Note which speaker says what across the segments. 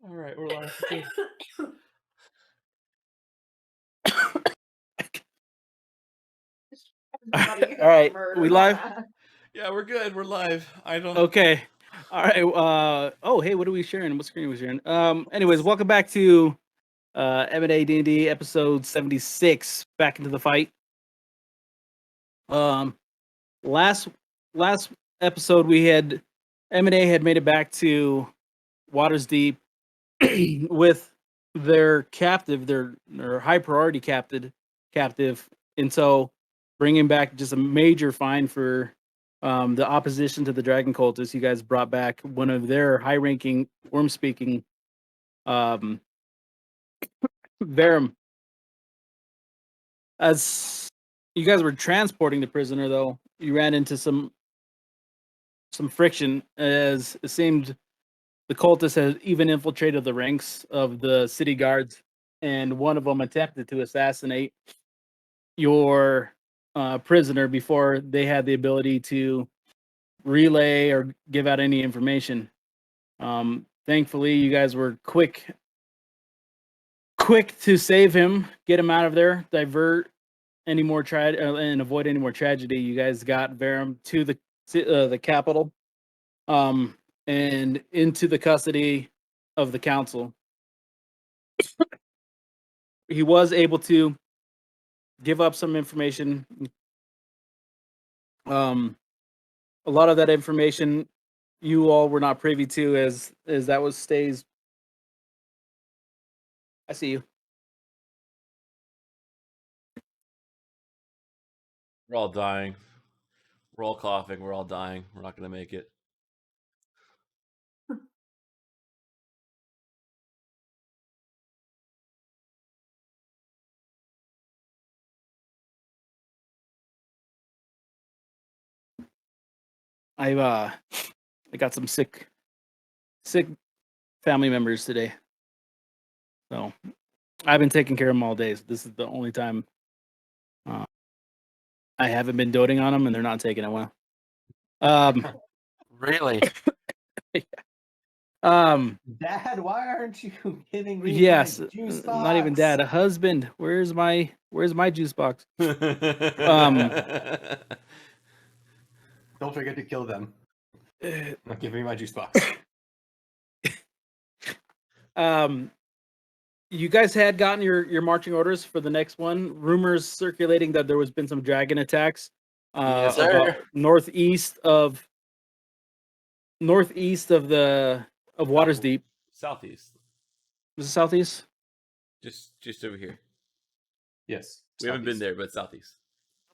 Speaker 1: All right, we're live. Okay.
Speaker 2: Buddy,
Speaker 3: All right, we
Speaker 2: murder
Speaker 3: live?
Speaker 2: that.
Speaker 1: Yeah, we're good. We're live. I don't.
Speaker 3: Okay. All right. Oh, hey, what are we sharing? What screen are we sharing? Anyways, welcome back to M&A&D&D episode 76. Back into the fight. Um, last last episode we had M&A had made it back to Waters Deep with their captive, their high priority captive, and so bringing back just a major find for the opposition to the Dragon Cultists. You guys brought back one of their high-ranking worm-speaking um, Verum. As you guys were transporting the prisoner, though, you ran into some friction, as it seemed the cultists had even infiltrated the ranks of the city guards, and one of them attempted to assassinate your prisoner before they had the ability to relay or give out any information. Thankfully, you guys were quick to save him, get him out of there, divert any more and avoid any more tragedy. You guys got Verum to the capital, and into the custody of the council. He was able to give up some information. A lot of that information you all were not privy to, as that was stays. I see you.
Speaker 1: We're all dying. We're all coughing. We're all dying. We're not gonna make it.
Speaker 3: I got some sick family members today, so I've been taking care of them all day. So this is the only time I haven't been doting on them, and they're not taking it well.
Speaker 4: Really?
Speaker 5: Dad, why aren't you giving me
Speaker 3: Yes,
Speaker 5: my juice box?
Speaker 3: not even dad. A husband. Where's my juice box?
Speaker 5: Don't forget to kill them. Not giving me my juice box.
Speaker 3: You guys had gotten your marching orders for the next one. Rumors circulating that there was been some dragon attacks
Speaker 4: Yes,
Speaker 3: about
Speaker 4: sir.
Speaker 3: northeast of Waters Deep.
Speaker 1: Southeast.
Speaker 3: Was it southeast?
Speaker 1: Just over here.
Speaker 5: Yes.
Speaker 1: We haven't been there, but southeast.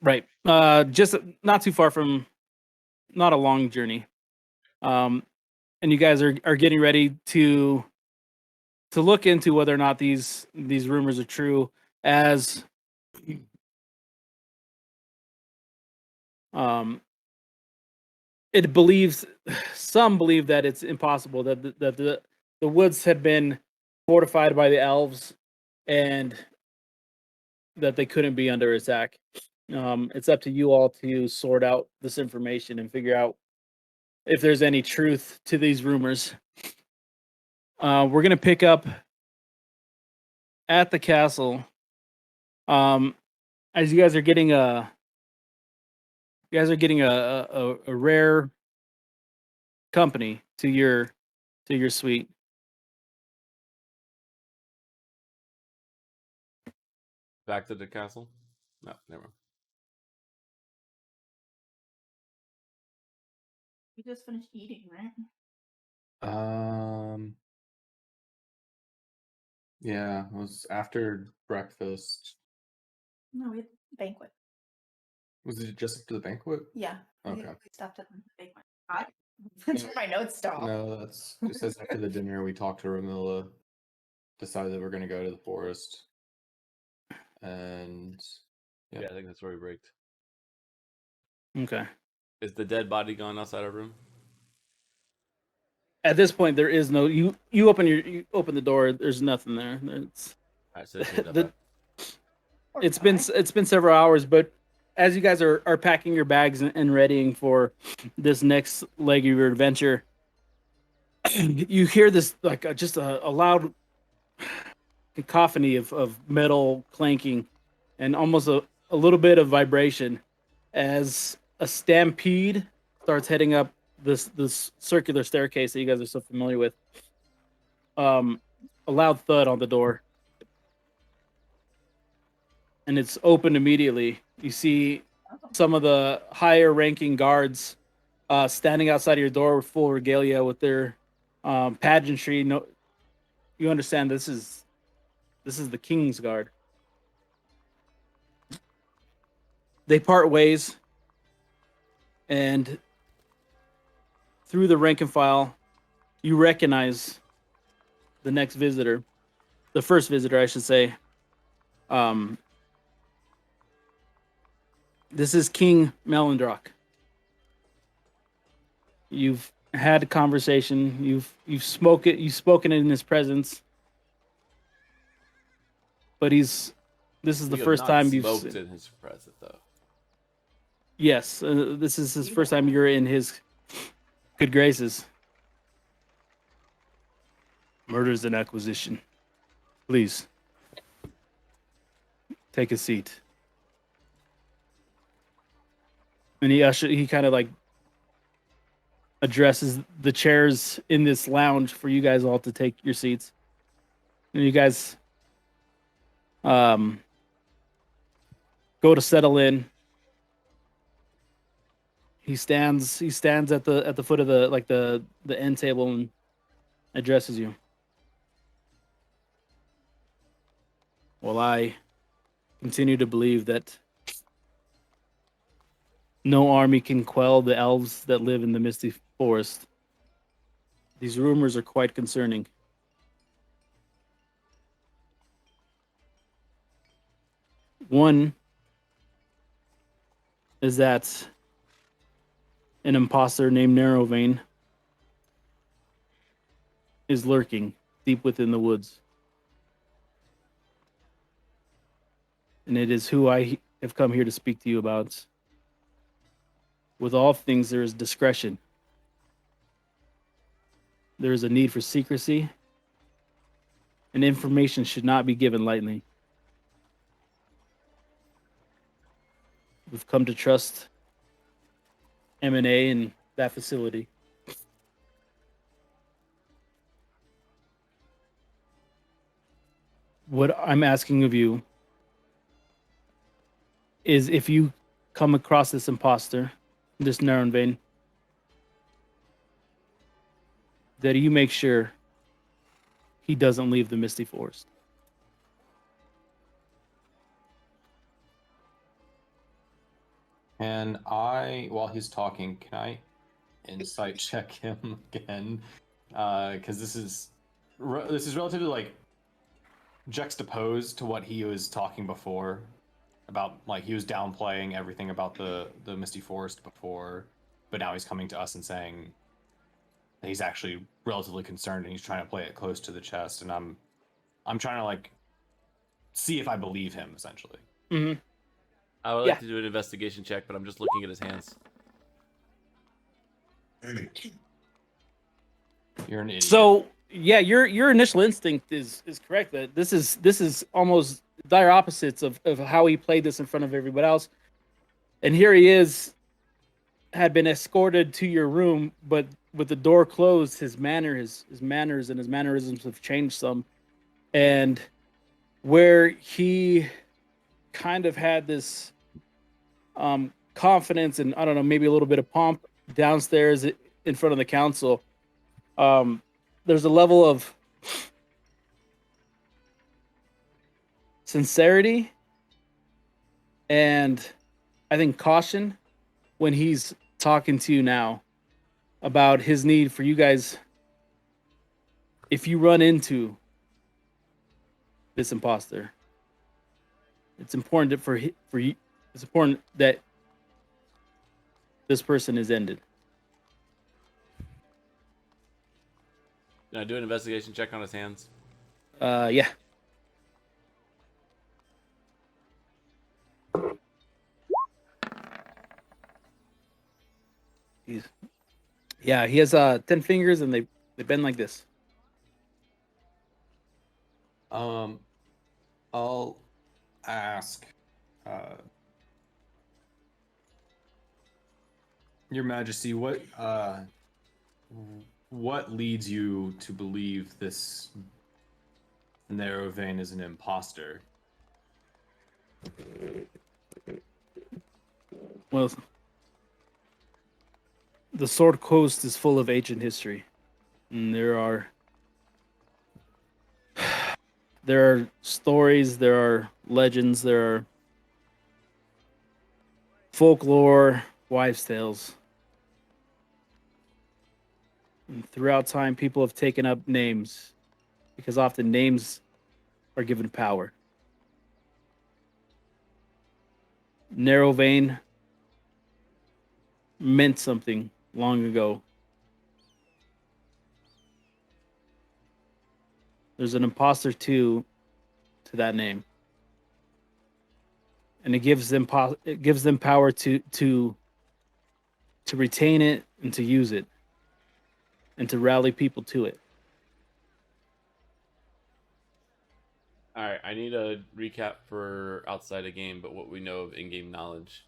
Speaker 3: Right. Just not too far from, not a long journey. And you guys are getting ready to look into whether or not these rumors are true, as some believe that it's impossible, that the woods had been fortified by the elves and that they couldn't be under attack. It's up to you all to sort out this information and figure out if there's any truth to these rumors. We're gonna pick up at the castle. As you guys are getting a rare company to your suite.
Speaker 1: Back to the castle. No, never mind.
Speaker 2: We just finished eating, right?
Speaker 5: Yeah, it was after breakfast.
Speaker 2: No, we had a banquet.
Speaker 5: Was it just after the banquet?
Speaker 2: Yeah.
Speaker 5: Okay.
Speaker 2: We stopped at the banquet. That's where my notes stop.
Speaker 5: No, that's just as after the dinner we talked to Ramilla, decided that we're gonna go to the forest. And
Speaker 1: Yeah, I think that's where we braked.
Speaker 3: Okay.
Speaker 1: Is the dead body gone outside our room?
Speaker 3: At this point, there is no, you open the door. There's nothing there. It's
Speaker 1: All right, so they take that
Speaker 3: the,
Speaker 1: back.
Speaker 3: it's been several hours, but as you guys are packing your bags and readying for this next leg of your adventure, you hear this like just a loud cacophony of metal clanking and almost a little bit of vibration as a stampede starts heading up this circular staircase that you guys are so familiar with. A loud thud on the door, and it's opened immediately. You see some of the higher ranking guards standing outside of your door with full regalia with their pageantry. No, you understand this is the King's Guard. They part ways, and through the rank and file, you recognize the next visitor, the first visitor, I should say. This is King Melindrock. You've had a conversation. You've spoken in his presence, but this is the
Speaker 1: We have
Speaker 3: first
Speaker 1: not
Speaker 3: time you've
Speaker 1: smoked in his presence, though.
Speaker 3: Yes, this is his first time you're in his good graces. Murders and acquisition. Please take a seat. And he kind of like addresses the chairs in this lounge for you guys all to take your seats. And you guys go to settle in. He stands at the foot of the end table and addresses you. Well, I continue to believe that no army can quell the elves that live in the misty forest. These rumors are quite concerning. One is that an imposter named Narrowvein is lurking deep within the woods. And it is who I have come here to speak to you about. With all things, there is discretion. There is a need for secrecy, and information should not be given lightly. We've come to trust M&A and that facility. What I'm asking of you is if you come across this imposter, this Narrowvein, that you make sure he doesn't leave the Misty Forest.
Speaker 5: And while he's talking, can I insight check him again? Because this is relatively like juxtaposed to what he was talking before about, like he was downplaying everything about the Misty Forest before, but now he's coming to us and saying that he's actually relatively concerned and he's trying to play it close to the chest, and I'm trying to like see if I believe him essentially.
Speaker 3: Mm-hmm.
Speaker 1: I would like to do an investigation check, but I'm just looking at his hands.
Speaker 5: You're an idiot.
Speaker 3: So yeah, your initial instinct is correct. That this is almost dire opposites of how he played this in front of everybody else. And here he is, had been escorted to your room, but with the door closed, his manners and his mannerisms have changed some. And where he kind of had this confidence and, I don't know, maybe a little bit of pomp downstairs in front of the council, there's a level of sincerity and I think caution when he's talking to you now about his need for you guys. If you run into this imposter, it's important for you. It's important that this person is ended.
Speaker 1: Can I do an investigation check on his hands?
Speaker 3: Yeah. He has 10 fingers and they They bend like this.
Speaker 5: I'll ask, uh, Your Majesty, what leads you to believe this narrow vein is an imposter?
Speaker 3: Well, the Sword Coast is full of ancient history, and there are stories, there are legends, there are folklore, wives' tales. And throughout time, people have taken up names because often names are given power. Narrow vein meant something long ago. There's an imposter to that name, and it gives them power to retain it and to use it and to rally people to it.
Speaker 1: All right, I need a recap for outside the game, but what we know of in-game knowledge.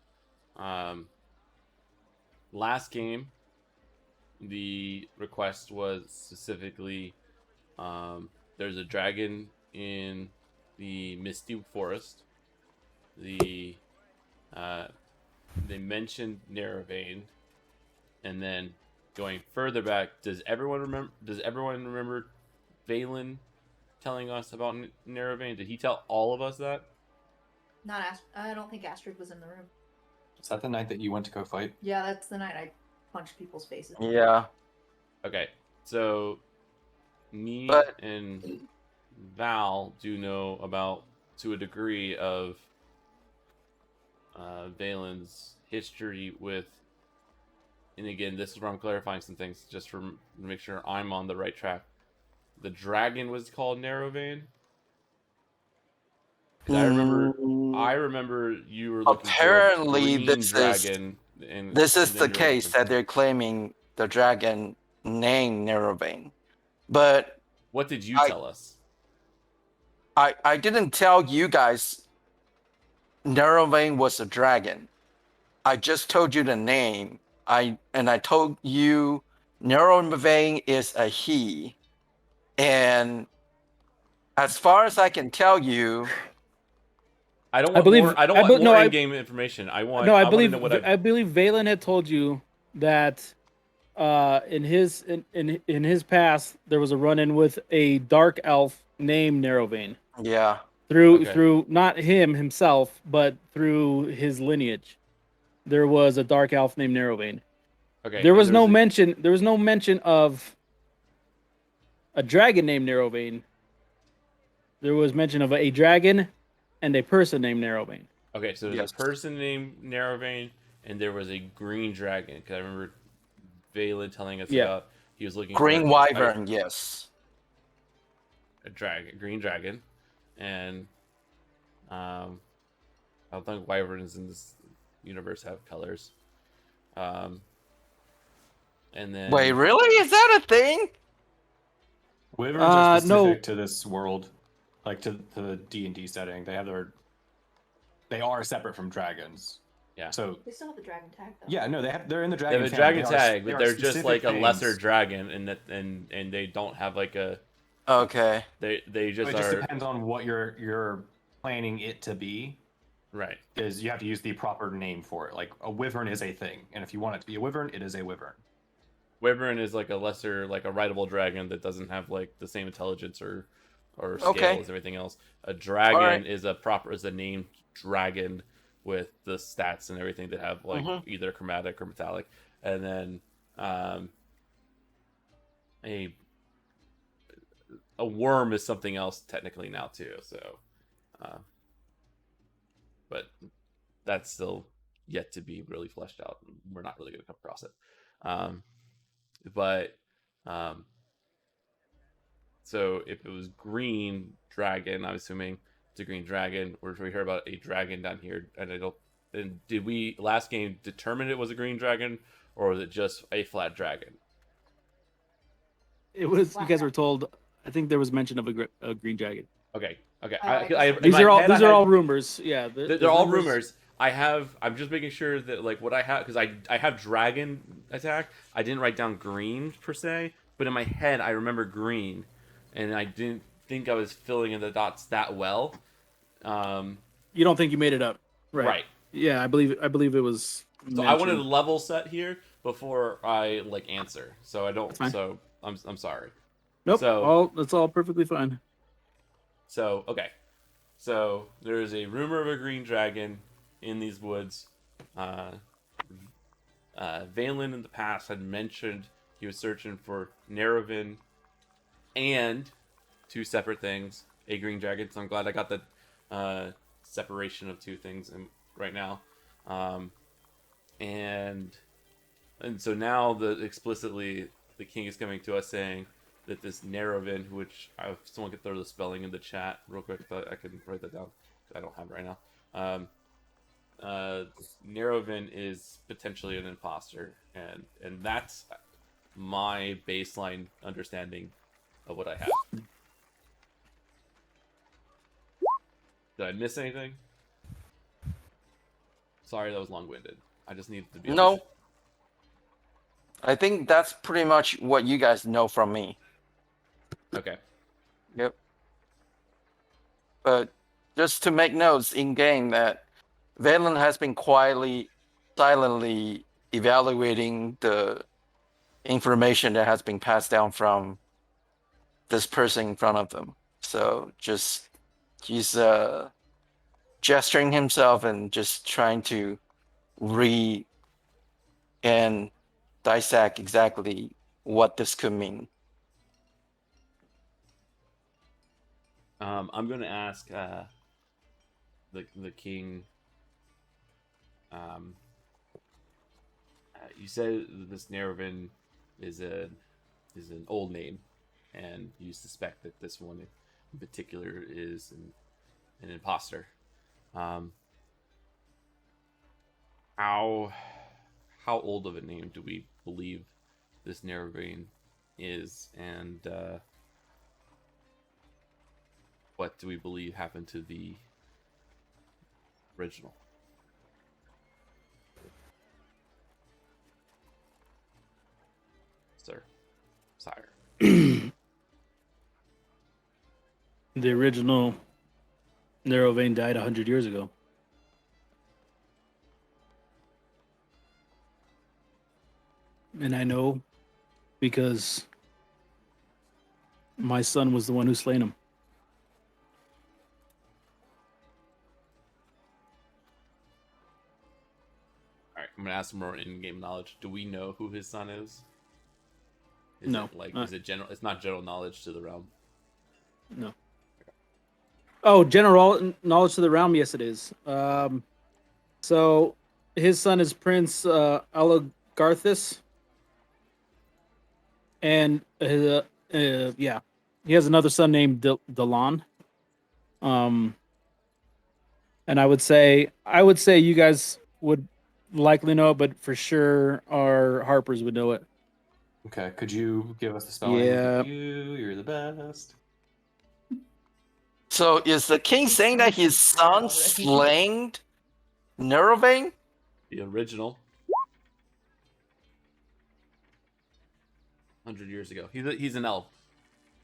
Speaker 1: Last game, the request was specifically there's a dragon in the Misty Forest. They mentioned Narrowbane, and then going further back, does everyone remember Valen telling us about Narrowbane? Did he tell all of us that?
Speaker 2: Not I don't think Astrid was in the room.
Speaker 5: Is that the night that you went to go fight?
Speaker 2: Yeah, that's the night I punched people's faces.
Speaker 4: Yeah.
Speaker 1: Okay, so me
Speaker 4: But-
Speaker 1: and Val do know about, to a degree, of Valen's history with, and again, this is where I'm clarifying some things just to make sure I'm on the right track. The dragon was called Narrowvein. 'Cause I remember you were looking
Speaker 4: Apparently,
Speaker 1: for a green
Speaker 4: this is-
Speaker 1: dragon.
Speaker 4: This is
Speaker 1: and
Speaker 4: the
Speaker 1: then you were
Speaker 4: case that
Speaker 1: referencing-
Speaker 4: they're claiming the dragon named Narrowbane. But
Speaker 1: What did you
Speaker 4: I-
Speaker 1: tell us?
Speaker 4: I didn't tell you guys Narrowbane was a dragon. I just told you the name. I told you Narrowbane is a he. And as far as I can tell you,
Speaker 1: I don't
Speaker 3: I
Speaker 1: want
Speaker 3: believe-
Speaker 1: more. I don't
Speaker 3: I
Speaker 1: want
Speaker 3: be-
Speaker 1: more
Speaker 3: no, I-
Speaker 1: in-game information. I want.
Speaker 3: No, I
Speaker 1: wanna
Speaker 3: believe
Speaker 1: know what I've-
Speaker 3: I believe Valen had told you that in his past there was a run-in with a dark elf named Narrowbane
Speaker 4: yeah.
Speaker 1: Okay.
Speaker 3: through not him himself but through his lineage. There was a dark elf named Narrowbane.
Speaker 1: Okay.
Speaker 3: There
Speaker 1: and
Speaker 3: was no
Speaker 1: there's a-
Speaker 3: mention. There was no mention of a dragon named Narrowbane. There was mention of a dragon and a person named Narrowbane.
Speaker 1: Okay, so there's
Speaker 4: Yes.
Speaker 1: a person named Narrowvein, and there was a green dragon. Because I remember Valen telling us
Speaker 3: Yeah.
Speaker 1: about he was looking
Speaker 4: Green
Speaker 1: for
Speaker 4: Wyvern, yes.
Speaker 1: a green dragon, and I don't think wyverns in this universe have colors. And then
Speaker 4: Wait, really? Is that a thing?
Speaker 5: Wyverns are
Speaker 3: no.
Speaker 5: specific to this world, like to the D&D setting. They are separate from dragons.
Speaker 1: Yeah.
Speaker 5: So
Speaker 2: They still have the dragon tag though.
Speaker 5: yeah, no, they're in the
Speaker 1: they
Speaker 5: dragon.
Speaker 1: have a
Speaker 5: family.
Speaker 1: dragon
Speaker 5: They are-
Speaker 1: tag,
Speaker 5: they
Speaker 1: but
Speaker 5: are
Speaker 1: they're just
Speaker 5: specific
Speaker 1: like a lesser
Speaker 5: things.
Speaker 1: dragon, and they don't have like a
Speaker 4: Okay.
Speaker 1: they
Speaker 5: So
Speaker 1: just
Speaker 5: it just
Speaker 1: are
Speaker 5: depends on what you're planning it to be.
Speaker 1: right.
Speaker 5: Is you have to use the proper name for it. Like a wyvern is a thing, and if you want it to be a wyvern, it is a wyvern.
Speaker 1: Wyvern is like a lesser, like a rideable dragon that doesn't have like the same intelligence or scale
Speaker 4: Okay.
Speaker 1: as everything else. A dragon
Speaker 4: Alright.
Speaker 1: is a named dragon with the stats and everything that have like either chromatic or metallic, and then a worm is something else technically now too. So, but that's still yet to be really fleshed out. We're not really going to come across it. But so if it was green dragon, I'm assuming it's a green dragon. Or we hear about a dragon down here, and I don't. And did we last game determine it was a green dragon, or was it just a flat dragon?
Speaker 3: It was you guys
Speaker 2: Wow.
Speaker 3: were told. I think there was mention of a green dragon.
Speaker 1: Okay.
Speaker 2: Okay.
Speaker 1: In
Speaker 3: These
Speaker 1: my
Speaker 3: are all
Speaker 1: head, I
Speaker 3: these are
Speaker 1: had-
Speaker 3: all rumors. Yeah,
Speaker 1: they're all rumors. I'm just making sure that like what I have because I have dragon attack. I didn't write down green per se, but in my head I remember green, and I didn't think I was filling in the dots that well. Um,
Speaker 3: You don't think you made it up, right?
Speaker 1: right.
Speaker 3: Yeah, I believe it was.
Speaker 1: So I wanted a
Speaker 3: mentioned.
Speaker 1: level set here before I like answer. So I don't.
Speaker 3: That's fine.
Speaker 1: So I'm sorry.
Speaker 3: Nope.
Speaker 1: So
Speaker 3: That's all perfectly fine.
Speaker 1: So, okay. So, there is a rumor of a green dragon in these woods. Valen in the past had mentioned he was searching for Nerovin and two separate things, a green dragon. So, I'm glad I got the separation of two things right now. And so now explicitly the king is coming to us saying that this Nerovin, which if someone could throw the spelling in the chat real quick, I can write that down. I don't have it right now. Nerovin is potentially an imposter, and that's my baseline understanding of what I have. Did I miss anything? Sorry, that was long-winded. I just needed to be
Speaker 4: No.
Speaker 1: honest.
Speaker 4: I think that's pretty much what you guys know from me.
Speaker 1: Okay.
Speaker 4: Yep. But just to make notes in game that Valen has been quietly, silently evaluating the information that has been passed down from this person in front of them. So just he's gesturing himself and just trying to read and dissect exactly what this could mean.
Speaker 1: I'm going to ask the king. You said this Nerovin is an old name, and you suspect that this one in particular is an imposter. How old of a name do we believe this Nerovin is, and what do we believe happened to the original? Sire.
Speaker 3: The original Neurovane died 100 years ago. And I know because my son was the one who slain him.
Speaker 1: All right, I'm gonna ask some more in-game knowledge. Do we know who his son is?
Speaker 3: No,
Speaker 1: Is it general? It's not general knowledge to the realm.
Speaker 3: No. Oh, general knowledge to the realm. Yes, it is. So his son is Prince Alagarthus, and yeah, he has another son named Delon. And I would say you guys would likely know it, but for sure our Harpers would know it.
Speaker 5: Okay, could you give us the spelling?
Speaker 3: Yeah.
Speaker 5: You're the best.
Speaker 4: So is the king saying that his son slain Nerovane?
Speaker 1: The original. 100 years ago. He's an elf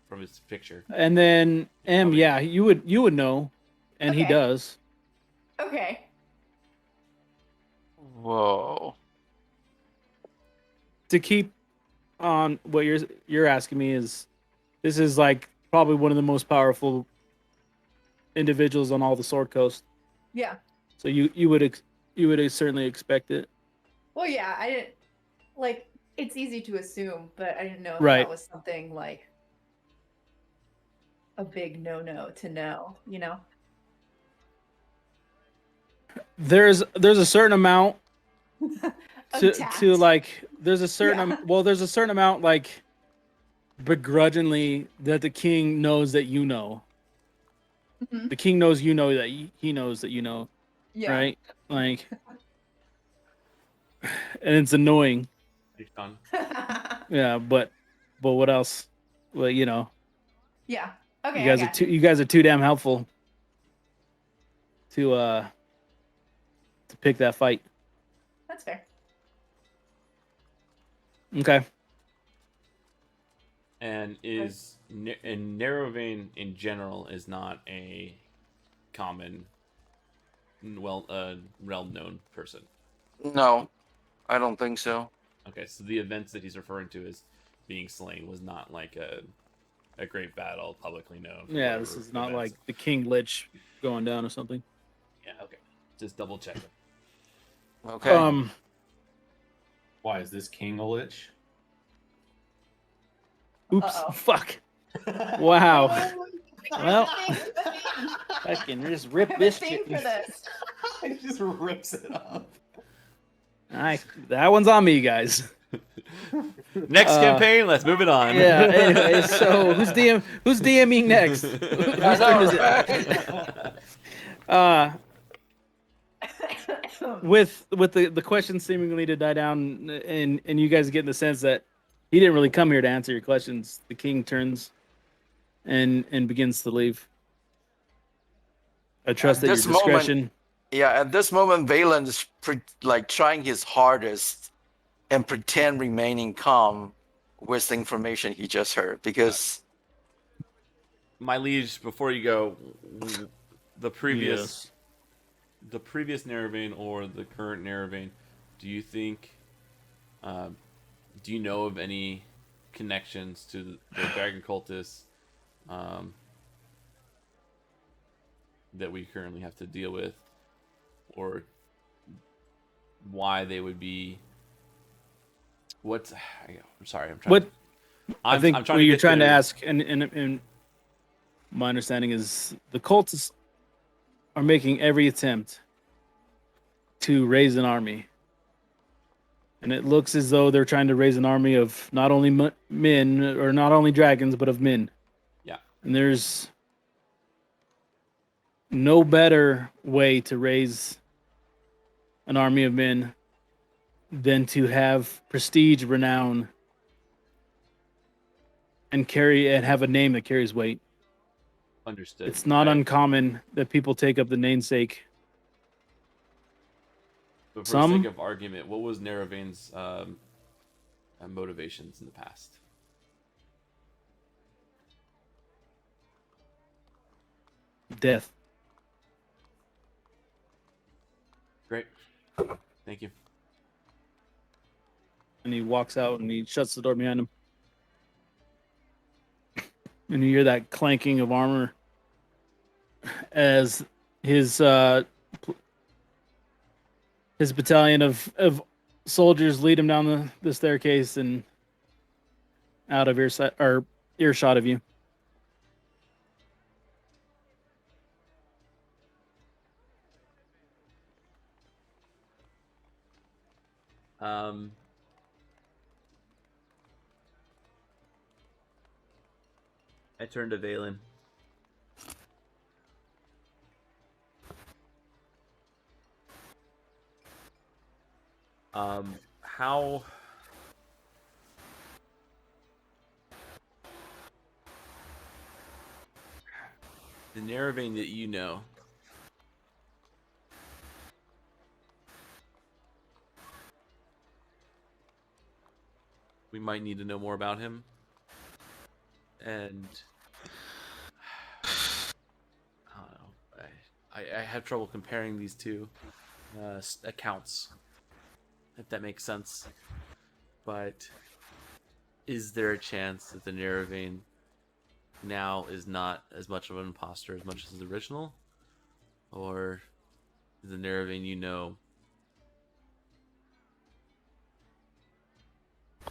Speaker 1: from his picture.
Speaker 3: And then
Speaker 1: Probably.
Speaker 3: yeah, you would know, and he
Speaker 2: Okay.
Speaker 3: does.
Speaker 2: Okay.
Speaker 4: Whoa.
Speaker 3: To keep on what you're asking me is, this is like probably one of the most powerful individuals on all the Sword Coast.
Speaker 2: Yeah.
Speaker 3: So you would certainly expect it.
Speaker 2: Well, yeah, I didn't like. It's easy to assume, but I didn't know if
Speaker 3: Right.
Speaker 2: that was something like a big no to know. You know.
Speaker 3: There's a certain amount to
Speaker 2: Tact.
Speaker 3: like. There's a certain
Speaker 2: Yeah.
Speaker 3: there's a certain amount like begrudgingly that the king knows that you know.
Speaker 2: Mhm.
Speaker 3: The king knows you know that he knows that you know,
Speaker 2: Yeah.
Speaker 3: right? Like, and it's annoying.
Speaker 1: Thanks, Don.
Speaker 3: Yeah, but what else? well, you know,
Speaker 2: Yeah. Okay.
Speaker 3: you guys
Speaker 2: I
Speaker 3: are
Speaker 2: got
Speaker 3: too
Speaker 2: you.
Speaker 3: you guys are too damn helpful to pick that fight.
Speaker 2: That's fair.
Speaker 3: Okay.
Speaker 1: And and narrow vein in general is not a common, well-known person.
Speaker 4: No, I don't think so.
Speaker 1: Okay, so the events that he's referring to as being slain was not like a great battle publicly known. For
Speaker 3: Yeah, this
Speaker 1: whatever
Speaker 3: is not
Speaker 1: events.
Speaker 3: like the King Lich going down or something.
Speaker 1: Yeah, okay. Just double checking.
Speaker 4: Okay.
Speaker 5: Why is this King a lich?
Speaker 3: Oops.
Speaker 2: Uh-oh.
Speaker 3: Fuck. Wow. Well,
Speaker 2: I
Speaker 3: I can just rip
Speaker 2: have a
Speaker 3: this
Speaker 2: thing
Speaker 3: shit.
Speaker 2: for this.
Speaker 5: He just rips it up.
Speaker 3: That one's on me, guys.
Speaker 1: Next campaign, let's move it on.
Speaker 3: Yeah. Anyway, so who's DMing next? Whose turn is it? With the question seemingly to die down, and you guys getting the sense that he didn't really come here to answer your questions, the king turns and begins to leave. I trust
Speaker 4: At
Speaker 3: at your
Speaker 4: this moment-
Speaker 3: discretion.
Speaker 4: Yeah, at this moment, Valen is like trying his hardest and pretend remaining calm with the information he just heard because
Speaker 1: My liege, before you go, the previous
Speaker 3: Yes.
Speaker 1: the previous Nerevain or the current Nerevain, do you think, do you know of any connections to the dragon cultists that we currently have to deal with, or why they would be? I'm sorry, I'm trying.
Speaker 3: What
Speaker 1: I'm,
Speaker 3: I think
Speaker 1: I'm trying
Speaker 3: what
Speaker 1: to
Speaker 3: you're
Speaker 1: get
Speaker 3: trying to
Speaker 1: the-
Speaker 3: ask, and my understanding is the cultists are making every attempt to raise an army. And it looks as though they're trying to raise an army of not only men, or not only dragons, but of men.
Speaker 1: Yeah.
Speaker 3: And there's no better way to raise an army of men than to have prestige, renown, and have a name that carries weight.
Speaker 1: Understood.
Speaker 3: It's not uncommon that people take up the namesake.
Speaker 1: But for
Speaker 3: Some-
Speaker 1: the sake of argument, what was Nerevain's motivations in the past?
Speaker 3: Death.
Speaker 1: Great. Thank you.
Speaker 3: And he walks out and he shuts the door behind him. And you hear that clanking of armor as his battalion of soldiers lead him down the staircase and out of earshot of you.
Speaker 1: I turn to Valen. How the Nerevain that you know, we might need to know more about him. And I don't know. I have trouble comparing these two accounts, if that makes sense. But is there a chance that the Nerevain now is not as much of an imposter as much as the original? Or is the Nerevain you know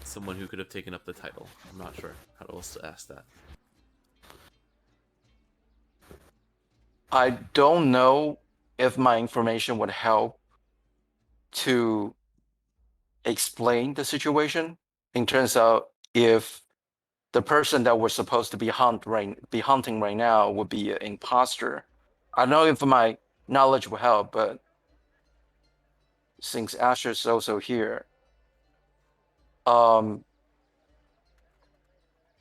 Speaker 1: someone who could have taken up the title? I'm not sure how else to ask that.
Speaker 4: I don't know if my information would help to explain the situation in terms of if the person that we're supposed to be hunting right now would be an imposter. I don't know if my knowledge will help, but since Asher's also here,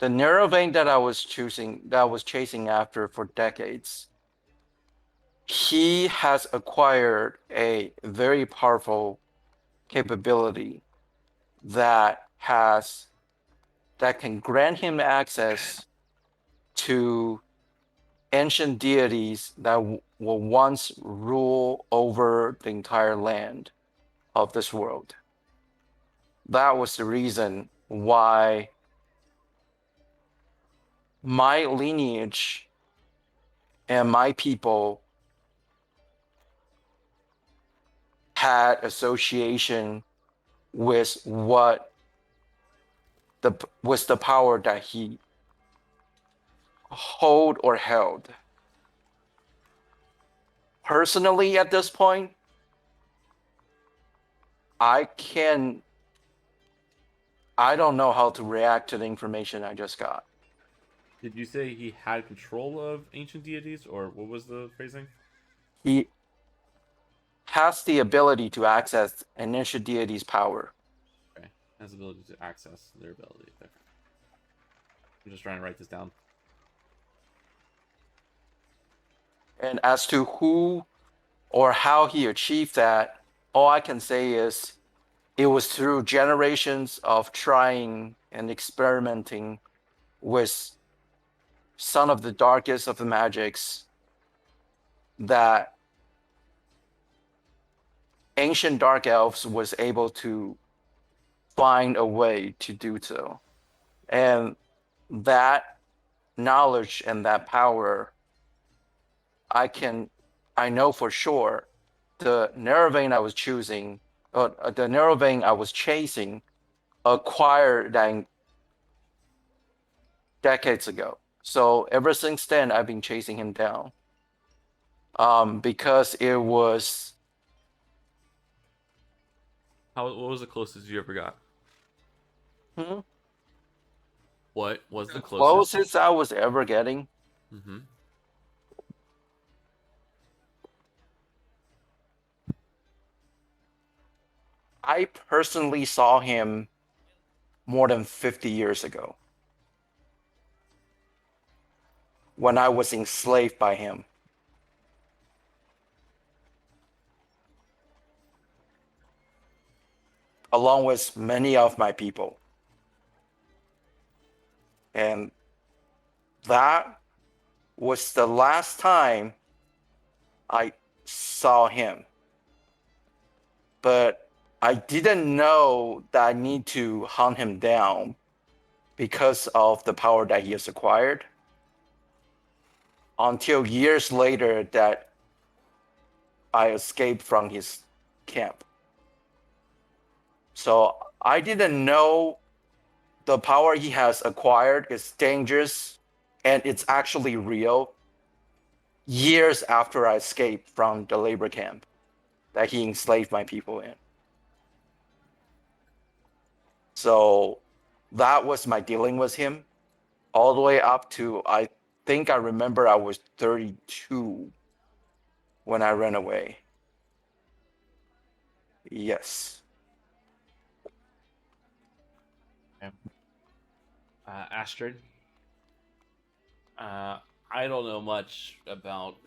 Speaker 4: the narrow vein that I was chasing after for decades, he has acquired a very powerful capability that can grant him access to ancient deities that will once rule over the entire land of this world. That was the reason why my lineage and my people had association with the power that he hold or held. Personally, at this point, I don't know how to react to the information I just got.
Speaker 1: Did you say he had control of ancient deities, or what was the phrasing?
Speaker 4: He has the ability to access an ancient deity's power.
Speaker 1: Okay, has the ability to access their ability. Okay. I'm just trying to write this down.
Speaker 4: And as to who or how he achieved that, all I can say is it was through generations of trying and experimenting with some of the darkest of the magics that ancient dark elves was able to find a way to do so. And that knowledge and that power, I know for sure the narrow vein I was choosing, the narrow vein I was chasing, acquired that decades ago. So ever since then, I've been chasing him down. Because it was
Speaker 1: What was the closest you ever got?
Speaker 4: the
Speaker 1: What was the closest?
Speaker 4: closest I was ever getting.
Speaker 1: Mm-hmm.
Speaker 4: I personally saw him more than 50 years ago when I was enslaved by him. Along with many of my people. And that was the last time I saw him. But I didn't know that I need to hunt him down because of the power that he has acquired until years later that I escaped from his camp. So I didn't know the power he has acquired is dangerous and it's actually real years after I escaped from the labor camp that he enslaved my people in. So that was my dealing with him all the way up to, I think I remember I was 32 when I ran away. Yes.
Speaker 1: Astrid. I don't know much about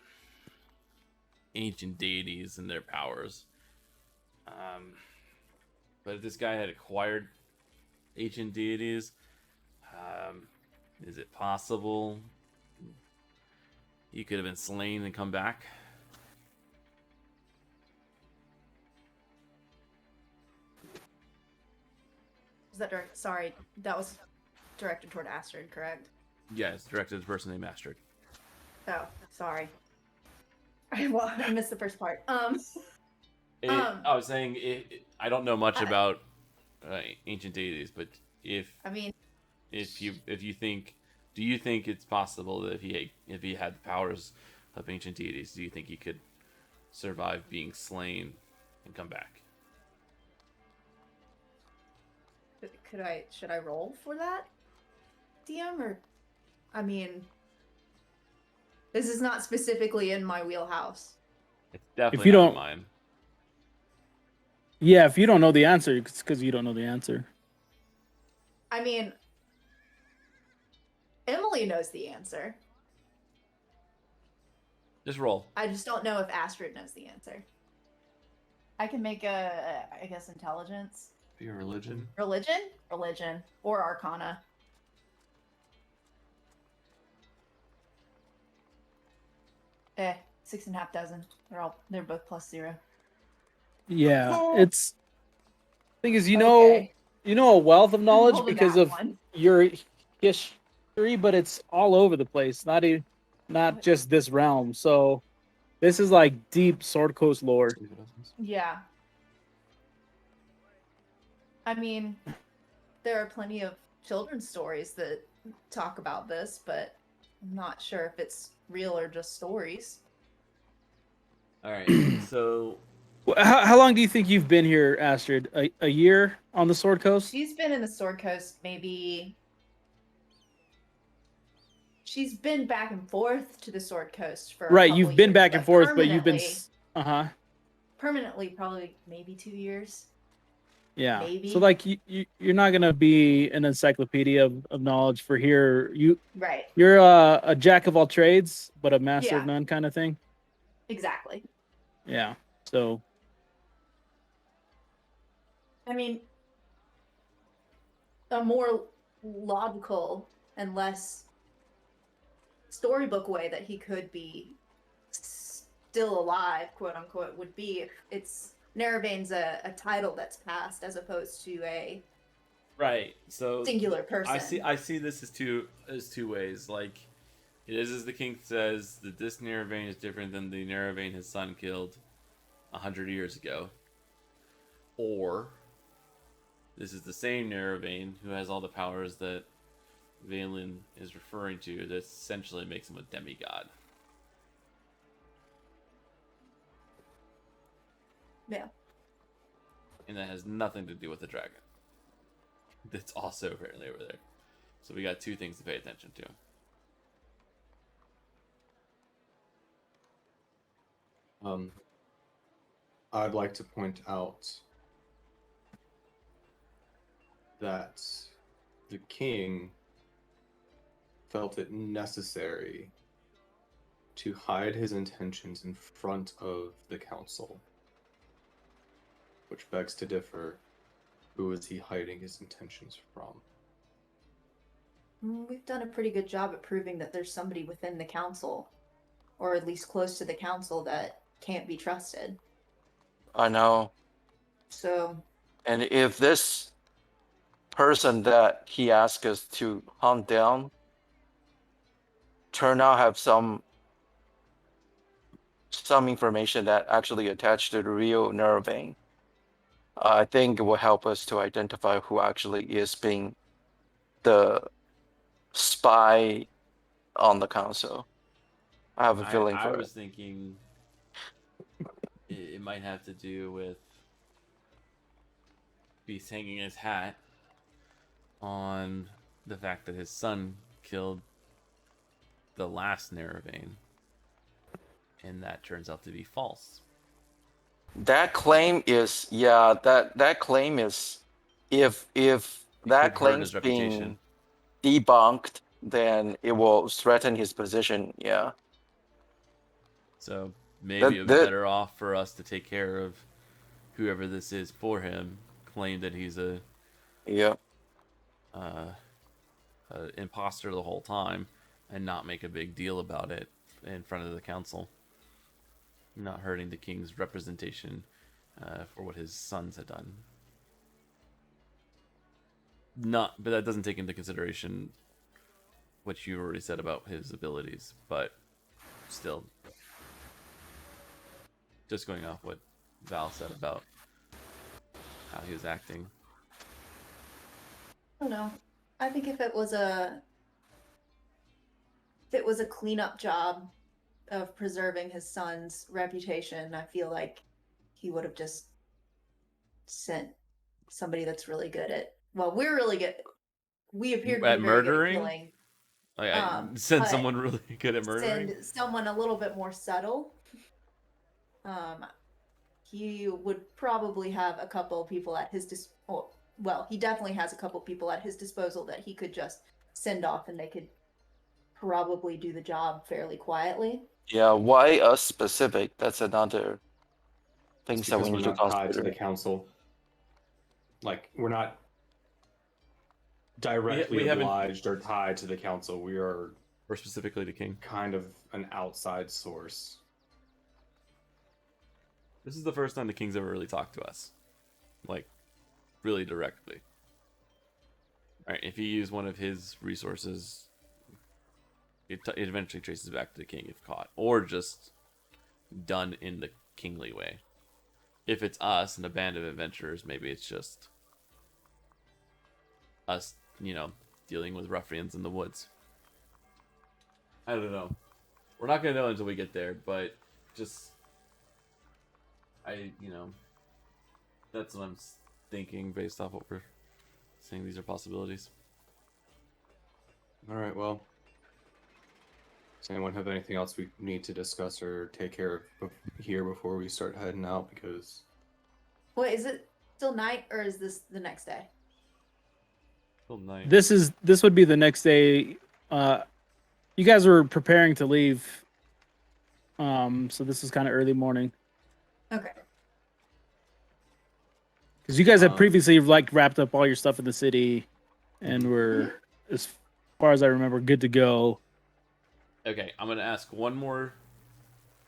Speaker 1: ancient deities and their powers. But if this guy had acquired ancient deities, is it possible he could have been slain and come back?
Speaker 2: Is that direct? Sorry, that was directed toward Astrid, correct?
Speaker 1: Yeah, it's directed at the person named Astrid.
Speaker 2: Oh, sorry. I missed the first part.
Speaker 1: I was saying I don't know much about ancient deities, but if you think, do you think it's possible that if he had the powers of ancient deities, do you think he could survive being slain and come back?
Speaker 2: Should I roll for that, DM, or I mean, this is not specifically in my wheelhouse.
Speaker 1: It's definitely
Speaker 3: If you
Speaker 1: not
Speaker 3: don't-
Speaker 1: mine.
Speaker 3: Yeah, if you don't know the answer, it's because you don't know the answer.
Speaker 2: I mean, Emily knows the answer.
Speaker 1: Just roll.
Speaker 2: I just don't know if Astrid knows the answer. I can make I guess, intelligence.
Speaker 1: Be a religion.
Speaker 2: Religion, or Arcana. Eh, 6.5 dozen. They're both +0.
Speaker 3: Yeah, it's thing is,
Speaker 2: Okay.
Speaker 3: you know a wealth of knowledge
Speaker 2: Rolled a
Speaker 3: because
Speaker 2: nat
Speaker 3: of
Speaker 2: one.
Speaker 3: your history, but it's all over the place. Not just this realm. So this is like deep Sword Coast lore.
Speaker 2: Yeah. I mean, there are plenty of children's stories that talk about this, but I'm not sure if it's real or just stories.
Speaker 1: All right. So
Speaker 3: How long do you think you've been here, Astrid? A year on the Sword Coast?
Speaker 2: She's been in the Sword Coast maybe. She's been back and forth to the Sword Coast for a
Speaker 3: Right,
Speaker 2: couple
Speaker 3: you've been
Speaker 2: years,
Speaker 3: back and forth, but you've been.
Speaker 2: permanently- permanently probably maybe 2 years.
Speaker 3: Yeah.
Speaker 2: Maybe.
Speaker 3: So like you're not gonna be an encyclopedia of knowledge for here.
Speaker 2: Right.
Speaker 3: You're a jack of all trades, but a master of
Speaker 2: Yeah.
Speaker 3: none kind of thing.
Speaker 2: Exactly.
Speaker 3: Yeah. So
Speaker 2: I mean, a more logical and less storybook way that he could be still alive, quote unquote, would be if it's Naravane's a title that's passed as opposed to a
Speaker 1: right. So
Speaker 2: singular person.
Speaker 1: I see this as two ways. Like it is as the king says that this Neravane is different than the Neravane his son killed 100 years ago, or this is the same Neravane who has all the powers that Valen is referring to. That essentially makes him a demigod.
Speaker 2: Yeah.
Speaker 1: And that has nothing to do with the dragon. That's also apparently over there. So we got two things to pay attention to.
Speaker 5: I'd like to point out that the king felt it necessary to hide his intentions in front of the council. Which begs to differ. Who is he hiding his intentions from?
Speaker 2: We've done a pretty good job at proving that there's somebody within the council, or at least close to the council, that can't be trusted.
Speaker 4: I know.
Speaker 2: So,
Speaker 4: And if this person that he asked us to hunt down turn out have some information that actually attached to the real Neravane, I think it will help us to identify who actually is being the spy on the council. I have a feeling
Speaker 1: I
Speaker 4: for
Speaker 1: was
Speaker 4: it.
Speaker 1: thinking it might have to do with Beast hanging his hat on the fact that his son killed the last Neravane, and that turns out to be false.
Speaker 4: That claim is that claim is if that
Speaker 1: Could hurt
Speaker 4: claim's
Speaker 1: his
Speaker 4: being
Speaker 1: reputation.
Speaker 4: debunked, then it will threaten his position. Yeah.
Speaker 1: So maybe it would be
Speaker 4: That
Speaker 1: better off for us to take care of whoever this is for him, claim that he's a
Speaker 4: yeah.
Speaker 1: imposter the whole time, and not make a big deal about it in front of the council. Not hurting the king's representation for what his sons had done. But that doesn't take into consideration what you already said about his abilities. But still, just going off what Val said about how he was acting.
Speaker 2: I don't know. I think if it was a cleanup job of preserving his son's reputation, I feel like he would have just sent somebody that's really good at. Well, we're really good. We appear to be
Speaker 1: At
Speaker 2: very good at
Speaker 1: murdering?
Speaker 2: killing.
Speaker 1: Like, send
Speaker 2: But
Speaker 1: someone really good at murdering.
Speaker 2: Send someone a little bit more subtle. He would probably have a couple people at his well, he definitely has a couple people at his disposal that he could just send off, and they could probably do the job fairly quietly.
Speaker 4: Yeah, why us specific? That's another thing
Speaker 5: It's
Speaker 4: that
Speaker 5: because
Speaker 4: we
Speaker 5: we're
Speaker 4: need to
Speaker 5: not tied to
Speaker 4: consider.
Speaker 5: the council. Like we're not directly
Speaker 1: we haven't-
Speaker 5: obliged or tied to the council. We are
Speaker 1: Or specifically to King.
Speaker 5: kind of an outside source.
Speaker 1: This is the first time the King's ever really talked to us, like really directly. All right, if you use one of his resources, it eventually traces back to the King if caught, or just done in the kingly way. If it's us and a band of adventurers, maybe it's just us, dealing with ruffians in the woods. I don't know. We're not gonna know until we get there, but just that's what I'm thinking based off what we're saying. These are possibilities.
Speaker 5: All right. Well, does anyone have anything else we need to discuss or take care of here before we start heading out? Because
Speaker 2: Wait, is it still night or is this the next day?
Speaker 1: Still night.
Speaker 3: This would be the next day. You guys were preparing to leave. So this is kind of early morning.
Speaker 2: Okay.
Speaker 3: Because you guys had previously wrapped up all your stuff in the city, and were, as far as I remember, good to go.
Speaker 1: Okay, I'm gonna ask one more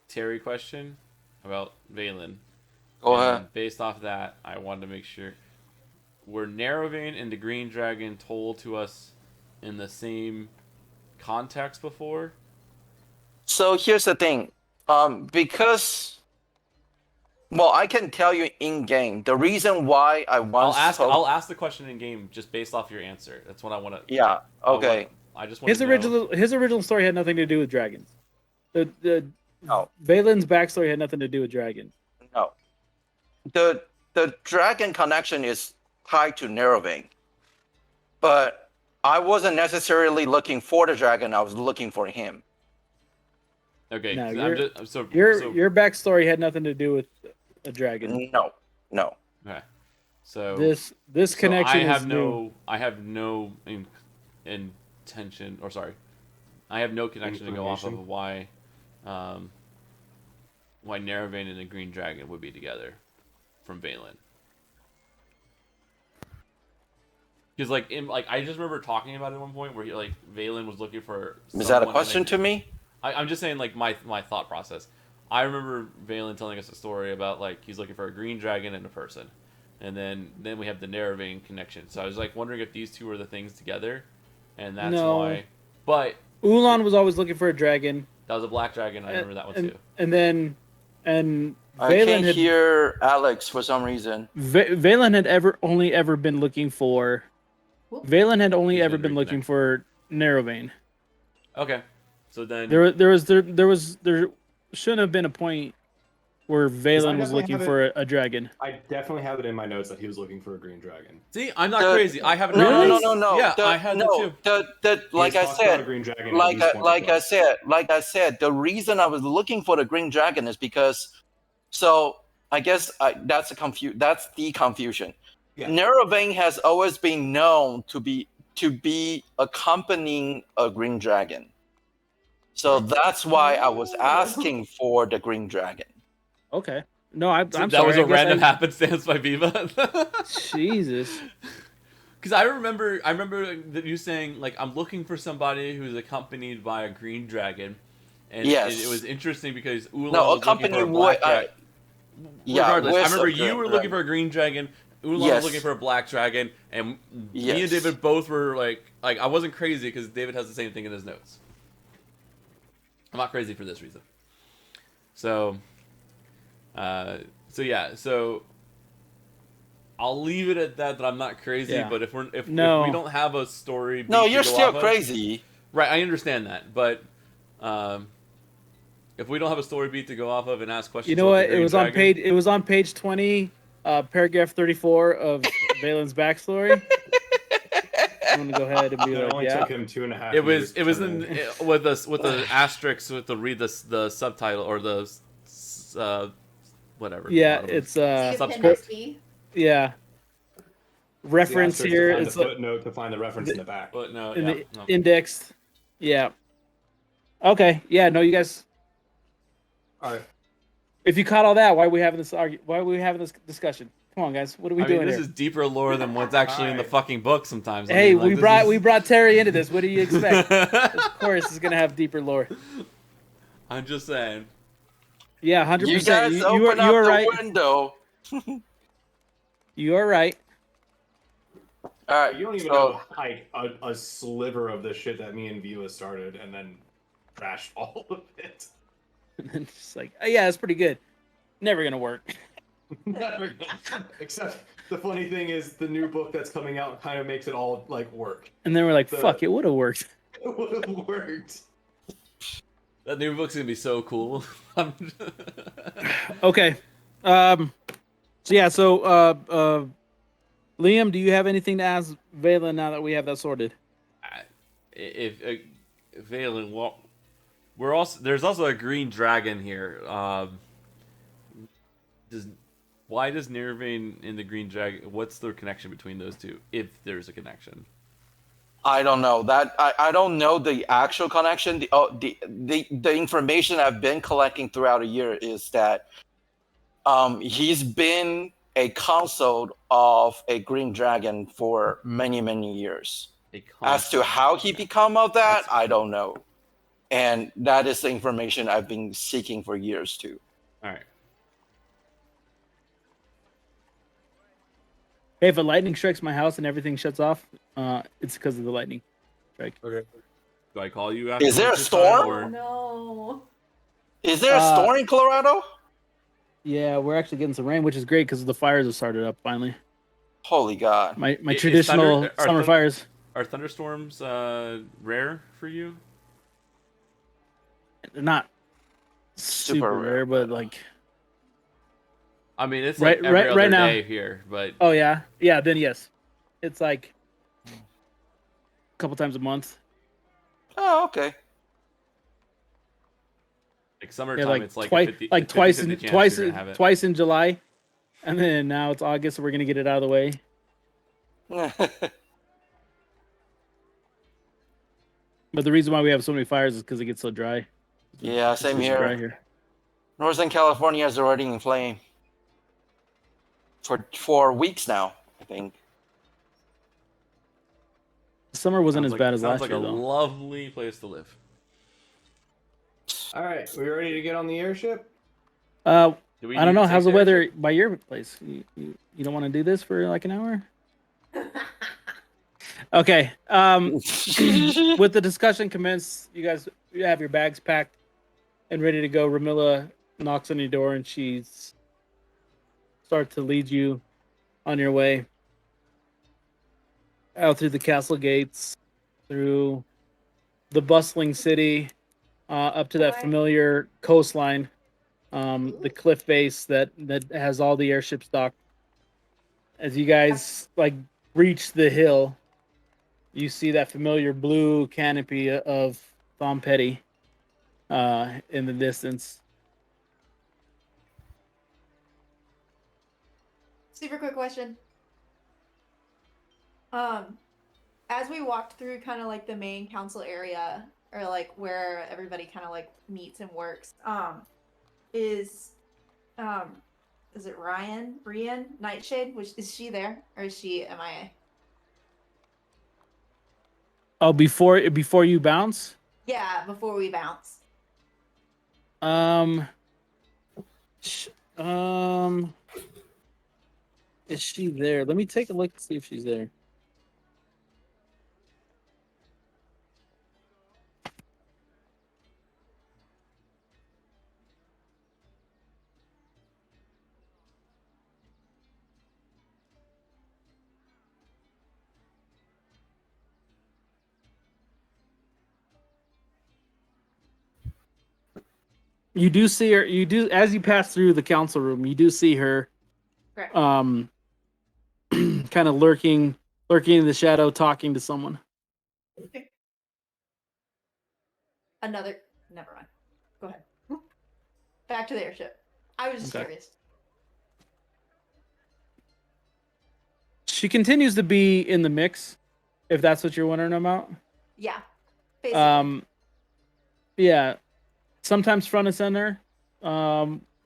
Speaker 1: Terry question about Valen.
Speaker 4: Go
Speaker 1: And
Speaker 4: ahead.
Speaker 1: based off that, I wanted to make sure, were Narrowvein and the Green Dragon told to us in the same context before?
Speaker 4: So here's the thing. Because, well, I can tell you in game the reason why I once
Speaker 1: I'll ask the question in game just based off your answer. That's what I want to.
Speaker 4: Yeah. Okay.
Speaker 1: I just want
Speaker 3: His original story had nothing to do with dragons. The
Speaker 4: No.
Speaker 3: Valen's backstory had nothing to do with dragons.
Speaker 4: No. The dragon connection is tied to Narrowvein, but I wasn't necessarily looking for the dragon. I was looking for him.
Speaker 1: Okay,
Speaker 3: No,
Speaker 1: your
Speaker 3: your backstory had nothing to do with a dragon.
Speaker 4: No. No.
Speaker 1: Okay, so
Speaker 3: This connection
Speaker 1: I have
Speaker 3: is
Speaker 1: no I have no intention, or sorry, I have no connection to go off of why Narrowvein and the Green Dragon would be together from Valen. Because I just remember talking about it at one point where Valen was looking for.
Speaker 4: Is that a question to me?
Speaker 1: I'm just saying my thought process. I remember Valen telling us a story about he's looking for a green dragon and a person, and then we have the Narrowvein connection. So I was wondering if these two are the things together, and that's why. But
Speaker 3: Ulan was always looking for a dragon.
Speaker 1: That was a black dragon. I remember that one too.
Speaker 3: And
Speaker 4: I can't hear Alex for some reason.
Speaker 3: Valen had only ever been looking for. Valen had only ever been looking for Narrowvein.
Speaker 1: Okay, so then
Speaker 3: there shouldn't have been a point where Valen was looking for a dragon.
Speaker 5: I definitely have it in my notes that he was looking for a green dragon.
Speaker 1: See, I'm not crazy. I have
Speaker 4: No.
Speaker 1: Yeah, I had that too.
Speaker 4: Like I said, the reason I was looking for the green dragon is because. So I guess that's the confusion. Yeah. Narrowvein has always been known to be accompanying a green dragon. So that's why I was asking for the green dragon.
Speaker 3: Okay. No, I'm
Speaker 1: that
Speaker 3: sorry.
Speaker 1: Was a random happenstance by Viva.
Speaker 3: Jesus.
Speaker 1: Because I remember that you saying I'm looking for somebody who's accompanied by a green dragon, and
Speaker 4: yes.
Speaker 1: it was interesting because Ulan was looking for a black dragon. Regardless, I remember you were looking for a green dragon. Ulan was looking for a black dragon, and me and David both were like I wasn't crazy because David has the same thing in his notes. I'm not crazy for this reason. So I'll leave it at that I'm not crazy. Yeah. But if we don't have a story,
Speaker 4: no, you're still crazy.
Speaker 1: Right, I understand that, but if we don't have a story beat to go off of and ask questions,
Speaker 3: you know what? It was on page 20, paragraph 34 of Valen's backstory. I'm gonna go ahead and be
Speaker 5: it only took him 2.5
Speaker 1: years. It was with the asterisk with the read the subtitle or the whatever.
Speaker 3: Yeah, it's
Speaker 2: subscript.
Speaker 3: Yeah. Reference here
Speaker 5: is the footnote to find the reference in the back.
Speaker 1: Footnote,
Speaker 3: indexed. Yeah. Okay, yeah, no, you guys.
Speaker 5: All right.
Speaker 3: If you caught all that, why are we having this Why are we having this discussion? Come on, guys, what are we
Speaker 1: I mean,
Speaker 3: doing
Speaker 1: this
Speaker 3: here?
Speaker 1: is deeper lore than what's actually in the
Speaker 5: Alright.
Speaker 1: fucking book. Sometimes. I
Speaker 3: Hey,
Speaker 1: mean, like,
Speaker 3: we brought Terry into this. What do you expect? Of course, it's gonna have deeper lore.
Speaker 1: I'm just saying.
Speaker 3: Yeah,
Speaker 4: You
Speaker 3: 100%.
Speaker 4: guys open
Speaker 3: You
Speaker 4: up
Speaker 3: are
Speaker 4: the
Speaker 3: right.
Speaker 4: window.
Speaker 3: You are right.
Speaker 4: All right.
Speaker 5: You don't even
Speaker 4: so,
Speaker 5: know like a sliver of the shit that me and Vila started, and then trashed all of it.
Speaker 3: And then just like, oh, yeah, it's pretty good. Never gonna work.
Speaker 5: Never. Except the funny thing is, the new book that's coming out kind of makes it all like work.
Speaker 3: And then we're like,
Speaker 5: The-
Speaker 3: fuck, it would have worked.
Speaker 5: It would have worked.
Speaker 1: That new book's gonna be so cool.
Speaker 3: Okay. So yeah, Liam, do you have anything to ask Valen now that we have that sorted?
Speaker 1: if Valen, well, we're also there's also a green dragon here. Why does Nervain and the green dragon? What's the connection between those two? If there's a connection.
Speaker 4: I don't know that. I don't know the actual connection. The information I've been collecting throughout a year is that he's been a consort of a green dragon for many years. As to how he become of that, I don't know. And that is the information I've been seeking for years too.
Speaker 1: All right.
Speaker 3: Hey, if a lightning strikes my house and everything shuts off, it's because of the lightning strike.
Speaker 1: Okay. Do I call you after?
Speaker 4: Is there a
Speaker 1: this time,
Speaker 4: storm?
Speaker 1: or-
Speaker 2: No.
Speaker 4: Is there a storm in Colorado?
Speaker 3: Yeah, we're actually getting some rain, which is great because the fires have started up finally.
Speaker 4: Holy God.
Speaker 3: My
Speaker 1: Is
Speaker 3: traditional
Speaker 1: thunder- are
Speaker 3: summer
Speaker 1: thun-
Speaker 3: fires.
Speaker 1: Are thunderstorms rare for you?
Speaker 3: They're not super
Speaker 4: rare,
Speaker 3: rare, but like,
Speaker 1: I mean, it's
Speaker 3: Right-
Speaker 1: like every
Speaker 3: right-
Speaker 1: other
Speaker 3: right now-
Speaker 1: day here, but
Speaker 3: oh yeah, yeah. Then yes, it's like a couple times a month.
Speaker 4: Oh, okay.
Speaker 1: like summertime,
Speaker 3: Yeah, like
Speaker 1: it's like
Speaker 3: twice,
Speaker 1: a 50,
Speaker 3: like twice
Speaker 1: 50-50
Speaker 3: in
Speaker 1: chance
Speaker 3: twice
Speaker 1: you're gonna have it.
Speaker 3: twice in July, and then now it's August, so we're gonna get it out of the way. But the reason why we have so many fires is because it gets so dry.
Speaker 4: Yeah,
Speaker 3: It's
Speaker 4: same
Speaker 3: just
Speaker 4: here.
Speaker 3: dry here.
Speaker 4: Northern California is already in flame for weeks now, I think.
Speaker 3: Summer wasn't
Speaker 1: Sounds
Speaker 3: as bad as
Speaker 1: sounds
Speaker 3: last
Speaker 1: like
Speaker 3: year
Speaker 1: a
Speaker 3: though.
Speaker 1: lovely place to live.
Speaker 5: All right, we ready to get on the airship?
Speaker 3: Uh,
Speaker 1: Do we
Speaker 3: I don't
Speaker 1: need
Speaker 3: know.
Speaker 1: to
Speaker 3: How's
Speaker 1: take
Speaker 3: the weather
Speaker 1: airship?
Speaker 3: by your place? You don't want to do this for like an hour? Okay. With the discussion commenced, you guys have your bags packed and ready to go. Ramilla knocks on your door and she's starts to lead you on your way out through the castle gates, through the bustling city, up to that
Speaker 2: Why?
Speaker 3: familiar coastline, the cliff base that has all the airships docked. As you guys like reach the hill, you see that familiar blue canopy of Thom Petty in the distance.
Speaker 2: Super quick question. As we walked through kind of like the main council area, or like where everybody kind of like meets and works, is it Brienne Nightshade? Which is she there or is she MIA?
Speaker 3: Oh, before you bounce,
Speaker 2: Yeah, before we bounce.
Speaker 3: sh- is she there? Let me take a look and see if she's there. You do see her. You do as you pass through the council room. You do see her,
Speaker 2: Correct.
Speaker 3: kind of lurking in the shadow, talking to someone.
Speaker 2: Another. Never mind. Go ahead. Back to the airship. I was just
Speaker 3: Okay.
Speaker 2: curious.
Speaker 3: She continues to be in the mix, if that's what you're wondering about.
Speaker 2: Yeah. Basically.
Speaker 3: Yeah, sometimes front and center.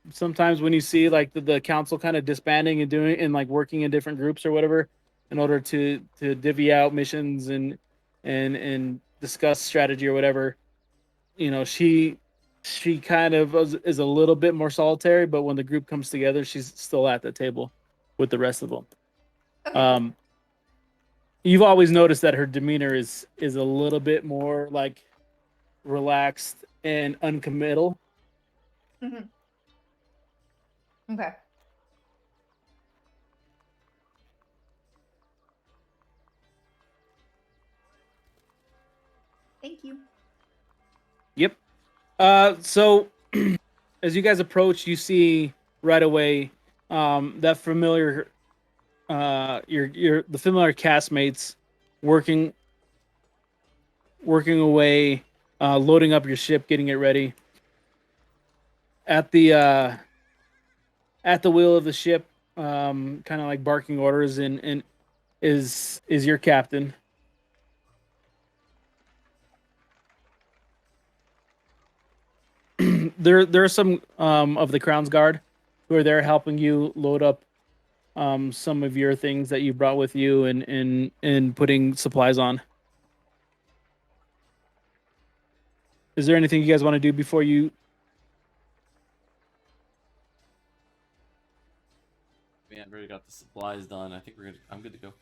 Speaker 3: Sometimes when you see like the council kind of disbanding and doing and like working in different groups or whatever in order to divvy out missions and discuss strategy or whatever, she kind of is a little bit more solitary, but when the group comes together, she's still at the table with the rest of them.
Speaker 2: Okay.
Speaker 3: You've always noticed that her demeanor is a little bit more like relaxed and uncommittal.
Speaker 2: Mhm. Okay. Thank you.
Speaker 3: Yep. So as you guys approach, you see right away that familiar your the familiar castmates working away, loading up your ship, getting it ready. At the wheel of the ship, kind of like barking orders and is your captain. There are some of the Crown's Guard who are there helping you load up some of your things that you brought with you and putting supplies on. Is there anything you guys want to do before you?
Speaker 1: Man, I've already got the supplies done. I think I'm good to go.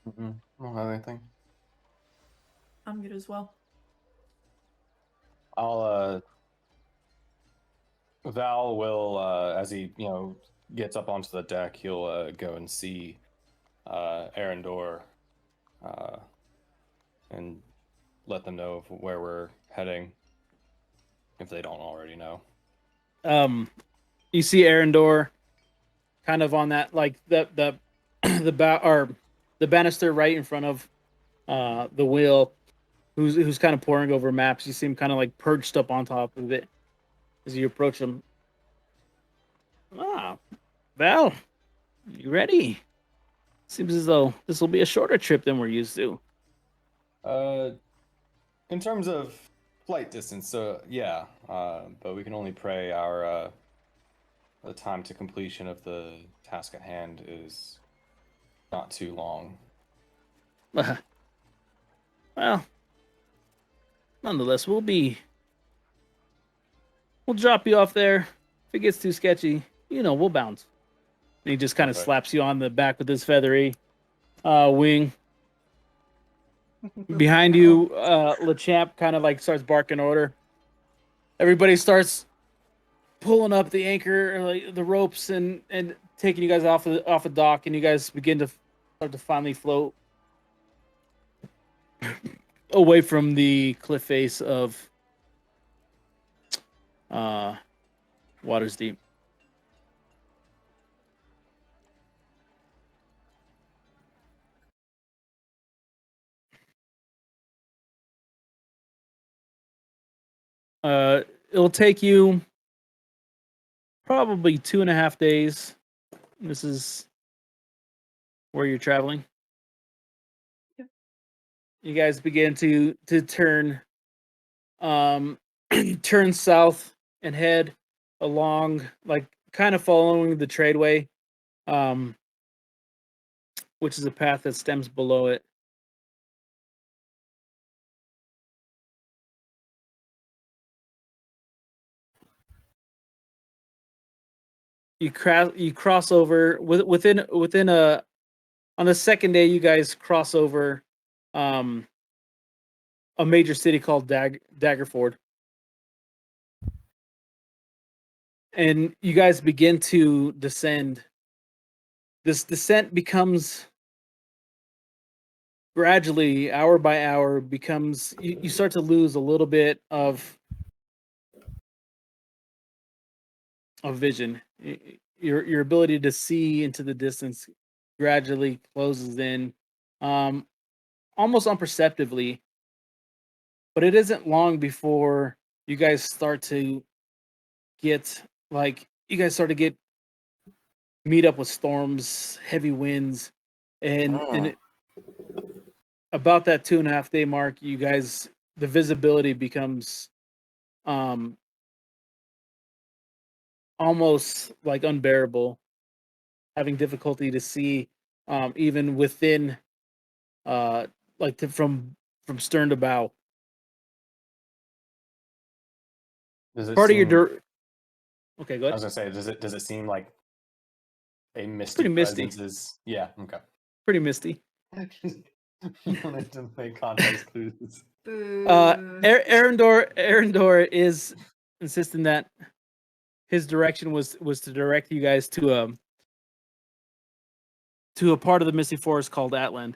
Speaker 5: I don't have anything.
Speaker 2: I'm good as well.
Speaker 5: I'll Val will as he gets up onto the deck, he'll go and see Arendor and let them know of where we're heading if they don't already know.
Speaker 3: You see Arendor kind of on that like the the banister right in front of the wheel, who's kind of poring over maps. You see him kind of like perched up on top of it as you approach him. Ah, Val, you ready? Seems as though this will be a shorter trip than we're used to.
Speaker 5: In terms of flight distance, so yeah, but we can only pray our the time to completion of the task at hand is not too long.
Speaker 3: Well, nonetheless, we'll drop you off there. If it gets too sketchy, we'll bounce. And he just kind of
Speaker 5: Perfect.
Speaker 3: slaps you on the back with his feathery wing. Behind you, LeChamp kind of like starts barking order. Everybody starts pulling up the anchor, like the ropes, and taking you guys off the dock, and you guys begin to start to finally float away from the cliff face of Waters Deep. It'll take you probably 2.5 days. This is where you're traveling.
Speaker 2: Yep.
Speaker 3: You guys begin to turn turn south and head along, like kind of following the tradeway, which is a path that stems below it. You cross over within a on the second day. You guys cross over um, a major city called Daggerford, and you guys begin to descend. This descent becomes gradually, hour by hour, becomes you start to lose a little bit of vision. Your ability to see into the distance gradually closes in, um, almost imperceptibly. But it isn't long before you guys start to get meet up with storms, heavy winds, and
Speaker 4: Mm.
Speaker 3: about that 2.5 day mark, you guys the visibility becomes almost like unbearable, having difficulty to see even within like from stern to bow.
Speaker 5: Does it
Speaker 3: Part of your
Speaker 5: seem?
Speaker 3: okay, go
Speaker 5: I
Speaker 3: ahead.
Speaker 5: was gonna say, does it seem like a misty
Speaker 3: Pretty misty.
Speaker 5: presence is? Yeah. Okay.
Speaker 3: Pretty misty.
Speaker 5: Wanted to make context clues.
Speaker 2: Boo.
Speaker 3: Arendor is insisting that his direction was to direct you guys to a part of the Misty Forest called Atland.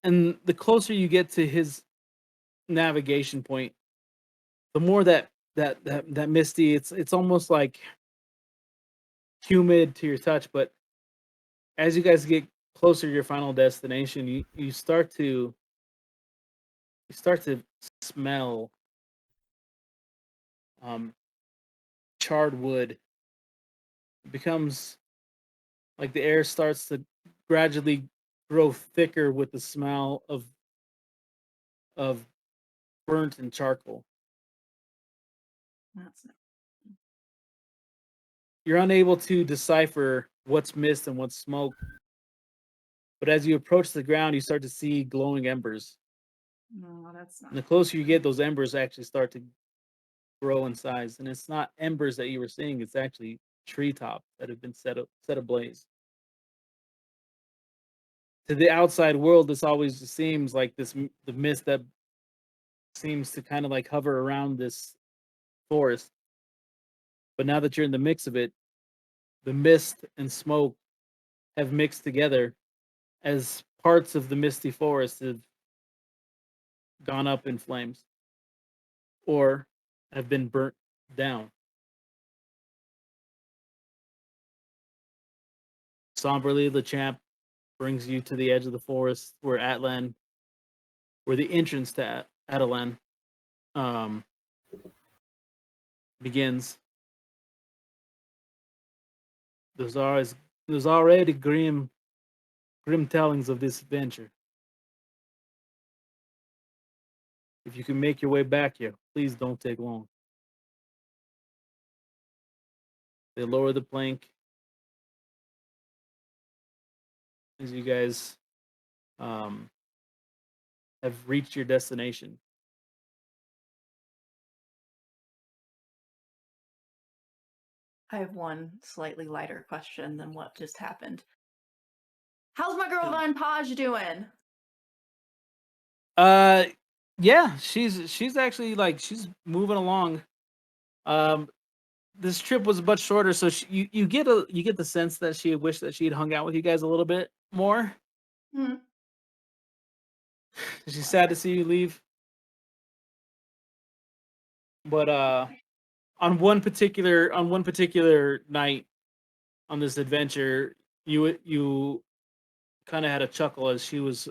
Speaker 3: And the closer you get to his navigation point, the more that misty, it's almost like humid to your touch, but as you guys get closer to your final destination, you start to smell charred wood. It becomes like the air starts to gradually grow thicker with the smell of burnt and charcoal.
Speaker 2: That's not-
Speaker 3: You're unable to decipher what's mist and what's smoke. But as you approach the ground, you start to see glowing embers.
Speaker 2: No, that's not.
Speaker 3: And the closer you get, those embers actually start to grow in size. And it's not embers that you were seeing, it's actually treetops that have been set ablaze. To the outside world, this always just seems like the mist that seems to kind of like hover around this forest. But now that you're in the mix of it, the mist and smoke have mixed together as parts of the misty forest have gone up in flames or have been burnt down. Somberly, the champ brings you to the edge of the forest where the entrance to Atlan begins. There's already grim tellings of this adventure. If you can make your way back here, please don't take long. They lower the plank as you guys have reached your destination.
Speaker 2: I have one slightly lighter question than what just happened. How's my girl Von Page doing?
Speaker 3: Yeah, she's actually like she's moving along. This trip was much shorter, so you get the sense that she wished that she had hung out with you guys a little bit more.
Speaker 2: Hmm.
Speaker 3: She's sad to see you leave. But on one particular night on this adventure, you kind of had a chuckle as she was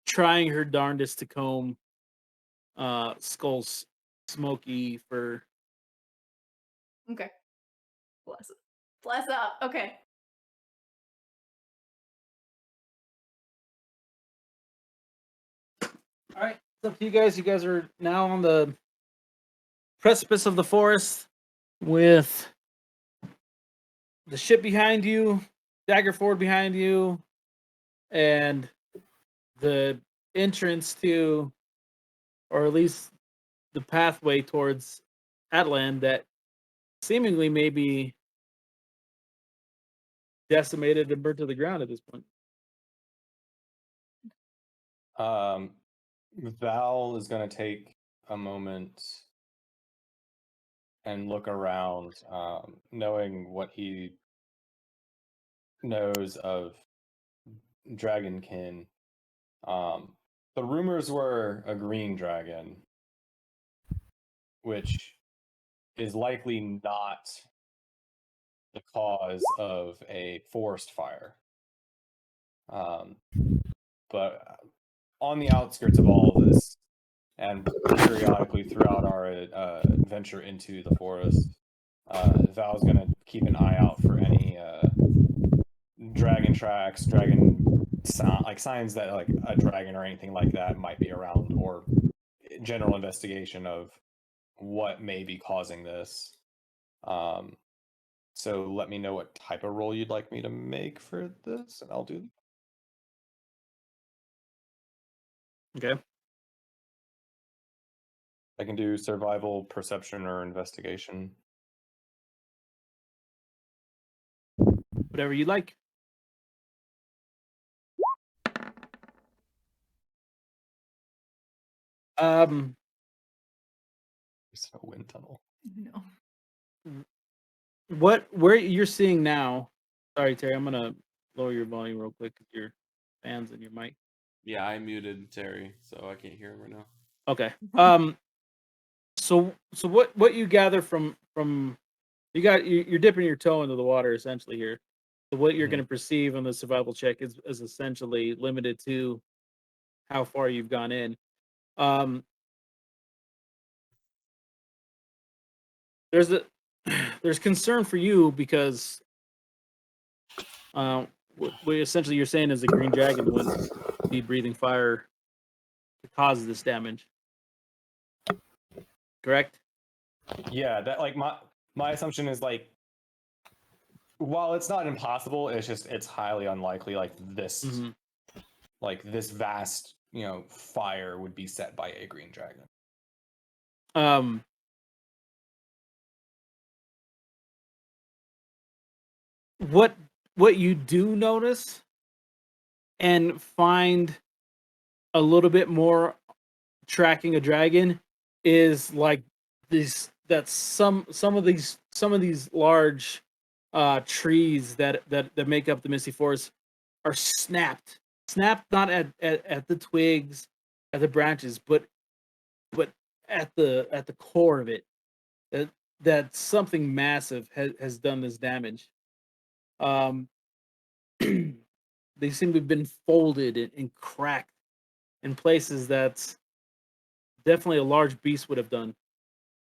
Speaker 3: trying her darndest to comb Skull's smoky fur.
Speaker 2: Okay. Bless it. Bless up. Okay.
Speaker 3: All right, it's up to you guys. You guys are now on the precipice of the forest with the ship behind you, Dagger Ford behind you, and the entrance to, or at least the pathway towards Atlan that seemingly may be decimated and burnt to the ground at this point.
Speaker 5: Val is going to take a moment and look around, knowing what he knows of Dragonkin. The rumors were a green dragon, which is likely not the cause of a forest fire. But on the outskirts of all of this, and periodically throughout our adventure into the forest, Val's going to keep an eye out for any dragon tracks, dragon signs that like a dragon or anything like that might be around, or general investigation of what may be causing this. So let me know what type of roll you'd like me to make for this, and I'll do.
Speaker 3: Okay.
Speaker 5: I can do survival, perception, or investigation.
Speaker 3: Whatever you like. Um,
Speaker 5: There's no wind tunnel.
Speaker 2: No.
Speaker 3: where you're seeing now? Sorry, Terry. I'm gonna lower your volume real quick with your fans and your mic.
Speaker 1: Yeah, I muted Terry, so I can't hear him right now.
Speaker 3: Okay. So what you gather from you're dipping your toe into the water essentially here. So what you're
Speaker 5: Mhm.
Speaker 3: going to perceive on the survival check is essentially limited to how far you've gone in. Um, there's a there's concern for you because what essentially you're saying is the green dragon wouldn't be breathing fire to cause this damage. Correct?
Speaker 5: Yeah, that like my assumption is like, while it's not impossible, it's highly unlikely. Like this,
Speaker 3: Mhm.
Speaker 5: like this vast fire would be set by a green dragon.
Speaker 3: Um, what you do notice and find a little bit more tracking a dragon is like some of these large trees that make up the misty forest are snapped not at the twigs, at the branches, but at the core of it, that something massive has done this damage. um they seem to have been folded and cracked in places that definitely a large beast would have done.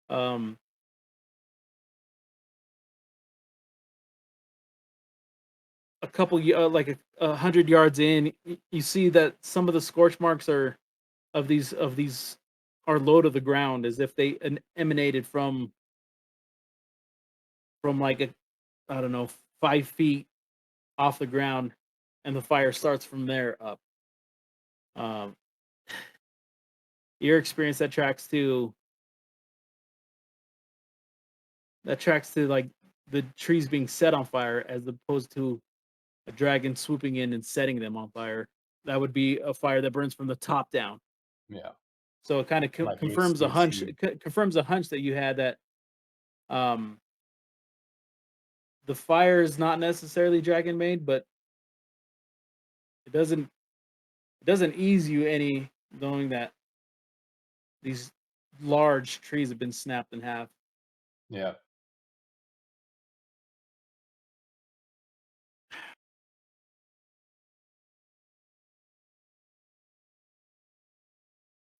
Speaker 3: Um, a couple, like 100 yards in, you see that some of the scorch marks are of these are low to the ground, as if they emanated from like I don't know, 5 feet off the ground, and the fire starts from there up. Um, your experience that tracks to like the trees being set on fire as opposed to a dragon swooping in and setting them on fire. That would be a fire that burns from the top down.
Speaker 5: Yeah,
Speaker 3: So it kind of
Speaker 5: like
Speaker 3: confirms a
Speaker 5: you'd
Speaker 3: hunch.
Speaker 5: see.
Speaker 3: Confirms a hunch that you had that um, the fire is not necessarily dragon made, but it doesn't ease you any knowing that these large trees have been snapped in half.
Speaker 5: Yeah.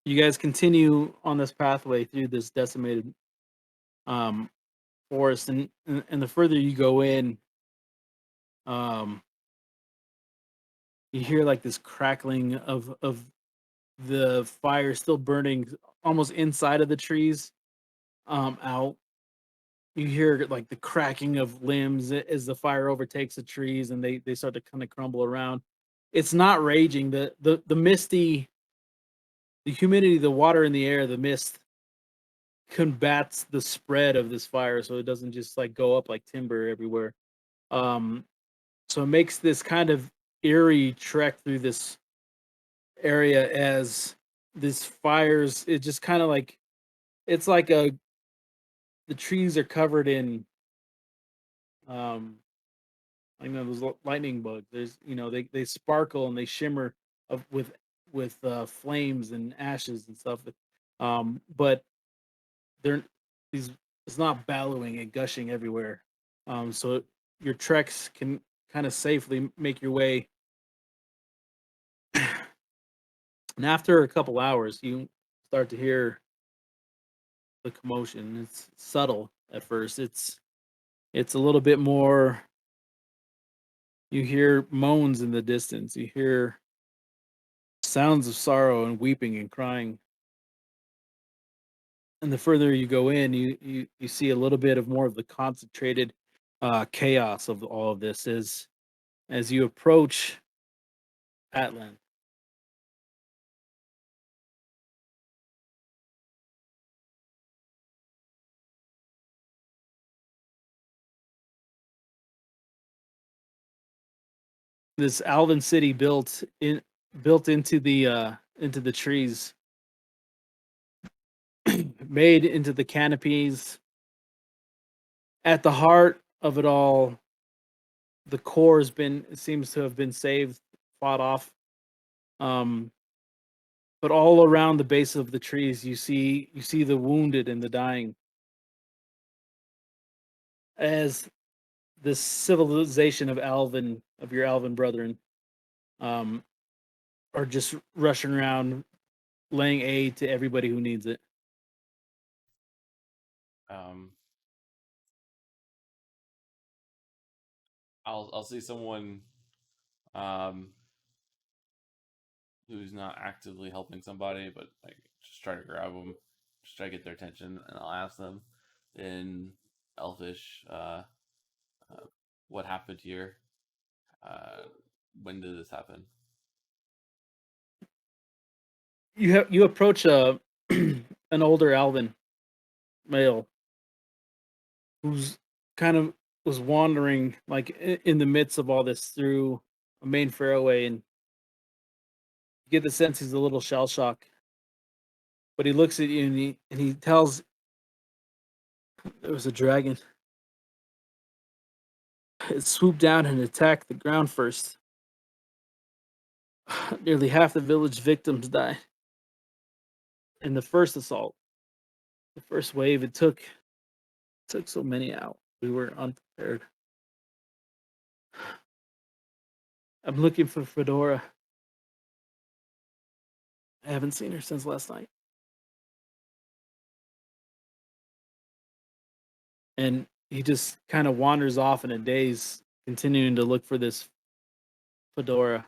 Speaker 3: You guys continue on this pathway through this decimated um, forest, and the further you go in, um, you hear like this crackling of the fire still burning almost inside of the trees, out. You hear like the cracking of limbs as the fire overtakes the trees and they start to kind of crumble around. It's not raging. The misty, the humidity, the water in the air, the mist combats the spread of this fire so it doesn't just like go up like timber everywhere. Um so it makes this kind of eerie trek through this area as this fires, it just kind of like, it's like the trees are covered in um I know those lightning bugs. There's, they sparkle and they shimmer with flames and ashes and stuff. But they're these it's not bellowing and gushing everywhere. So your treks can kind of safely make your way. And after a couple hours, you start to hear the commotion. It's subtle at first. It's a little bit more. You hear moans in the distance. You hear sounds of sorrow and weeping and crying. And the further you go in, you see a little bit of more of the concentrated chaos of all of this as you approach Atlan. This Alvin city built into the trees, made into the canopies. At the heart of it all, the core seems to have been saved, fought off. Um, but all around the base of the trees, you see the wounded and the dying. As this civilization of your Alvin brethren, um, are just rushing around, laying aid to everybody who needs it.
Speaker 1: Um, I'll see someone um, who's not actively helping somebody, but like just try to grab them, just try to get their attention, and I'll ask them in Elfish, what happened here? Uh, when did this happen?
Speaker 3: You approach a an older Alvin male who's kind of was wandering like in the midst of all this through a main fairway, and you get the sense he's a little shell shocked. But he looks at you and he tells, there was a dragon. It swooped down and attacked the ground first. Nearly half the village victims died in the first assault. The first wave, it took so many out. We were unprepared. I'm looking for Fedora. I haven't seen her since last night. And he just kind of wanders off in a daze, continuing to look for this Fedora.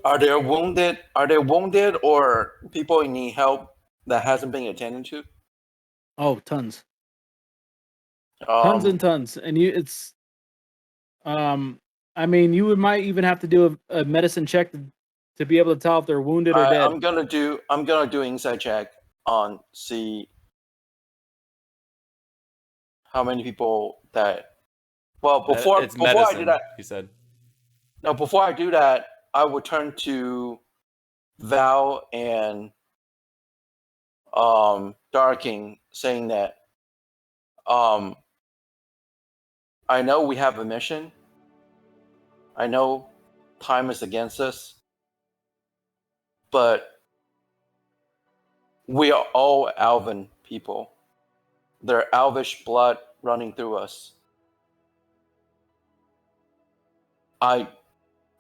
Speaker 4: Are there wounded? Are there wounded or people in need help that hasn't been attended to?
Speaker 3: Oh, tons. Tons
Speaker 4: Um,
Speaker 3: and tons. And um I mean, might even have to do a medicine check to be able to tell if they're wounded or dead.
Speaker 4: I'm gonna do inside check on see how many people that. Well,
Speaker 1: It's
Speaker 4: before I do
Speaker 1: medicine,
Speaker 4: that,
Speaker 1: he said.
Speaker 4: no, before I do that, I would turn to Val and Darking, saying that um, I know we have a mission. I know time is against us, but we are all Alvin people. There Alvish blood running through us. I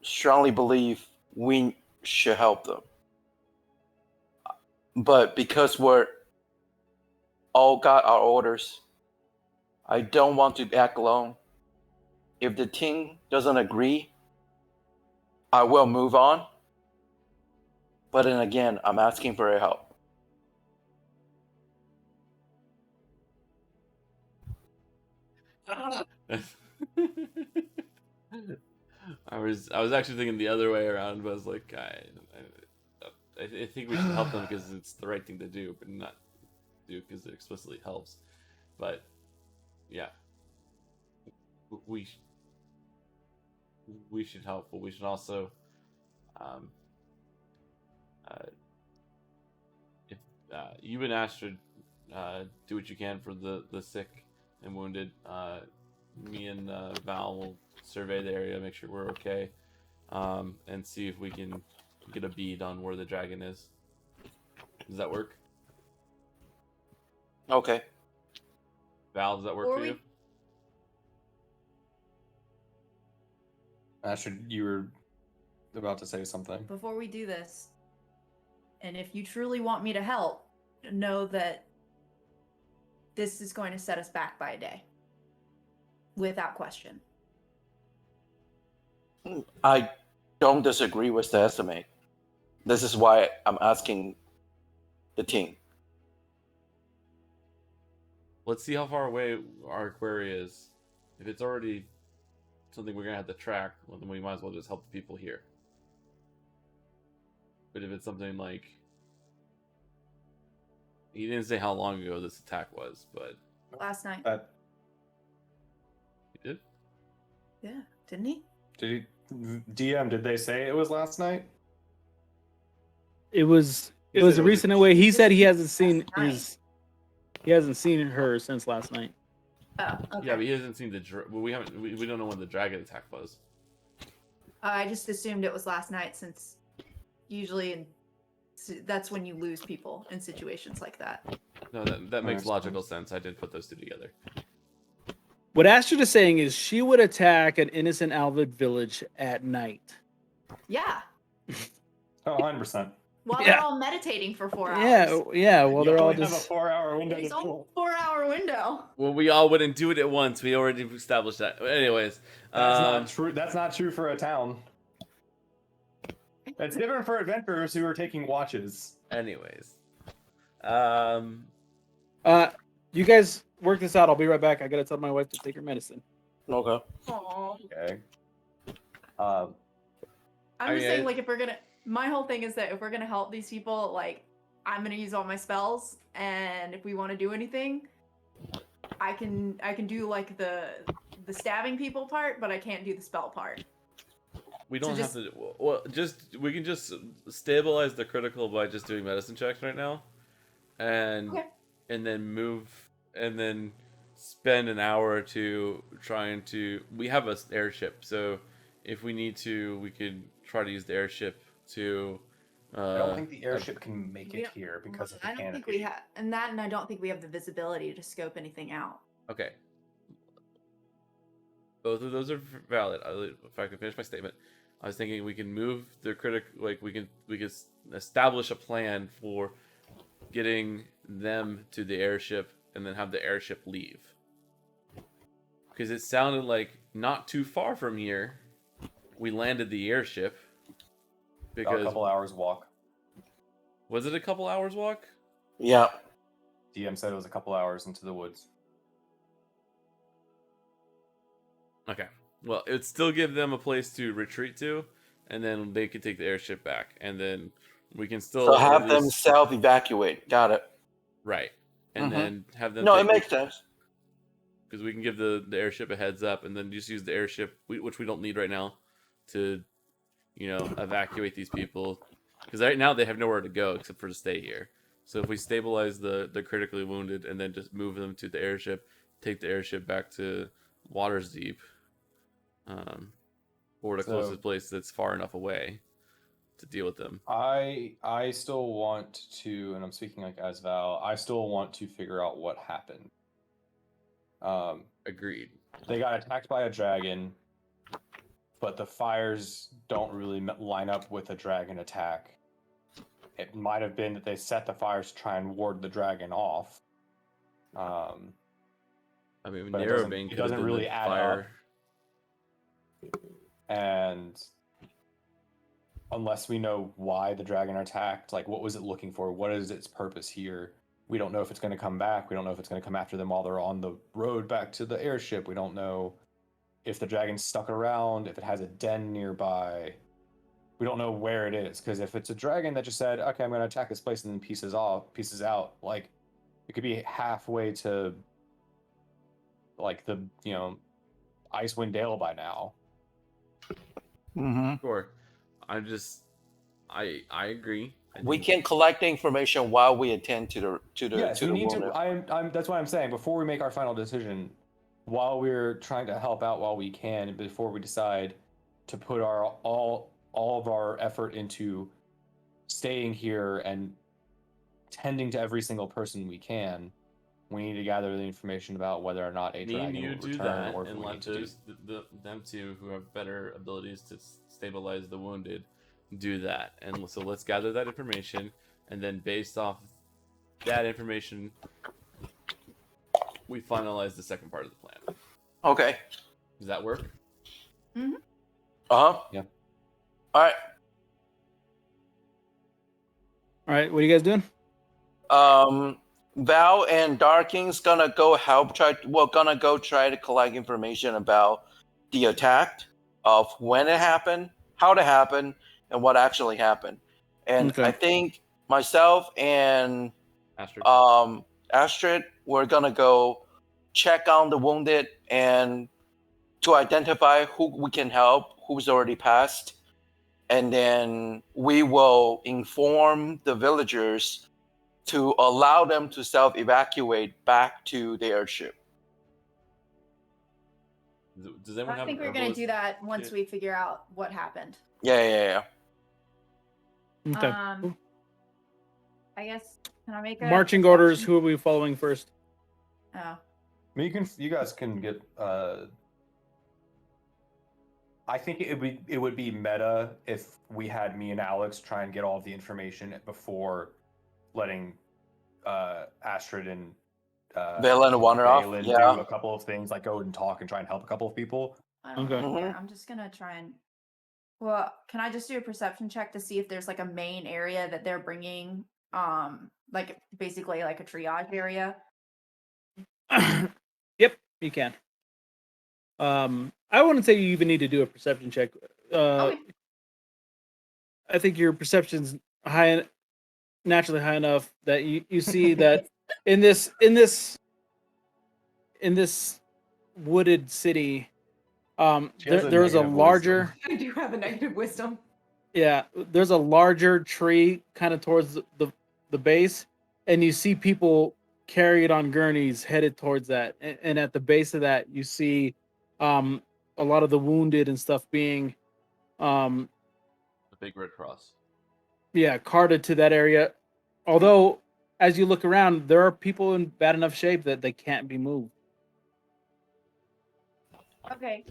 Speaker 4: strongly believe we should help them. But because we're all got our orders, I don't want to act alone. If the team doesn't agree, I will move on. But then again, I'm asking for your help.
Speaker 1: I was actually thinking the other way around, but I was like, I think we should help them because it's the right thing to do, but not do because it explicitly helps. But yeah, we we should help, but we should also, um, uh, if you and Astrid do what you can for the sick and wounded, me and Val will survey the area, make sure we're okay, and see if we can get a bead on where the dragon is. Does that work?
Speaker 4: Okay.
Speaker 1: Val, does that work for you?
Speaker 5: Astrid, you were about to say something.
Speaker 2: Before we do this, and if you truly want me to help, know that this is going to set us back by a day. Without question.
Speaker 4: I don't disagree with the estimate. This is why I'm asking the team.
Speaker 1: Let's see how far away our quarry is. If it's already something we're gonna have to track, well, then we might as well just help the people here. But if it's something like, he didn't say how long ago this attack was, but
Speaker 2: Last night.
Speaker 1: he did.
Speaker 2: Yeah, didn't he?
Speaker 5: Did DM? Did they say it was last night?
Speaker 3: It was
Speaker 1: He
Speaker 3: it was
Speaker 1: said
Speaker 3: a
Speaker 1: it was
Speaker 3: recent away. He said he hasn't seen
Speaker 2: last night.
Speaker 3: he hasn't seen her since last night.
Speaker 2: Oh, okay.
Speaker 1: Yeah, but he hasn't seen well, we don't know when the dragon attack was.
Speaker 2: I just assumed it was last night since usually that's when you lose people in situations like that.
Speaker 1: No, that makes
Speaker 5: Alright,
Speaker 1: logical sense. I did put those two together.
Speaker 3: What Astrid is saying is she would attack an innocent Alvid village at night.
Speaker 2: Yeah.
Speaker 5: Oh, 100%.
Speaker 2: While
Speaker 3: Yeah.
Speaker 2: they're all meditating for 4 hours.
Speaker 3: Yeah. Well,
Speaker 5: You
Speaker 3: they're all
Speaker 5: only have a
Speaker 3: just
Speaker 5: 4-hour window
Speaker 2: It's
Speaker 5: to
Speaker 2: only
Speaker 5: pull.
Speaker 2: a 4-hour window.
Speaker 1: Well, we all wouldn't do it at once. We already established that. Anyways,
Speaker 5: That's not true. That's not true for a town. That's different for adventurers who are taking watches.
Speaker 1: anyways,
Speaker 3: you guys work this out. I'll be right back. I gotta tell my wife to take her medicine.
Speaker 4: Okay.
Speaker 2: Aww.
Speaker 5: Okay.
Speaker 2: I'm
Speaker 1: I
Speaker 2: just
Speaker 1: mean,
Speaker 2: saying, like, if we're gonna, my whole thing is that if we're gonna help these people, like, I'm gonna use all my spells, and if we want to do anything, I can do like the stabbing people part, but I can't do the spell part.
Speaker 1: we don't
Speaker 2: So
Speaker 1: have to. Well, we can just stabilize the critical by just doing medicine checks right now, and
Speaker 2: Okay.
Speaker 1: and then move and then spend an hour or two trying to. We have an airship, so if we need to, we could try to use the airship to.
Speaker 5: I don't think the airship can make
Speaker 2: We
Speaker 5: it
Speaker 2: don't-
Speaker 5: here because of the
Speaker 2: I don't think
Speaker 5: canopy.
Speaker 2: we have, and I don't think we have the visibility to scope anything out.
Speaker 1: Okay. Both of those are valid. If I can finish my statement, I was thinking we can move the like we can establish a plan for getting them to the airship and then have the airship leave. Because it sounded like not too far from here, we landed the airship.
Speaker 5: About
Speaker 1: Because
Speaker 5: a couple hours walk.
Speaker 1: was it a couple hours walk?
Speaker 4: Yeah.
Speaker 5: DM said it was a couple hours into the woods.
Speaker 1: Okay. Well, it would still give them a place to retreat to, and then they could take the airship back, and then we can still
Speaker 4: So have
Speaker 1: at
Speaker 4: them
Speaker 1: least-
Speaker 4: self-evacuate. Got it.
Speaker 1: right, and
Speaker 4: Mhm.
Speaker 1: then have them.
Speaker 4: No, it makes sense.
Speaker 1: because we can give the airship a heads up, and then just use the airship, which we don't need right now, to evacuate these people. Because right now they have nowhere to go except for to stay here. So if we stabilize the critically wounded and then just move them to the airship, take the airship back to Waters Deep, or the
Speaker 5: So-
Speaker 1: closest place that's far enough away to deal with them.
Speaker 5: I still want to, and I'm speaking like as Val, I still want to figure out what happened.
Speaker 1: Agreed.
Speaker 5: They got attacked by a dragon, but the fires don't really line up with a dragon attack. It might have been that they set the fires to try and ward the dragon off.
Speaker 1: I mean,
Speaker 5: But it
Speaker 1: Narrowbane
Speaker 5: doesn't
Speaker 1: could have been
Speaker 5: really
Speaker 1: the
Speaker 5: add
Speaker 1: fire.
Speaker 5: And unless we know why the dragon attacked, like what was it looking for? What is its purpose here? We don't know if it's going to come back. We don't know if it's going to come after them while they're on the road back to the airship. We don't know if the dragon's stuck around, if it has a den nearby. We don't know where it is, because if it's a dragon that just said, "Okay, I'm going to attack this place," and then pieces out, like it could be halfway to like the Icewind Dale by now.
Speaker 4: Mm-hmm.
Speaker 1: Sure. I agree. I
Speaker 4: We
Speaker 1: think-
Speaker 4: can collect the information while we attend to the
Speaker 5: Yes,
Speaker 4: to
Speaker 5: we
Speaker 4: the
Speaker 5: need
Speaker 4: wounded.
Speaker 5: to. I'm. That's what I'm saying. Before we make our final decision, while we're trying to help out while we can, before we decide to put our all of our effort into staying here and tending to every single person we can, we need to gather the information about whether or not a
Speaker 1: Me and
Speaker 5: dragon
Speaker 1: you
Speaker 5: will
Speaker 1: do
Speaker 5: return,
Speaker 1: that,
Speaker 5: or if
Speaker 1: and
Speaker 5: we
Speaker 1: let
Speaker 5: need to do.
Speaker 1: them two who have better abilities to stabilize the wounded do that. And so let's gather that information, and then based off that information, we finalize the second part of the plan.
Speaker 4: Okay.
Speaker 1: Does that work?
Speaker 4: Uh huh.
Speaker 1: Yeah.
Speaker 4: All right.
Speaker 3: All right, what are you guys doing?
Speaker 4: Val and Darking's gonna go help gonna go try to collect information about the attack, of when it happened, how it happened, and what actually happened. And
Speaker 3: Okay.
Speaker 4: I think myself and
Speaker 1: Astrid?
Speaker 4: Astrid, we're gonna go check on the wounded and to identify who we can help, who's already passed, and then we will inform the villagers to allow them to self-evacuate back to the airship.
Speaker 1: Does anyone
Speaker 2: I
Speaker 1: have
Speaker 2: think
Speaker 1: an
Speaker 2: we're gonna
Speaker 1: herbalist
Speaker 2: do that once
Speaker 1: kit?
Speaker 2: we figure out what happened.
Speaker 4: Yeah.
Speaker 3: Okay.
Speaker 2: I guess can I make a
Speaker 3: Marching orders.
Speaker 2: perception-
Speaker 3: Who are we following first?
Speaker 2: Oh,
Speaker 5: I mean, you guys can get. I think it would be meta if we had me and Alex try and get all of the information before letting Astrid and
Speaker 4: Valen wander off.
Speaker 5: Valen
Speaker 4: Yeah.
Speaker 5: do a couple of things, like go and talk and try and help a couple of people.
Speaker 2: I don't
Speaker 3: Okay.
Speaker 2: know. I'm just gonna try and. Well, can I just do a perception check to see if there's like a main area that they're bringing, like basically like a triage area?
Speaker 3: Yep, you can. I wouldn't say you even need to do a perception check.
Speaker 2: Okay.
Speaker 3: I think your perception's naturally high enough that you see that in this wooded city,
Speaker 5: She has a
Speaker 3: there is a
Speaker 5: negative
Speaker 3: larger
Speaker 2: I do have a negative wisdom.
Speaker 3: yeah, there's a larger tree kind of towards the base, and you see people carried on gurneys headed towards that, and at the base of that you see a lot of the wounded and stuff being
Speaker 1: The big Red Cross.
Speaker 3: carted to that area. Although as you look around, there are people in bad enough shape that they can't be moved.
Speaker 2: Okay.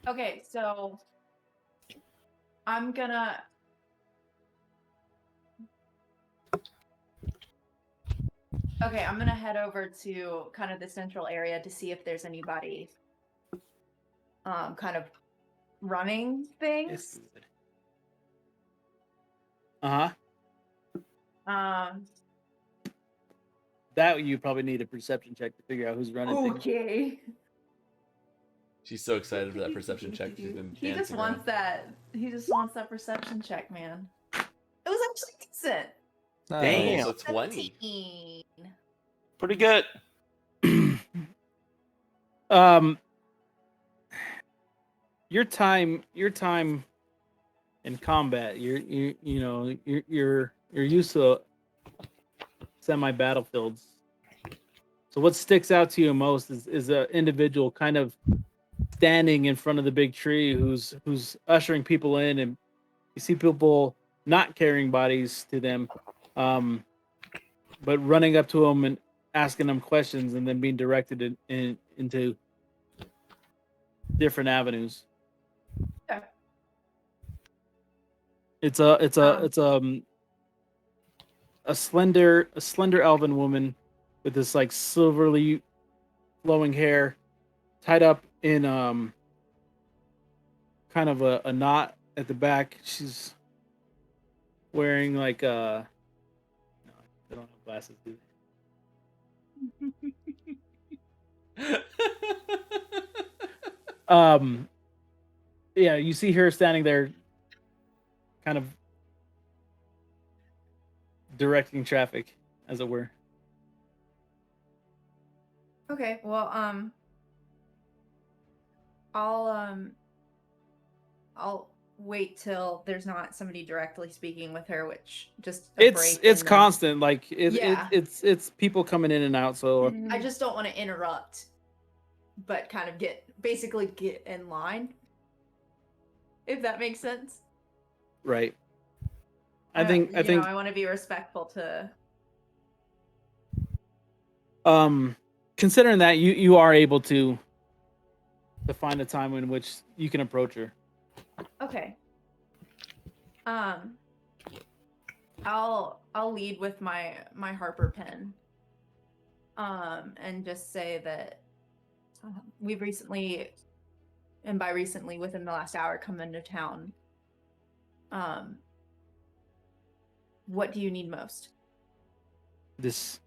Speaker 2: Okay, so I'm gonna. Okay, I'm gonna head over to kind of the central area to see if there's anybody kind of running things.
Speaker 3: Uh-huh. That you probably need a perception check to figure out who's running things.
Speaker 2: Okay.
Speaker 1: She's so excited for that perception check. She's been
Speaker 2: He just
Speaker 1: dancing
Speaker 2: wants
Speaker 1: around.
Speaker 2: that. He just wants that perception check, man. It was actually decent.
Speaker 4: Damn.
Speaker 1: So 20.
Speaker 2: 17.
Speaker 4: Pretty good.
Speaker 3: Your time in combat, you're used to semi battlefields. So what sticks out to you most is an individual kind of standing in front of the big tree who's ushering people in, and you see people not carrying bodies to them, but running up to them and asking them questions and then being directed into different avenues.
Speaker 2: Okay.
Speaker 3: It's a slender elven woman with this like silverly flowing hair tied up in kind of a knot at the back. She's wearing like no, they don't have glasses, do they? Yeah, you see her standing there kind of directing traffic, as it were.
Speaker 2: Okay, well, I'll wait till there's not somebody directly speaking with her, which just a break
Speaker 3: It's
Speaker 2: in the-
Speaker 3: constant, like
Speaker 2: Yeah.
Speaker 3: it's people coming in and out. So
Speaker 2: I just don't want to interrupt, but kind of get in line. If that makes sense.
Speaker 3: right. I think
Speaker 2: I want to be respectful to.
Speaker 3: Considering that you are able to find a time in which you can approach her.
Speaker 2: Okay. I'll lead with my Harper pen. And just say that we've recently, and by recently within the last hour, come into town. What do you need most?
Speaker 3: This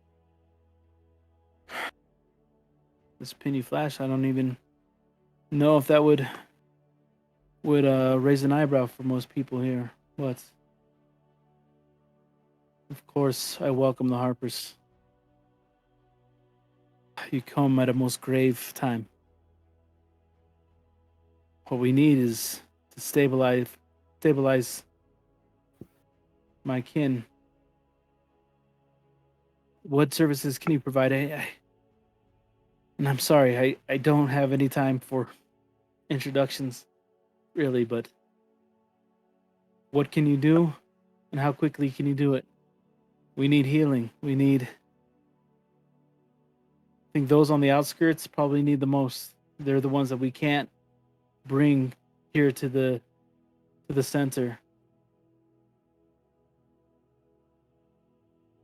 Speaker 3: penny flash, I don't even know if that would raise an eyebrow for most people here. But of course, I welcome the Harpers. You come at a most grave time. What we need is to stabilize my kin. What services can you provide? And I'm sorry, I don't have any time for introductions, really, but what can you do and how quickly can you do it? We need healing. I think those on the outskirts probably need the most. They're the ones that we can't bring here to the center.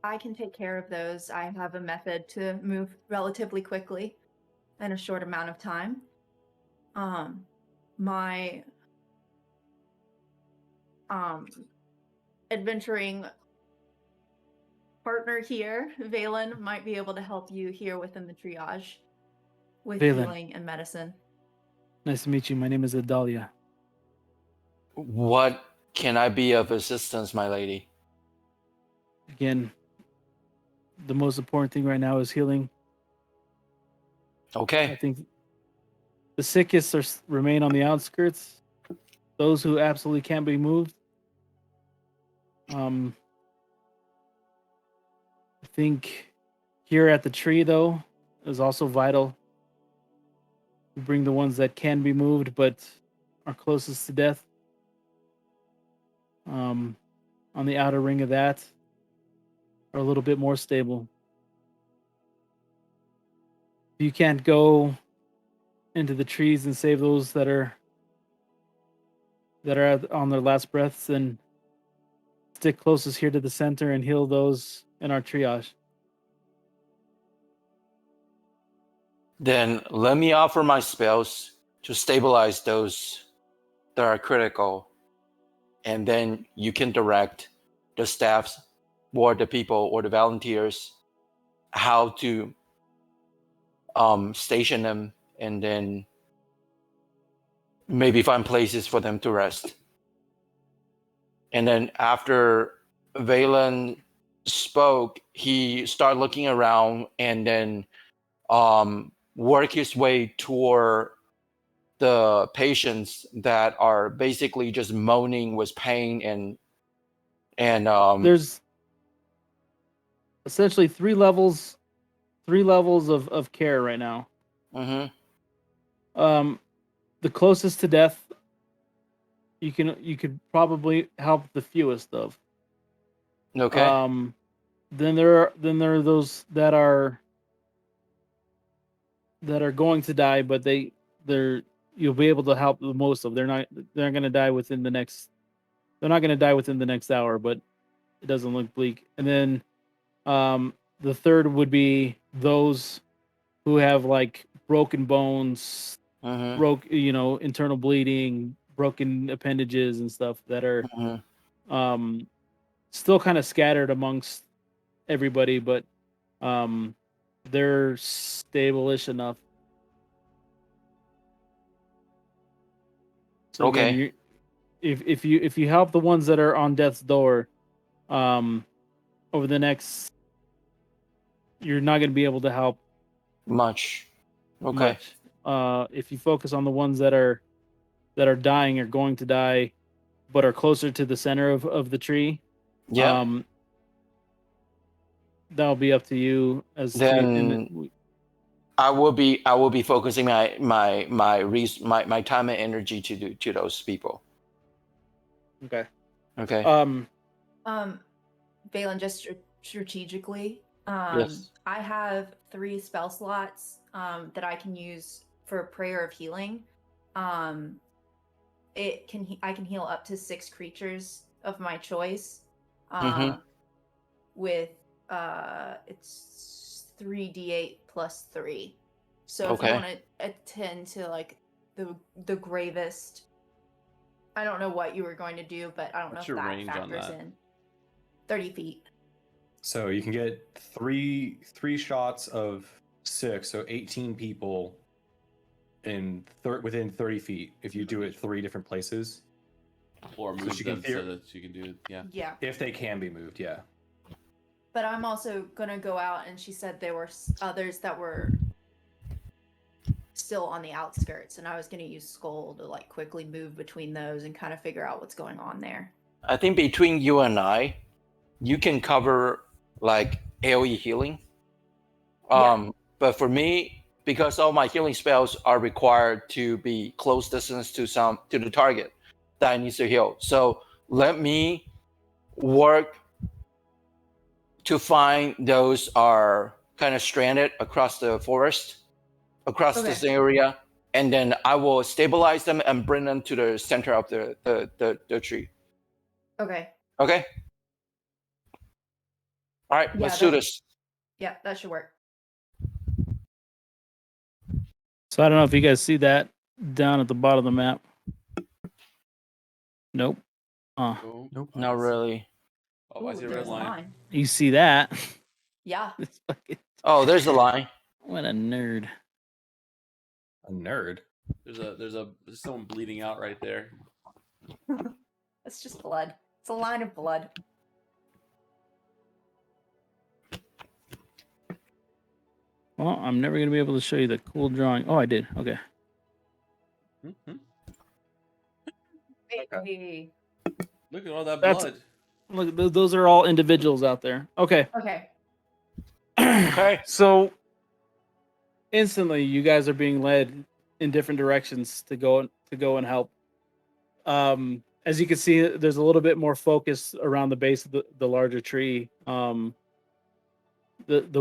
Speaker 2: I can take care of those. I have a method to move relatively quickly in a short amount of time. My adventuring partner here, Valen, might be able to help you here within the triage with
Speaker 3: Valen.
Speaker 2: healing and medicine.
Speaker 3: Nice to meet you. My name is Adalia.
Speaker 4: What can I be of assistance, my lady?
Speaker 3: Again, the most important thing right now is healing. I
Speaker 4: Okay.
Speaker 3: think the sickest remain on the outskirts. Those who absolutely can't be moved. I think here at the tree, though, is also vital. We bring the ones that can be moved but are closest to death. On the outer ring of that, are a little bit more stable. If you can't go into the trees and save those that are on their last breaths, then stick closest here to the center and heal those in our triage.
Speaker 4: Then let me offer my spells to stabilize those that are critical. And then you can direct the staffs or the people or the volunteers how to station them and then maybe find places for them to rest. And then after Valen spoke, he started looking around and then work his way toward the patients that are basically just moaning with pain and
Speaker 3: There's essentially three levels of care right now.
Speaker 4: mhm.
Speaker 3: The closest to death you could probably help the fewest of.
Speaker 4: Okay.
Speaker 3: Then there are those that are going to die, but they're you'll be able to help the most of. They're not going to die within the next. They're not going to die within the next hour, but it doesn't look bleak. And then, the third would be those who have like broken bones,
Speaker 4: Mhm.
Speaker 3: internal bleeding, broken appendages and stuff that are
Speaker 4: Mhm.
Speaker 3: still kind of scattered amongst everybody, but they're stable-ish enough. So again,
Speaker 4: Okay.
Speaker 3: if you help the ones that are on death's door, over the next, you're not going to be able to help
Speaker 4: Much. Okay.
Speaker 3: much. If you focus on the ones that are dying or going to die, but are closer to the center of the tree,
Speaker 4: Yeah.
Speaker 3: that'll be up to you as to.
Speaker 4: Then I will be focusing my time and energy to those people.
Speaker 3: Okay.
Speaker 4: Okay.
Speaker 2: Valen, just strategically,
Speaker 4: Yes.
Speaker 2: I have 3 spell slots that I can use for Prayer of Healing. I can heal up to 6 creatures of my choice.
Speaker 4: Mhm.
Speaker 2: with it's 3d8 plus 3. So if
Speaker 4: Okay.
Speaker 2: you want to attend to like the gravest, I don't know what you were going to do, but I don't
Speaker 1: What's
Speaker 2: know
Speaker 1: your
Speaker 2: if that
Speaker 1: range on
Speaker 2: factors
Speaker 1: that?
Speaker 2: in. 30 feet.
Speaker 5: So you can get three shots of 6, so 18 people within 30 feet if you do it 3 different places.
Speaker 1: Or
Speaker 5: So
Speaker 1: move
Speaker 5: she can
Speaker 1: them so that you can do it. Yeah.
Speaker 2: Yeah.
Speaker 5: If they can be moved, yeah.
Speaker 2: But I'm also gonna go out, and she said there were others that were still on the outskirts, and I was gonna use Skull to like quickly move between those and kind of figure out what's going on there.
Speaker 4: I think between you and I, you can cover like AoE healing.
Speaker 2: Yeah.
Speaker 4: But for me, because all my healing spells are required to be close distance to the target that I need to heal. So let me work to find those are kind of stranded across the forest, across this
Speaker 2: Okay.
Speaker 4: area, and then I will stabilize them and bring them to the center of the tree.
Speaker 2: Okay.
Speaker 4: Okay. All right,
Speaker 2: Yeah,
Speaker 4: let's do
Speaker 2: that-
Speaker 4: this.
Speaker 2: Yeah, that should work.
Speaker 3: So I don't know if you guys see that down at the bottom of the map. Nope.
Speaker 1: Oh,
Speaker 5: Nope.
Speaker 1: I
Speaker 4: Not
Speaker 1: see-
Speaker 4: really.
Speaker 1: Oh, I
Speaker 2: Ooh,
Speaker 1: see a red
Speaker 2: there's
Speaker 1: line.
Speaker 3: You see that?
Speaker 2: Yeah.
Speaker 3: It's fucking,
Speaker 4: Oh, there's the line.
Speaker 3: what a nerd.
Speaker 5: A nerd.
Speaker 1: There's someone bleeding out right there.
Speaker 2: It's just blood. It's a line of blood.
Speaker 3: Well, I'm never gonna be able to show you the cool drawing. Oh, I did. Okay.
Speaker 1: Mhm.
Speaker 2: Hey.
Speaker 1: Look at all that
Speaker 3: That's-
Speaker 1: blood.
Speaker 3: Look, those are all individuals out there. Okay.
Speaker 2: Okay.
Speaker 4: Okay.
Speaker 3: So instantly, you guys are being led in different directions to go and help. As you can see, there's a little bit more focus around the base of the larger tree. The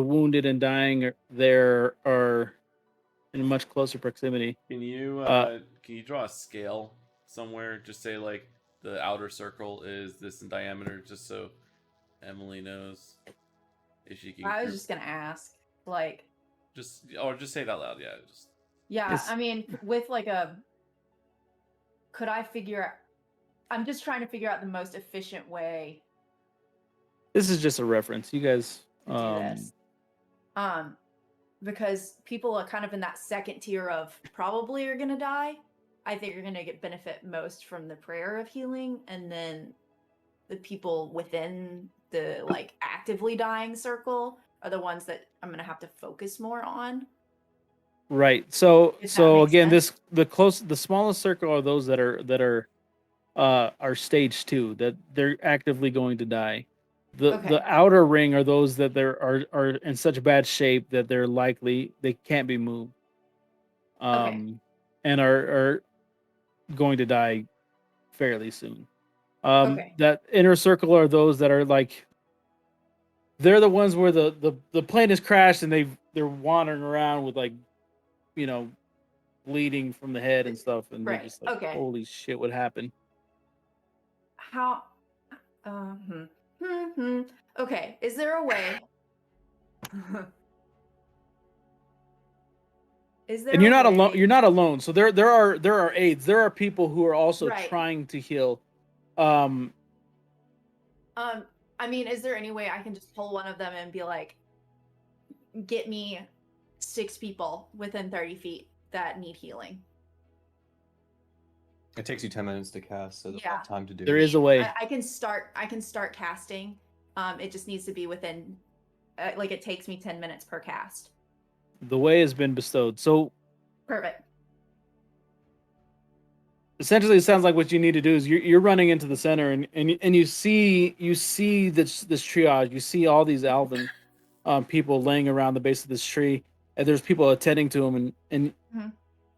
Speaker 3: wounded and dying are in much closer proximity.
Speaker 1: Can you draw a scale somewhere? Just say like the outer circle is this in diameter, just so Emily knows if she can.
Speaker 2: I was just gonna ask, like,
Speaker 1: just say it out loud. Yeah, just
Speaker 2: yeah.
Speaker 3: It's-
Speaker 2: I mean, with like a, could I figure? I'm just trying to figure out the most efficient way
Speaker 3: This is just a reference. You guys.
Speaker 2: to do this. Because people are kind of in that second tier of probably are gonna die. I think you're gonna get benefit most from the prayer of healing, and then the people within the like actively dying circle are the ones that I'm gonna have to focus more on.
Speaker 3: Right. So
Speaker 2: If that
Speaker 3: so
Speaker 2: makes
Speaker 3: again,
Speaker 2: sense.
Speaker 3: the smallest circle are those that are stage 2, that they're actively going to die. The
Speaker 2: Okay.
Speaker 3: outer ring are those that are in such bad shape that they can't be moved. And are going to die fairly soon.
Speaker 2: Okay.
Speaker 3: That inner circle are those that are like, they're the ones where the plane has crashed and they're wandering around with like, you know, bleeding from the head and stuff, and they're
Speaker 2: Right.
Speaker 3: just like,
Speaker 2: Okay.
Speaker 3: holy shit, what happened?
Speaker 2: How? Okay. Is there a way? Is there?
Speaker 3: And you're
Speaker 2: a
Speaker 3: not alone.
Speaker 2: way-
Speaker 3: You're not alone. So there are aides. There are people who are also
Speaker 2: Right.
Speaker 3: trying to heal.
Speaker 2: I mean, is there any way I can just pull one of them and be like, get me 6 people within 30 feet that need healing?
Speaker 5: It takes you 10 minutes to cast, so there's
Speaker 2: Yeah.
Speaker 5: time to do
Speaker 3: There
Speaker 5: it.
Speaker 3: is a way.
Speaker 2: I can start casting. It just needs to be within, like it takes me 10 minutes per cast.
Speaker 3: The way has been bestowed. So
Speaker 2: Perfect.
Speaker 3: essentially, it sounds like what you need to do is you're running into the center, and you see this triage. You see all these Alvin people laying around the base of this tree, and there's people attending to them, and
Speaker 2: Mhm.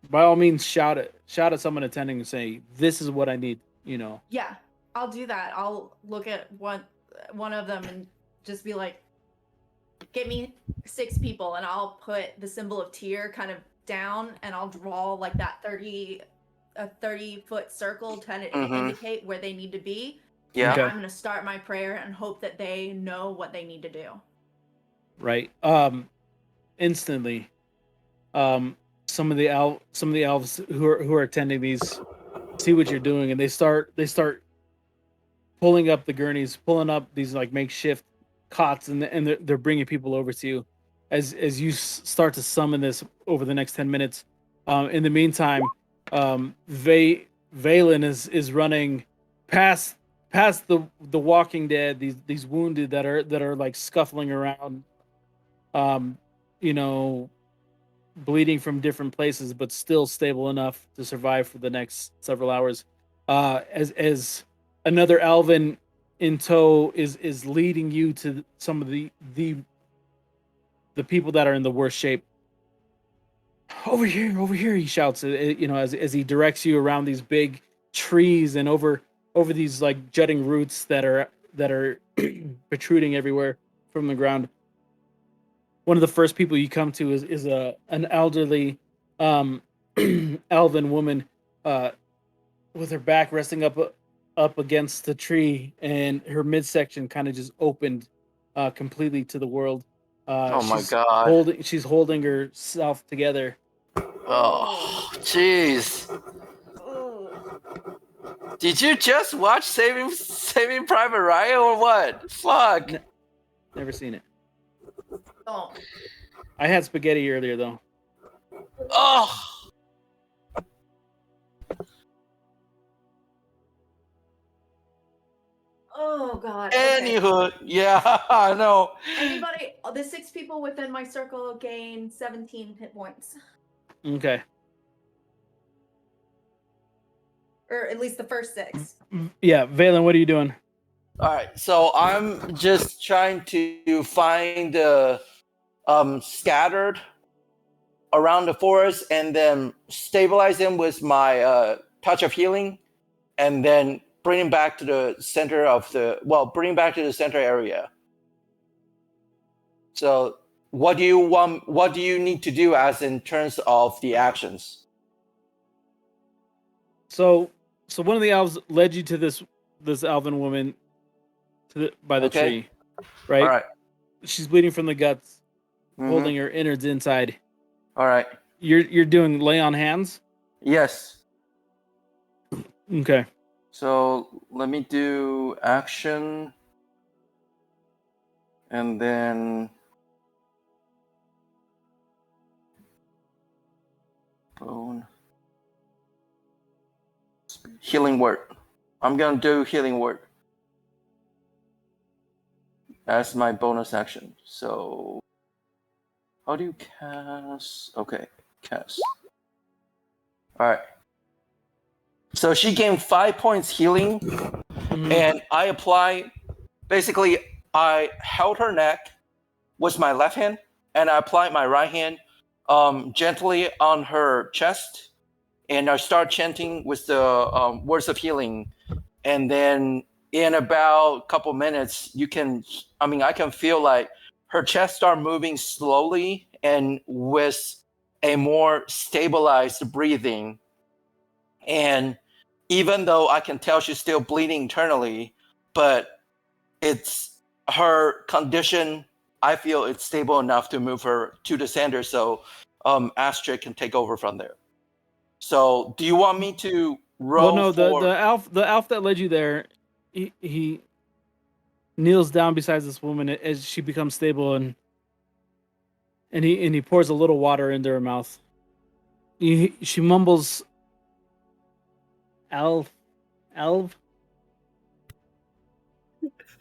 Speaker 3: by all means, shout at someone attending and say, "This is what I need." You know.
Speaker 2: Yeah, I'll do that. I'll look at one of them and just be like, get me 6 people, and I'll put the symbol of tear kind of down, and I'll draw like that 30-foot circle to
Speaker 4: Mhm.
Speaker 2: indicate where they need to be.
Speaker 4: Yeah.
Speaker 3: Okay.
Speaker 2: I'm going to start my prayer and hope that they know what they need to do.
Speaker 3: Right. Instantly, some of the elves who are attending these see what you're doing, and they start pulling up the gurneys, pulling up these like makeshift cots, and they're bringing people over to you as you start to summon this over the next 10 minutes. In the meantime, Valen is running past the Walking Dead, these wounded that are like scuffling around, you know, bleeding from different places, but still stable enough to survive for the next several hours. As another Alvin in tow is leading you to some of the people that are in the worst shape. Over here, he shouts. You know, as he directs you around these big trees and over these like jutting roots that are protruding everywhere from the ground. One of the first people you come to is an elderly Alvin woman with her back resting up against the tree, and her midsection kind of just opened completely to the world.
Speaker 4: Oh my God.
Speaker 3: She's holding herself together.
Speaker 4: Oh, jeez. Did you just watch Saving Private Ryan or what? Fuck.
Speaker 3: Never seen it.
Speaker 2: Oh.
Speaker 3: I had spaghetti earlier though.
Speaker 4: Oh.
Speaker 2: Oh God. Okay.
Speaker 4: Anywho, yeah, I know.
Speaker 2: Anybody? The 6 people within my circle gain 17 hit points,
Speaker 3: Okay.
Speaker 2: or at least the first 6.
Speaker 3: Yeah, Valen, what are you doing?
Speaker 4: All right, so I'm just trying to find the scattered around the forest and then stabilize them with my touch of healing, and then bring him back to the center of bring him back to the center area. So what do you need to do as in terms of the actions?
Speaker 3: So one of the elves led you to this Alvin woman by the
Speaker 4: Okay.
Speaker 3: tree, right?
Speaker 4: All right.
Speaker 3: She's bleeding from the guts,
Speaker 4: Mhm.
Speaker 3: holding her innards inside.
Speaker 4: All right.
Speaker 3: You're doing lay on hands?
Speaker 4: Yes.
Speaker 3: Okay.
Speaker 4: So let me do action, and then bone healing word. I'm gonna do healing word as my bonus action. So how do you cast? Okay, cast. All right. So she gained 5 points healing, and I apply. Basically, I held her neck with my left hand, and I applied my right hand gently on her chest, and I start chanting with the words of healing. And then in about a couple minutes, I can feel like her chest start moving slowly and with a more stabilized breathing. And even though I can tell she's still bleeding internally, but it's her condition, I feel it's stable enough to move her to the center, so Astrid can take over from there. So do you want me to roll?
Speaker 3: Well, no, the elf that led you there, he kneels down beside this woman as she becomes stable, and he pours a little water into her mouth. She mumbles, "Elf."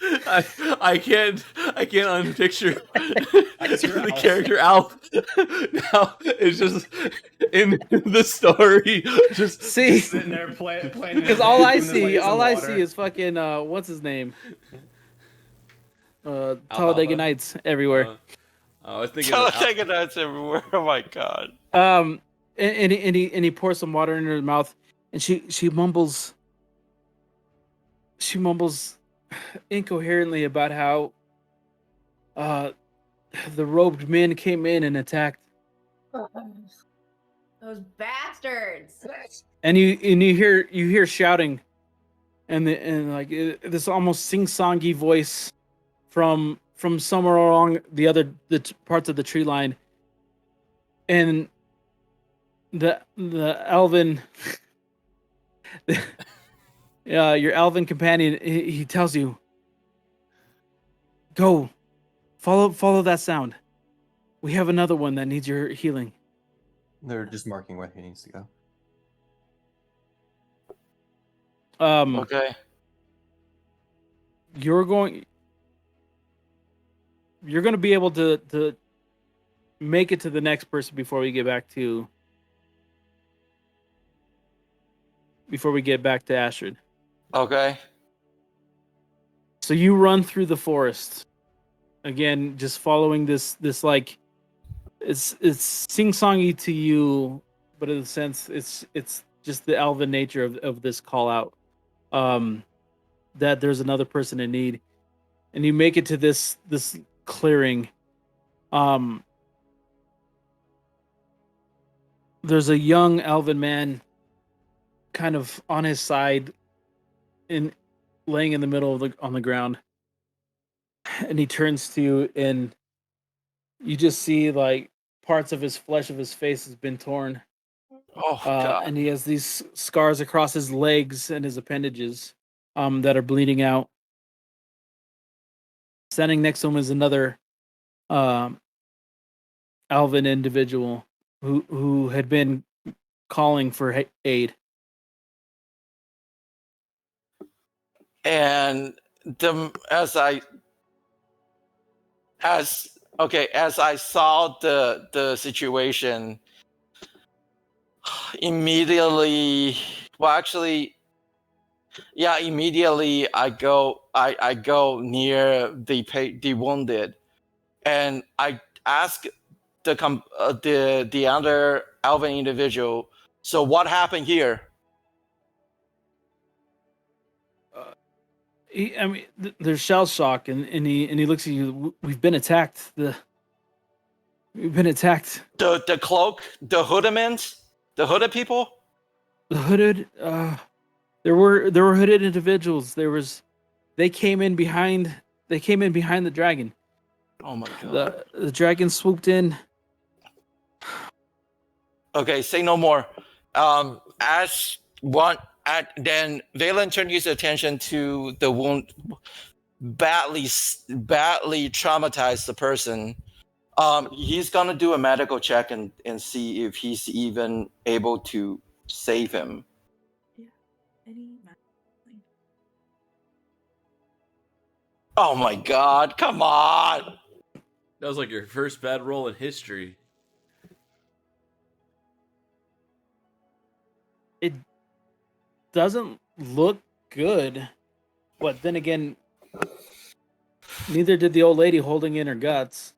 Speaker 1: I can't unpicture the
Speaker 5: Alf.
Speaker 1: character Alf. Now it's just in the story. Just
Speaker 3: See,
Speaker 5: Sitting there playing.
Speaker 3: because all I see is fucking what's his name? Talladega Nights everywhere.
Speaker 1: I was thinking of
Speaker 4: Taking nuts everywhere. Oh my god.
Speaker 3: And he pours some water in her mouth, and she mumbles incoherently about how the robed men came in and attacked.
Speaker 2: Those bastards.
Speaker 3: And you hear shouting and like this almost sing-songy voice from somewhere along the parts of the tree line, and the elven your elven companion, he tells you, go follow that sound. We have another one that needs your healing.
Speaker 6: They're just marking where he needs to go.
Speaker 4: Okay.
Speaker 3: You're going to be able to make it to the next person before we get back to Astrid.
Speaker 4: Okay.
Speaker 3: So you run through the forest again, just following this like it's sing-songy to you, but in a sense it's just the elven nature of this call out, that there's another person in need, and you make it to this clearing. There's a young elven man kind of on his side, laying in the middle of on the ground, and he turns to you, and you just see like parts of his flesh of his face has been torn,
Speaker 4: Oh God.
Speaker 3: and he has these scars across his legs and his appendages, that are bleeding out. Standing next to him is another elven individual who had been calling for aid.
Speaker 4: And as I saw the situation, immediately, well, actually, yeah, immediately I go near the wounded, and I ask the other elven individual, so what happened here?
Speaker 3: There's shell shock, and he looks at you. We've been attacked. We've been attacked.
Speaker 4: The cloak, the hoodemans, the hooded people.
Speaker 3: The hooded. There were hooded individuals. They came in behind. They came in behind the dragon.
Speaker 4: Oh my God.
Speaker 3: The dragon swooped in.
Speaker 4: Okay, say no more. Then Valen turned his attention to the wound, badly traumatized the person. He's gonna do a medical check and see if he's even able to save him.
Speaker 2: Yeah.
Speaker 4: Oh my God! Come on!
Speaker 1: That was like your first bad roll in history.
Speaker 3: It doesn't look good, but then again, neither did the old lady holding in her guts.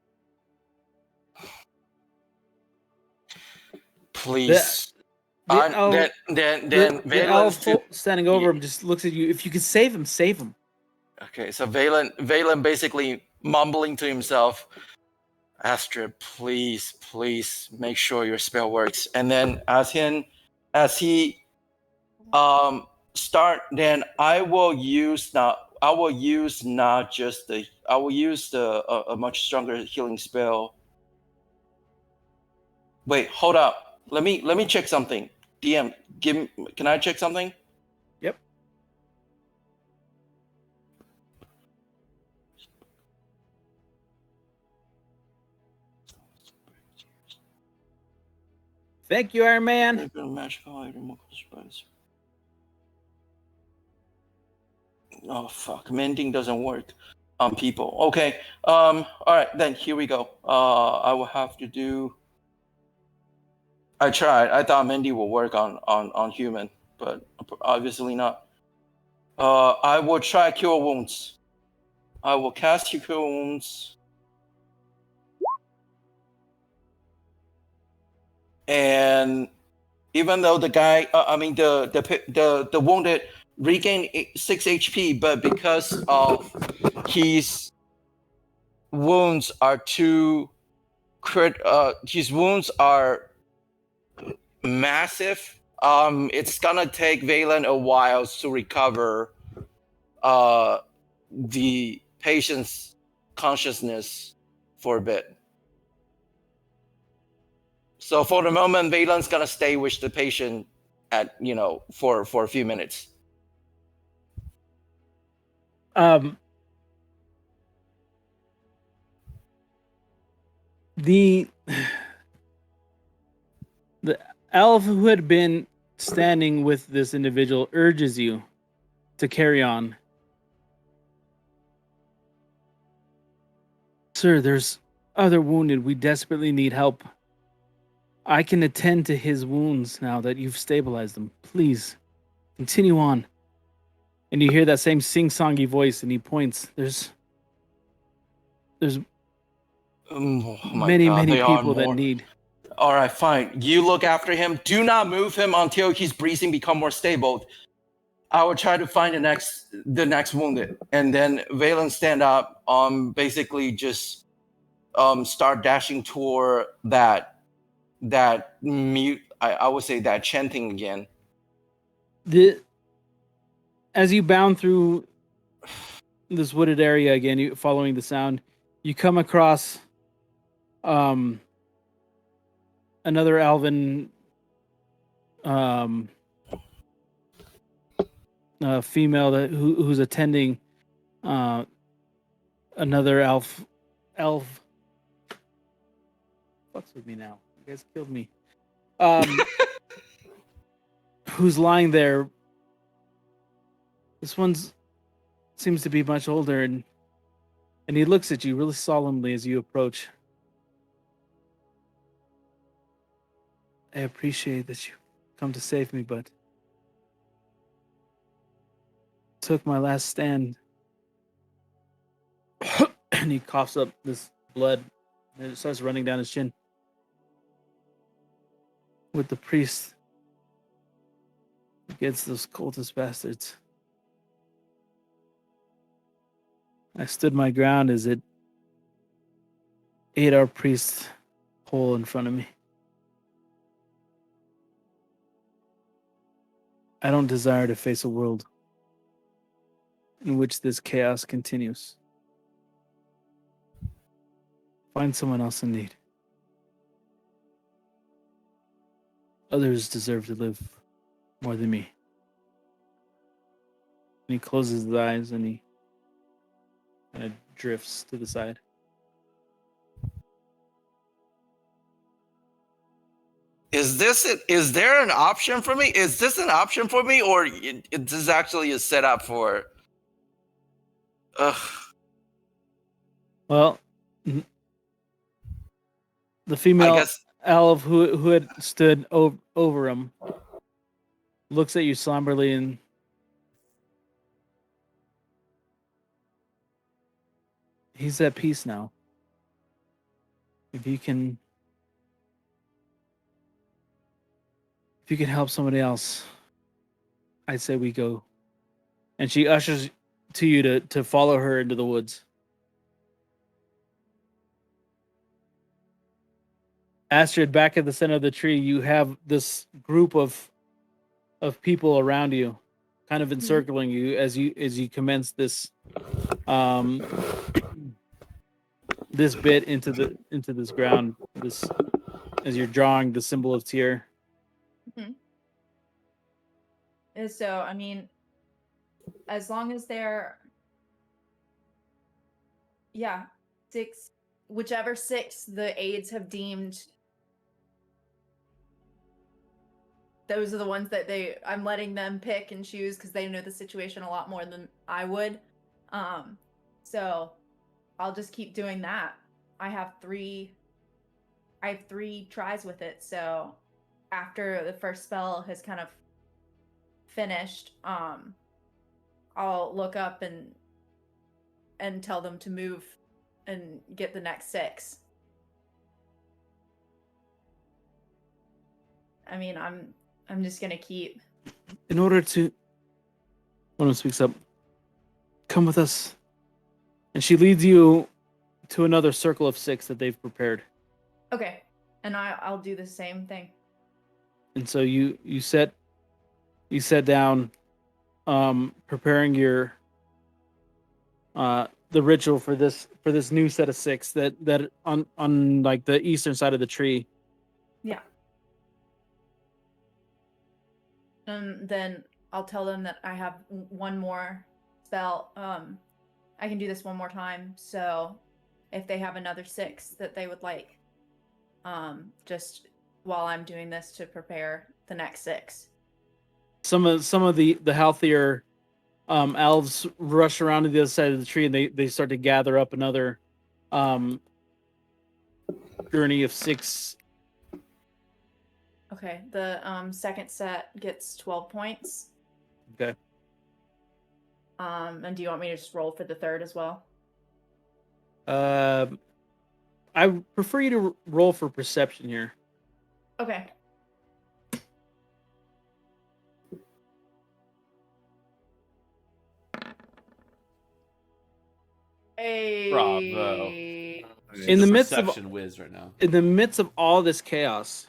Speaker 4: Please.
Speaker 3: The
Speaker 4: Valen's
Speaker 3: elf standing over him just looks at you. If you could save him, save him.
Speaker 4: Okay, so Valen basically mumbling to himself, Astrid, please make sure your spell works. And then as he start, then I will use a much stronger healing spell. Wait, hold up. Let me check something. DM, can I check something?
Speaker 3: Yep. Thank you, Iron Man.
Speaker 4: Oh fuck, mending doesn't work on people. Okay. All right, then here we go. I will have to do. I tried. I thought mending will work on human, but obviously not. I will try cure wounds. I will cast cure wounds. And even though the guy, the wounded regained 6 HP, but because of his wounds are his wounds are massive. It's gonna take Valen a while to recover the patient's consciousness for a bit. So for the moment, Valen's gonna stay with the patient at for a few minutes.
Speaker 3: The elf who had been standing with this individual urges you to carry on. Sir, there's other wounded. We desperately need help. I can attend to his wounds now that you've stabilized them. Please, continue on. And you hear that same sing-songy voice, and he points. There's
Speaker 4: Oh my
Speaker 3: many,
Speaker 4: God,
Speaker 3: many
Speaker 4: there are
Speaker 3: people that
Speaker 4: more.
Speaker 3: need.
Speaker 4: All right, fine. You look after him. Do not move him until his breathing become more stable. I will try to find the next wounded, and then Valen stand up. Basically just start dashing toward that mute. I would say that chanting again.
Speaker 3: As you bound through this wooded area again, you following the sound, you come across another Alvin female who's attending another elf. Fucks with me now. You guys killed me. Who's lying there? This one's seems to be much older, and he looks at you really solemnly as you approach. I appreciate that you come to save me, but took my last stand. And he coughs up this blood, and it starts running down his chin. With the priest against those cultist bastards. I stood my ground as it ate our priest whole in front of me. I don't desire to face a world in which this chaos continues. Find someone else in need. Others deserve to live more than me. And he closes his eyes and he kind of drifts to the side.
Speaker 4: Is there an option for me? Is this an option for me, or this is actually a setup for? Ugh.
Speaker 3: Well, the female
Speaker 4: I guess
Speaker 3: elf who had stood over him looks at you somberly and he's at peace now. If you can help somebody else, I'd say we go. And she ushers to you to follow her into the woods. Astrid, back at the center of the tree, you have this group of people around you, kind of encircling you as you commence this this bit into this ground, this as you're drawing the symbol of Tyr.
Speaker 2: And so, I mean, as long as they're, whichever 6 the aides have deemed, those are the ones that I'm letting them pick and choose because they know the situation a lot more than I would. So I'll just keep doing that. I have 3 tries with it. So after the first spell has kind of finished, I'll look up and tell them to move and get the next 6. I mean, I'm just gonna keep.
Speaker 3: In order to, one of them speaks up. Come with us, and she leads you to another circle of 6 that they've prepared.
Speaker 2: Okay, and I'll do the same thing.
Speaker 3: And so you sit down, preparing your the ritual for this new set of 6 that on like the eastern side of the tree.
Speaker 2: Yeah. And then I'll tell them that I have one more spell. I can do this one more time. So if they have another 6 that they would like, just while I'm doing this to prepare the next 6.
Speaker 3: Some of the healthier elves rush around to the other side of the tree, and they start to gather up another journey of 6.
Speaker 2: Okay, the second set gets 12 points.
Speaker 3: Okay.
Speaker 2: And do you want me to just roll for the third as well?
Speaker 3: I prefer you to roll for perception here.
Speaker 2: Okay.
Speaker 1: Bravo.
Speaker 3: In the midst of
Speaker 1: perception whiz right now.
Speaker 3: in the midst of all this chaos,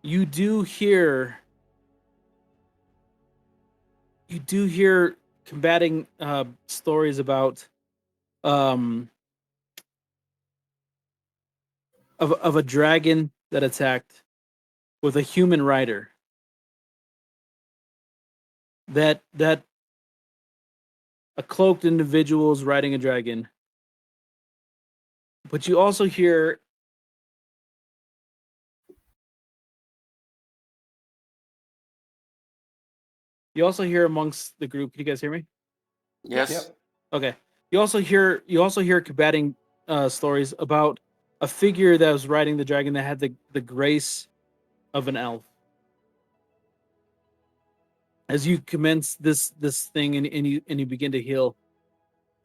Speaker 3: you do hear combating stories about of a dragon that attacked with a human rider. That a cloaked individual is riding a dragon. But you also hear amongst the group. Can you guys hear me?
Speaker 4: Yes.
Speaker 5: Yep.
Speaker 3: Okay. You also hear combating stories about a figure that was riding the dragon that had the grace of an elf. As you commence this thing and you begin to heal,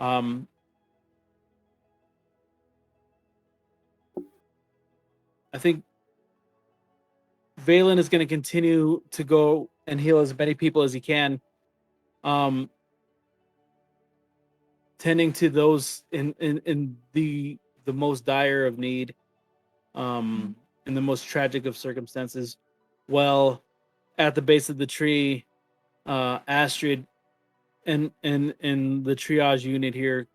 Speaker 3: I think Valen is going to continue to go and heal as many people as he can, tending to those in the most dire of need, in the most tragic of circumstances. Well, at the base of the tree, Astrid and the triage unit here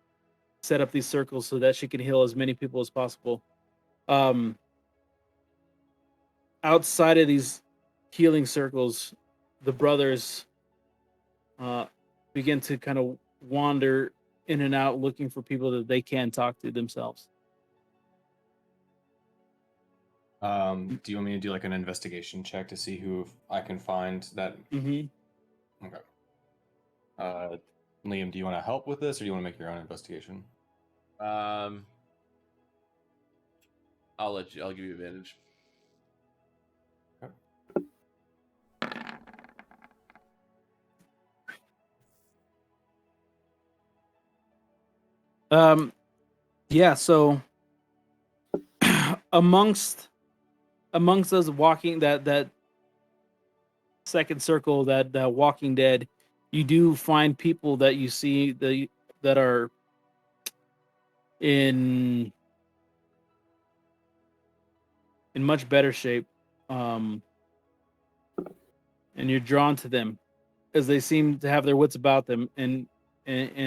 Speaker 3: set up these circles so that she can heal as many people as possible. Outside of these healing circles, the brothers begin to kind of wander in and out looking for people that they can talk to themselves.
Speaker 5: Do you want me to do like an investigation check to see who I can find that?
Speaker 3: Mm-hmm.
Speaker 5: Okay. Liam, do you want to help with this, or do you want to make your own investigation?
Speaker 1: I'll give you advantage.
Speaker 3: Yeah, so amongst us walking that second circle, that Walking Dead, you do find people that you see that are in much better shape, and you're drawn to them as they seem to have their wits about them and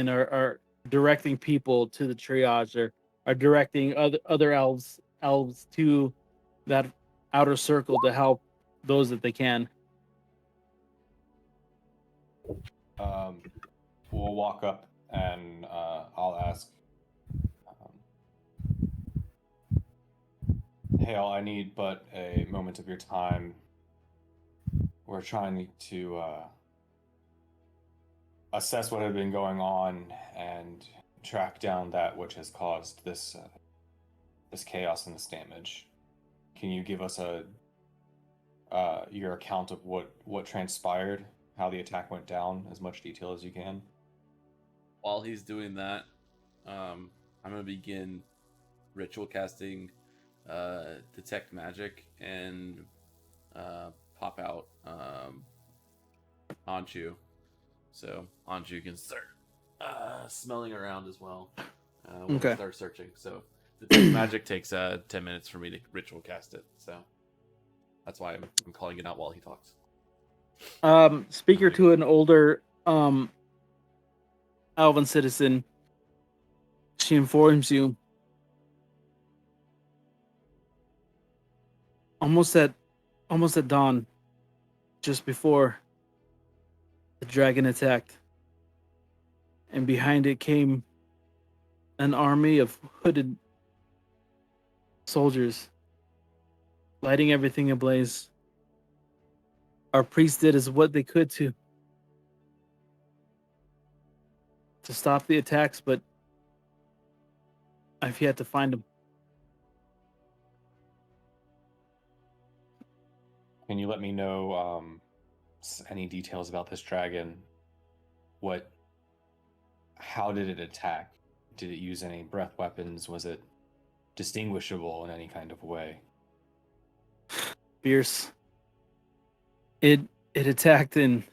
Speaker 3: are directing people to the triage, or are directing other elves to that outer circle to help those that they can.
Speaker 5: We'll walk up and I'll ask, Hale, I need but a moment of your time. We're trying to assess what had been going on and track down that which has caused this chaos and this damage. Can you give us your account of what transpired, how the attack went down, as much detail as you can?
Speaker 1: While he's doing that, I'm gonna begin ritual casting detect magic and pop out Anju, so Anju can start smelling around as well when
Speaker 3: Okay.
Speaker 1: we start searching. So detect magic takes 10 minutes for me to ritual cast it, so that's why I'm calling it out while he talks.
Speaker 3: Speaker to an older Alvin citizen, She informs you almost at dawn, just before the dragon attacked, and behind it came an army of hooded soldiers, lighting everything ablaze. Our priest did as what they could to stop the attacks, but I've yet to find them.
Speaker 5: Can you let me know any details about this dragon? How did it attack? Did it use any breath weapons? Was it distinguishable in any kind of way?
Speaker 3: Fierce. It attacked and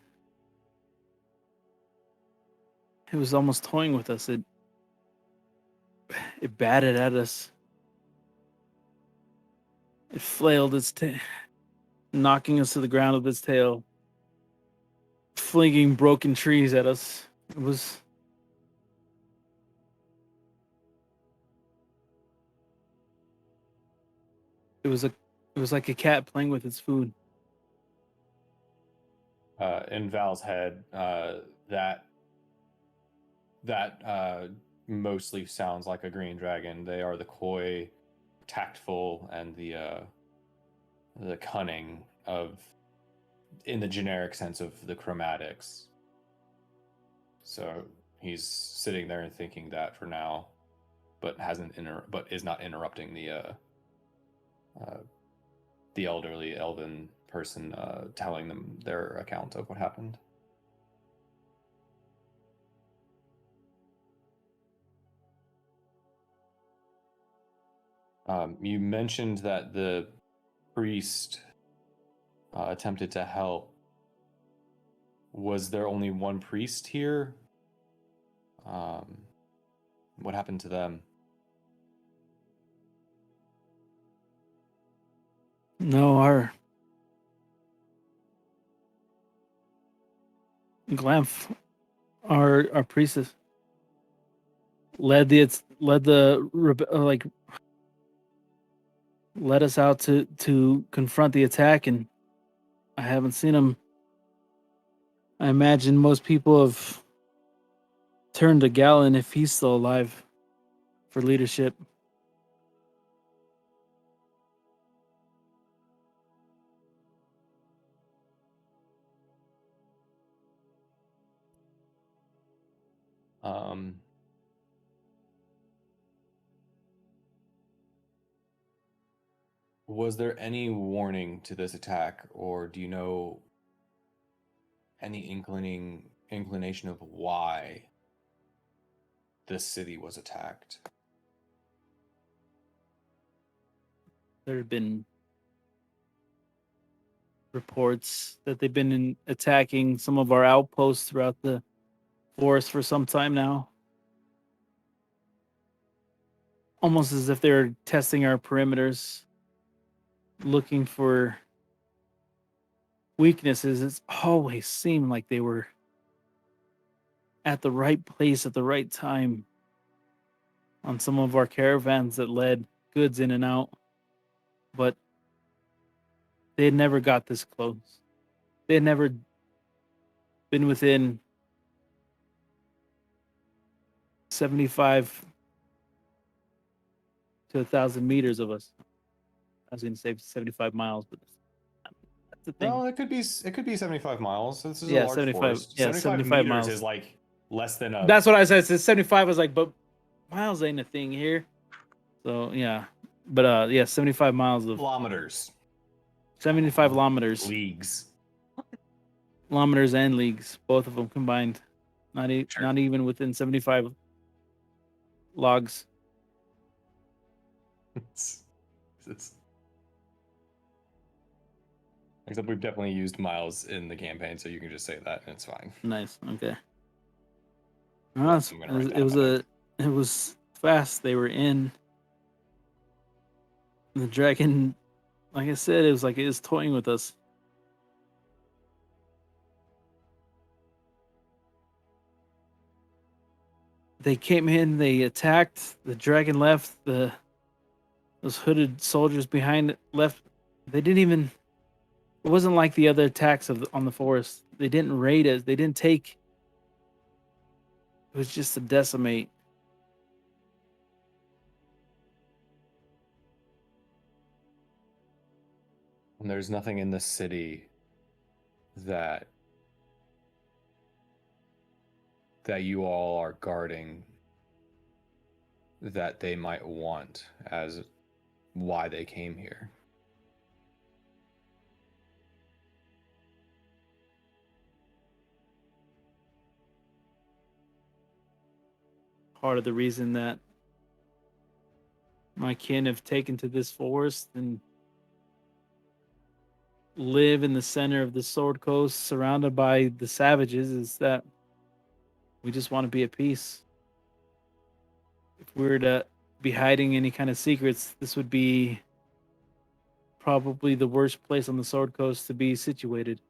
Speaker 3: it was almost toying with us. It batted at us. It flailed its tail, knocking us to the ground with its tail, flinging broken trees at us. It was like a cat playing with its food.
Speaker 5: In Val's head, that mostly sounds like a green dragon. They are the coy, tactful, and the cunning of, in the generic sense of the chromatics. So he's sitting there and thinking that for now, but is not interrupting the elderly elven person telling them their account of what happened. You mentioned that the priest attempted to help. Was there only one priest here? What happened to them?
Speaker 3: No, our Glamf, our priestess, led us out to confront the attack, and I haven't seen him. I imagine most people have turned to Galen if he's still alive for leadership.
Speaker 5: Was there any warning to this attack, or do you know any inclination of why this city was attacked?
Speaker 3: There have been reports that they've been attacking some of our outposts throughout the forest for some time now. Almost as if they're testing our perimeters, looking for weaknesses. It's always seemed like they were at the right place at the right time on some of our caravans that led goods in and out. But they had never got this close. They had never been within 75 to 1,000 meters of us. I was going to say 75 miles, but that's the thing.
Speaker 5: No, it could be 75 miles. This is
Speaker 3: Yeah,
Speaker 5: a large
Speaker 3: 75
Speaker 5: forest.
Speaker 3: yeah, 75
Speaker 5: meters
Speaker 3: miles.
Speaker 5: is like less than a.
Speaker 3: That's what I said. It's 75. I was like, but miles ain't a thing here. So yeah, but yeah, 75 miles of
Speaker 5: kilometers.
Speaker 3: 75 kilometers,
Speaker 5: Leagues.
Speaker 3: kilometers and leagues, both of them combined. Not even within 75 logs.
Speaker 5: Except we've definitely used miles in the campaign, so you can just say that and it's fine.
Speaker 3: Nice. Okay. No, it was fast. They were in. The dragon, like I said, it was like it was toying with us. they came in, they attacked, the dragon left, those hooded soldiers behind it left. They didn't even. It wasn't like the other attacks on the forest. They didn't raid us. They didn't take. It was just to decimate.
Speaker 5: And there's nothing in the city that you all are guarding that they might want as why they came here.
Speaker 3: Part of the reason that my kin have taken to this forest and live in the center of the Sword Coast, surrounded by the savages, is that we just want to be at peace. If we were to be hiding any kind of secrets, this would be probably the worst place on the Sword Coast to be situated.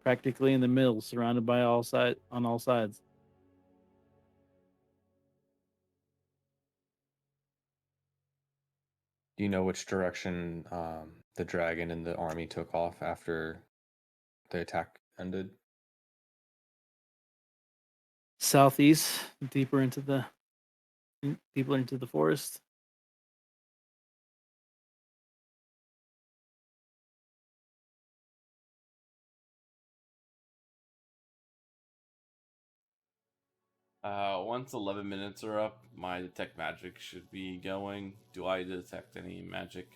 Speaker 3: Practically in the middle, surrounded by all sides.
Speaker 5: Do you know which direction the dragon and the army took off after the attack ended?
Speaker 3: Southeast, deeper into the forest.
Speaker 1: Once 11 minutes are up, my detect magic should be going. Do I detect any magic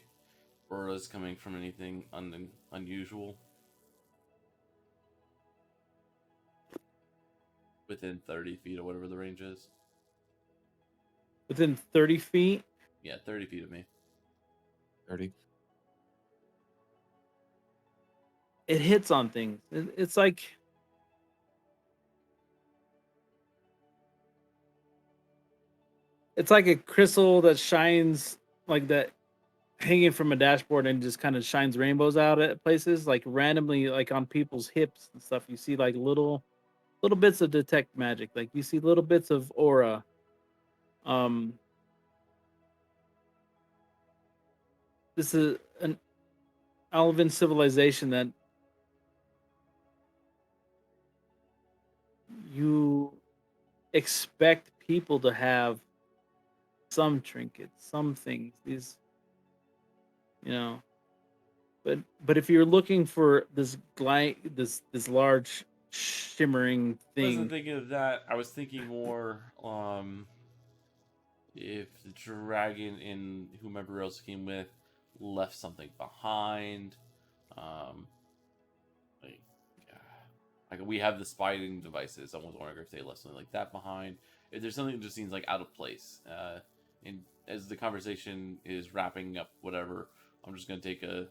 Speaker 1: auras coming from anything unusual? Within 30 feet or whatever the range is.
Speaker 3: Within 30 feet?
Speaker 1: Yeah, 30 feet of me.
Speaker 5: 30.
Speaker 3: It hits on things. It's like a crystal that shines like that, hanging from a dashboard, and just kind of shines rainbows out at places, like randomly, like on people's hips and stuff. You see like little bits of detect magic. Like you see little bits of aura. This is an Alvin civilization that you expect people to have some trinkets, some things. These, you know, but if you're looking for this large shimmering
Speaker 1: I wasn't
Speaker 3: thing,
Speaker 1: thinking of that. I was thinking more if the dragon and whomever else came with left something behind. Um, like, like we have the spying devices. I was wondering if they left something like that behind. If there's something that just seems like out of place. And as the conversation is wrapping up, whatever, I'm just gonna take a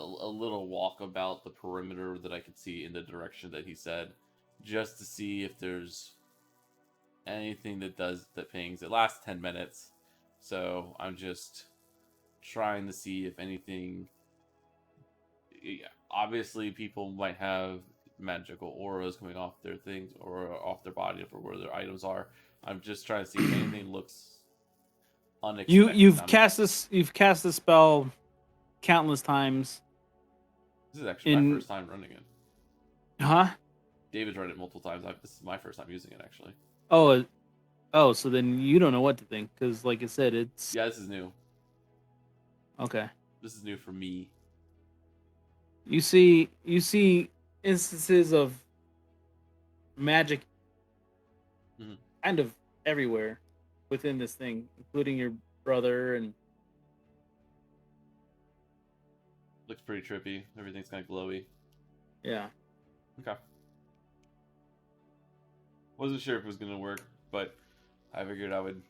Speaker 1: little walk about the perimeter that I could see in the direction that he said, just to see if there's anything that pings. It lasts 10 minutes, so I'm just trying to see if anything. Yeah, obviously, people might have magical auras coming off their things or off their body or where their items are. I'm just trying to see if anything looks unexpected.
Speaker 3: you've cast this spell countless times.
Speaker 1: This is actually my first time running it.
Speaker 3: Huh?
Speaker 1: David's run it multiple times. This is my first time using it, actually.
Speaker 3: Oh, so then you don't know what to think, because like I said, it's
Speaker 1: Yeah, this is new.
Speaker 3: okay.
Speaker 1: This is new for me.
Speaker 3: You see instances of magic kind of everywhere within this thing, including your brother. And
Speaker 1: Looks pretty trippy. Everything's kind of glowy.
Speaker 3: yeah.
Speaker 1: Okay. Wasn't sure if it was going to work, but I figured I would,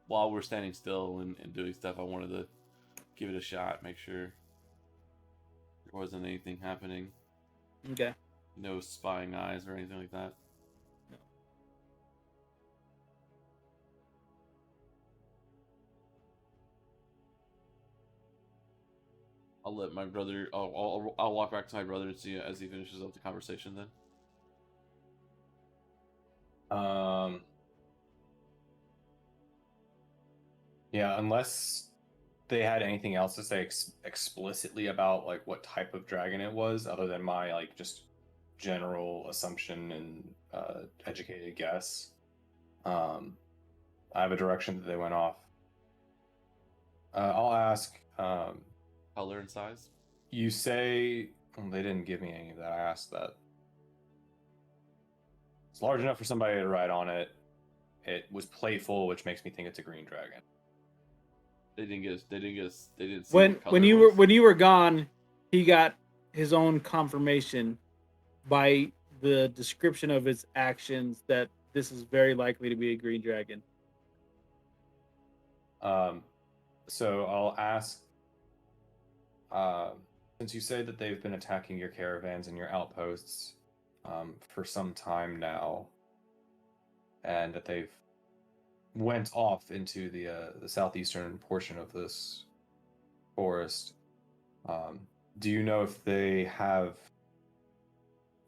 Speaker 1: while we're standing still and doing stuff, I wanted to give it a shot, make sure there wasn't anything happening.
Speaker 3: Okay.
Speaker 1: No spying eyes or anything like that.
Speaker 3: No.
Speaker 1: I'll let my brother. I'll walk back to my brother and see as he finishes up the conversation. Then.
Speaker 5: Yeah, unless they had anything else to say explicitly about like what type of dragon it was, other than my like just general assumption and educated guess. I have a direction that they went off. I'll ask.
Speaker 1: Color and size.
Speaker 5: You say well, they didn't give me any of that. I asked that. It's large enough for somebody to ride on it. It was playful, which makes me think it's a green dragon.
Speaker 1: They didn't get us. They didn't get us. They didn't see what color it was.
Speaker 3: When you were gone, he got his own confirmation by the description of its actions that this is very likely to be a green dragon.
Speaker 5: So I'll ask. Since you say that they've been attacking your caravans and your outposts for some time now, and that they've went off into the southeastern portion of this forest, do you know if they have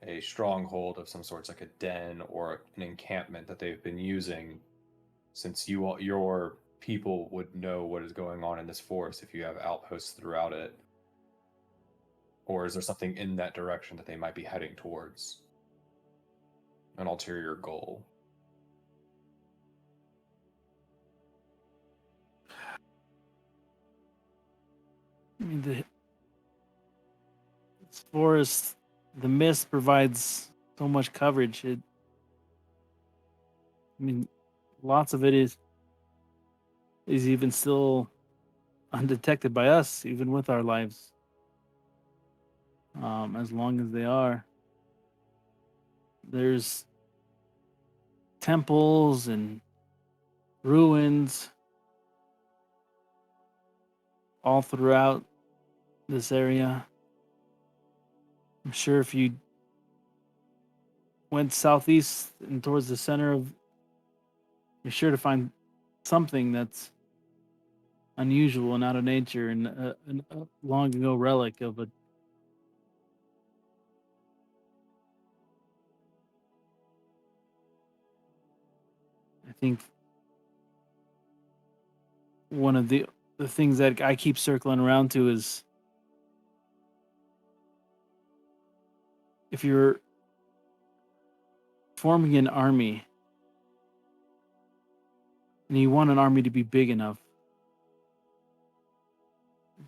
Speaker 5: a stronghold of some sorts, like a den or an encampment that they've been using, since your people would know what is going on in this forest if you have outposts throughout it? Or is there something in that direction that they might be heading towards? An ulterior goal?
Speaker 3: I mean, this forest, the mist provides so much coverage. I mean, lots of it is even still undetected by us, even with our lives. As long as they are, there's temples and ruins all throughout this area. I'm sure if you went southeast and towards the center of, you're sure to find something that's unusual and out of nature, and a long ago relic of a I think one of the things that I keep circling around to is, if you're forming an army and you want an army to be big enough,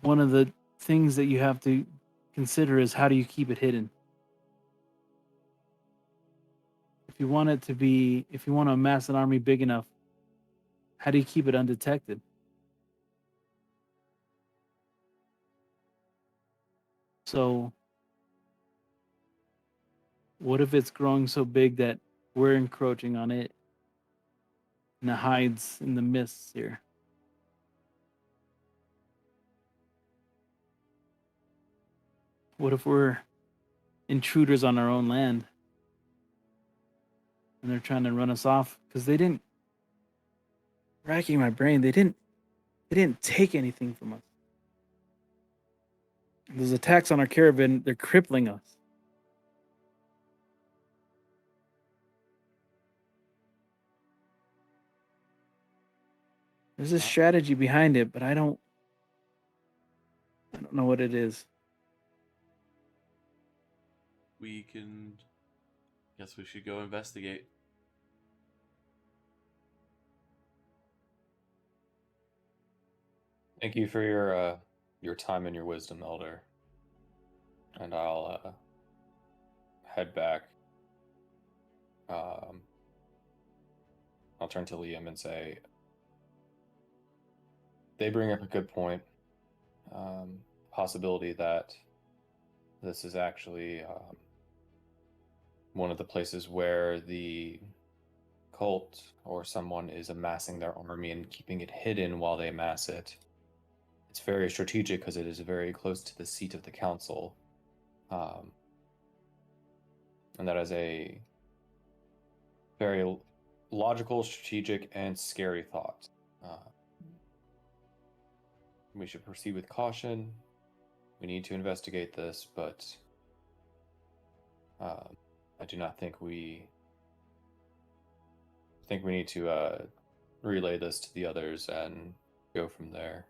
Speaker 3: one of the things that you have to consider is, how do you keep it hidden? If you want to amass an army big enough, how do you keep it undetected? So, what if it's growing so big that we're encroaching on it and it hides in the mists here? What if we're intruders on our own land and they're trying to run us off? Because they didn't, racking my brain, they didn't take anything from us. Those attacks on our caravan, they're crippling us. There's a strategy behind it, but I don't know what it is.
Speaker 1: We can. Guess we should go investigate.
Speaker 5: Thank you for your time and your wisdom, Elder. And I'll head back. I'll turn to Liam and say, they bring up a good point. Possibility that this is actually one of the places where the cult or someone is amassing their army and keeping it hidden while they amass it. It's very strategic because it is very close to the seat of the council. And that is a very logical, strategic, and scary thought. We should proceed with caution. We need to investigate this, but I do not think we think we need to relay this to the others and go from there.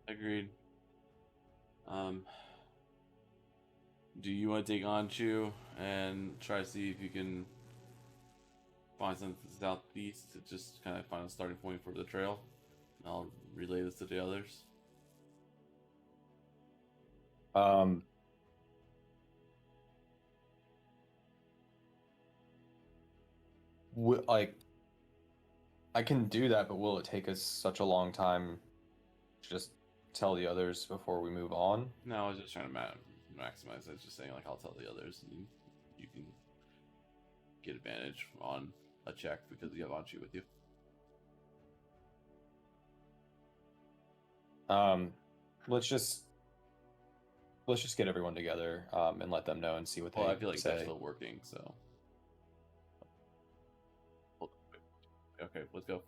Speaker 1: Agreed. Do you want to take Anshu and try to see if you can find something southeast to just kind of find a starting point for the trail? And I'll relay this to the others.
Speaker 5: Like, I can do that, but will it take us such a long time to just tell the others before we move on?
Speaker 1: No, I was just trying to maximize. I was just saying, like, I'll tell the others, and you can get advantage on a check because you have Anshu with you.
Speaker 5: Let's just get everyone together and let them know and see what
Speaker 1: Well,
Speaker 5: they
Speaker 1: I feel like
Speaker 5: say.
Speaker 1: they're still working, so. Okay, let's go.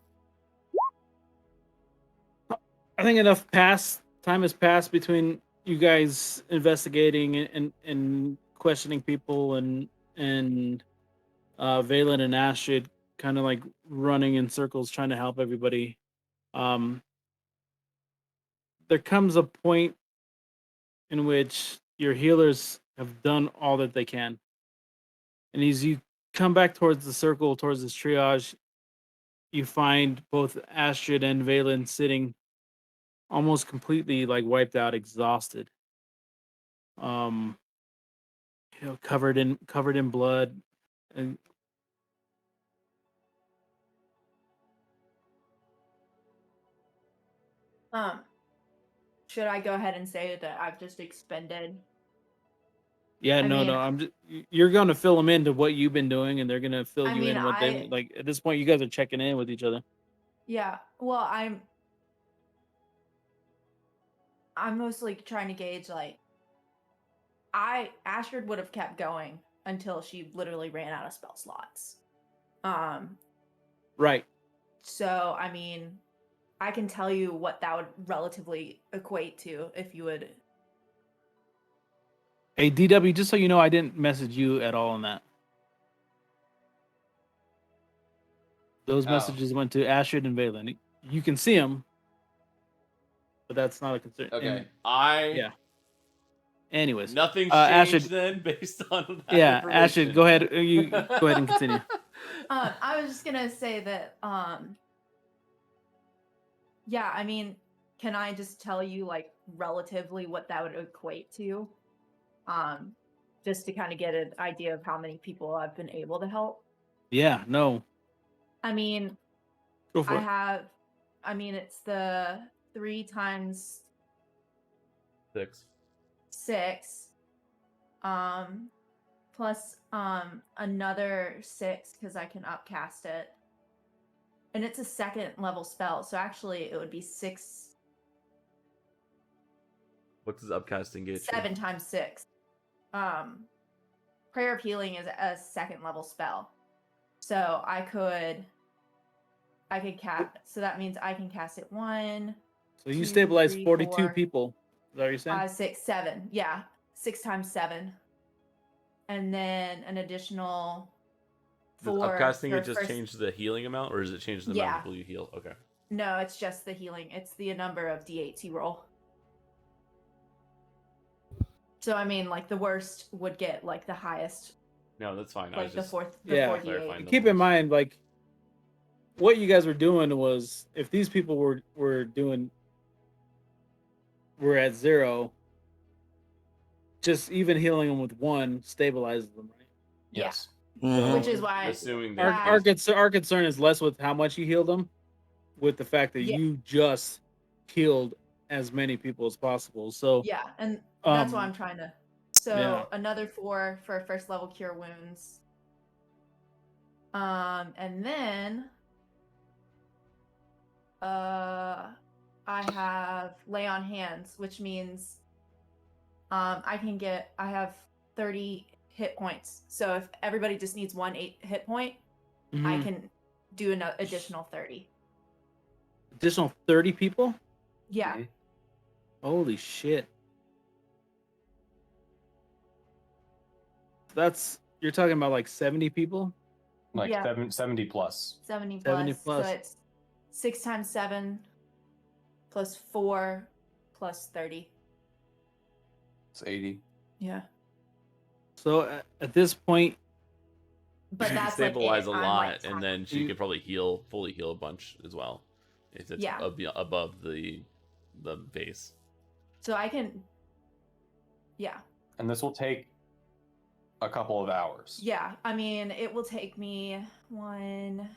Speaker 3: I think enough time has passed between you guys investigating and questioning people and Valen and Astrid kind of like running in circles trying to help everybody. There comes a point in which your healers have done all that they can. And as you come back towards the circle, towards this triage, you find both Astrid and Valen sitting almost completely like wiped out, exhausted. Covered in blood. And
Speaker 2: Should I go ahead and say that I've just expended?
Speaker 3: yeah,
Speaker 2: I
Speaker 3: no,
Speaker 2: mean-
Speaker 3: I'm just, you're going to fill them into what you've been doing, and they're going to fill
Speaker 2: I
Speaker 3: you
Speaker 2: mean,
Speaker 3: in what they like. At this point, you guys are checking in with each other.
Speaker 2: Yeah, well, I'm mostly trying to gauge, like, Astrid would have kept going until she literally ran out of spell slots.
Speaker 3: Right.
Speaker 2: So, I mean, I can tell you what that would relatively equate to if you would.
Speaker 3: Hey, DW, just so you know, I didn't message you at all on that. Those
Speaker 1: Oh.
Speaker 3: messages went to Astrid and Valen. You can see them, but that's not a concern.
Speaker 1: Okay,
Speaker 3: And- yeah. Anyways,
Speaker 1: Nothing's
Speaker 3: Astrid,
Speaker 1: changed then based on that
Speaker 3: yeah,
Speaker 1: information.
Speaker 3: Astrid, go ahead. You go ahead and continue.
Speaker 2: I was just gonna say that, yeah, I mean, can I just tell you, like, relatively what that would equate to? Just to kind of get an idea of how many people I've been able to help.
Speaker 3: Yeah, no,
Speaker 2: I mean,
Speaker 3: go for it.
Speaker 2: It's the 3 times
Speaker 1: 6.
Speaker 2: 6, plus another 6 because I can upcast it, and it's a 2nd level spell, so actually it would be 6.
Speaker 1: What does upcasting get
Speaker 2: 7 times 6. Prayer of Healing is a 2nd level spell, so I could cast. So that means I can cast it 1.
Speaker 3: So you
Speaker 2: 2,
Speaker 3: stabilize
Speaker 2: 3,
Speaker 3: 42
Speaker 2: 4,
Speaker 3: people. Is that what you're saying?
Speaker 2: 5, 6, 7. Yeah, 6 times 7, and then an additional
Speaker 1: Does
Speaker 2: 4.
Speaker 1: upcasting
Speaker 2: for
Speaker 1: it just
Speaker 2: first-
Speaker 1: change the healing amount, or does it change the amount
Speaker 2: Yeah.
Speaker 1: of people you heal? Okay.
Speaker 2: No, it's just the healing. It's the number of d8s you roll. So I mean, like, the worst would get like the highest,
Speaker 1: No, that's fine. I
Speaker 2: like
Speaker 1: was
Speaker 2: the
Speaker 1: just
Speaker 2: 4th,
Speaker 3: Yeah.
Speaker 2: 4d8.
Speaker 1: clarifying.
Speaker 3: Keep in mind, like, what you guys were doing was, if these people were at 0, just even healing them with 1 stabilizes them, right?
Speaker 2: Yeah.
Speaker 5: Yes.
Speaker 4: Mhm.
Speaker 2: Which is why
Speaker 1: assuming
Speaker 3: Our,
Speaker 1: they're
Speaker 3: our concern is less with how much you healed them, with the fact that
Speaker 2: Yeah.
Speaker 3: you just healed as many people as possible. So
Speaker 2: Yeah, and that's what
Speaker 3: Um,
Speaker 2: I'm trying to. So
Speaker 3: yeah.
Speaker 2: another 4 for 1st level cure wounds. And then I have lay on hands, which means I have 30 hit points. So if everybody just needs 1 hit point, I
Speaker 3: mhm.
Speaker 2: can do an additional 30.
Speaker 3: Additional 30 people?
Speaker 2: Yeah.
Speaker 1: Mhm.
Speaker 3: Holy shit. You're talking about like 70 people?
Speaker 5: Like
Speaker 2: Yeah.
Speaker 5: 70 plus.
Speaker 2: 70 plus.
Speaker 3: 70 plus.
Speaker 2: So it's 6 times 7 plus 4 plus 30.
Speaker 5: It's 80.
Speaker 2: Yeah.
Speaker 3: So at this point,
Speaker 2: But
Speaker 1: She can
Speaker 2: that's like
Speaker 1: stabilize
Speaker 2: it.
Speaker 1: a
Speaker 2: I'm,
Speaker 1: lot,
Speaker 2: like,
Speaker 1: and then she
Speaker 3: You-
Speaker 1: could probably fully heal a bunch as well, if it's
Speaker 2: Yeah.
Speaker 1: above the base.
Speaker 2: So I can. Yeah.
Speaker 5: And this will take a couple of hours.
Speaker 2: Yeah. I mean, it will take me 1,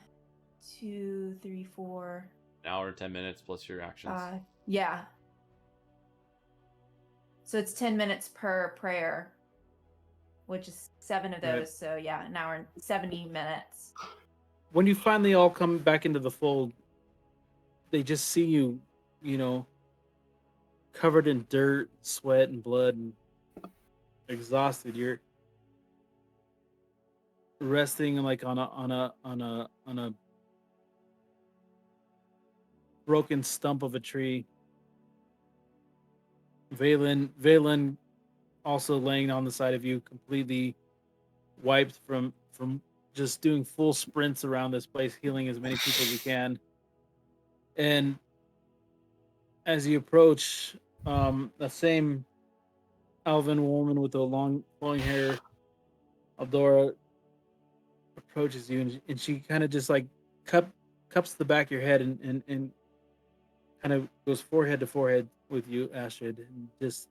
Speaker 2: 2, 3, 4.
Speaker 1: An hour, 10 minutes plus your actions.
Speaker 2: Yeah. So it's 10 minutes per prayer, which is 7 of those.
Speaker 3: Right.
Speaker 2: So yeah, an hour and 70 minutes.
Speaker 3: when you finally all come back into the fold, they just see you, you know, covered in dirt, sweat, and blood, and exhausted. You're resting like on a broken stump of a tree. Valen also laying on the side of you, completely wiped from just doing full sprints around this place, healing as many people as you can. And as you approach, the same elven woman with the long flowing hair, Aldora, approaches you, and she kind of just like cups the back of your head and kind of goes forehead to forehead with you, Astrid, and just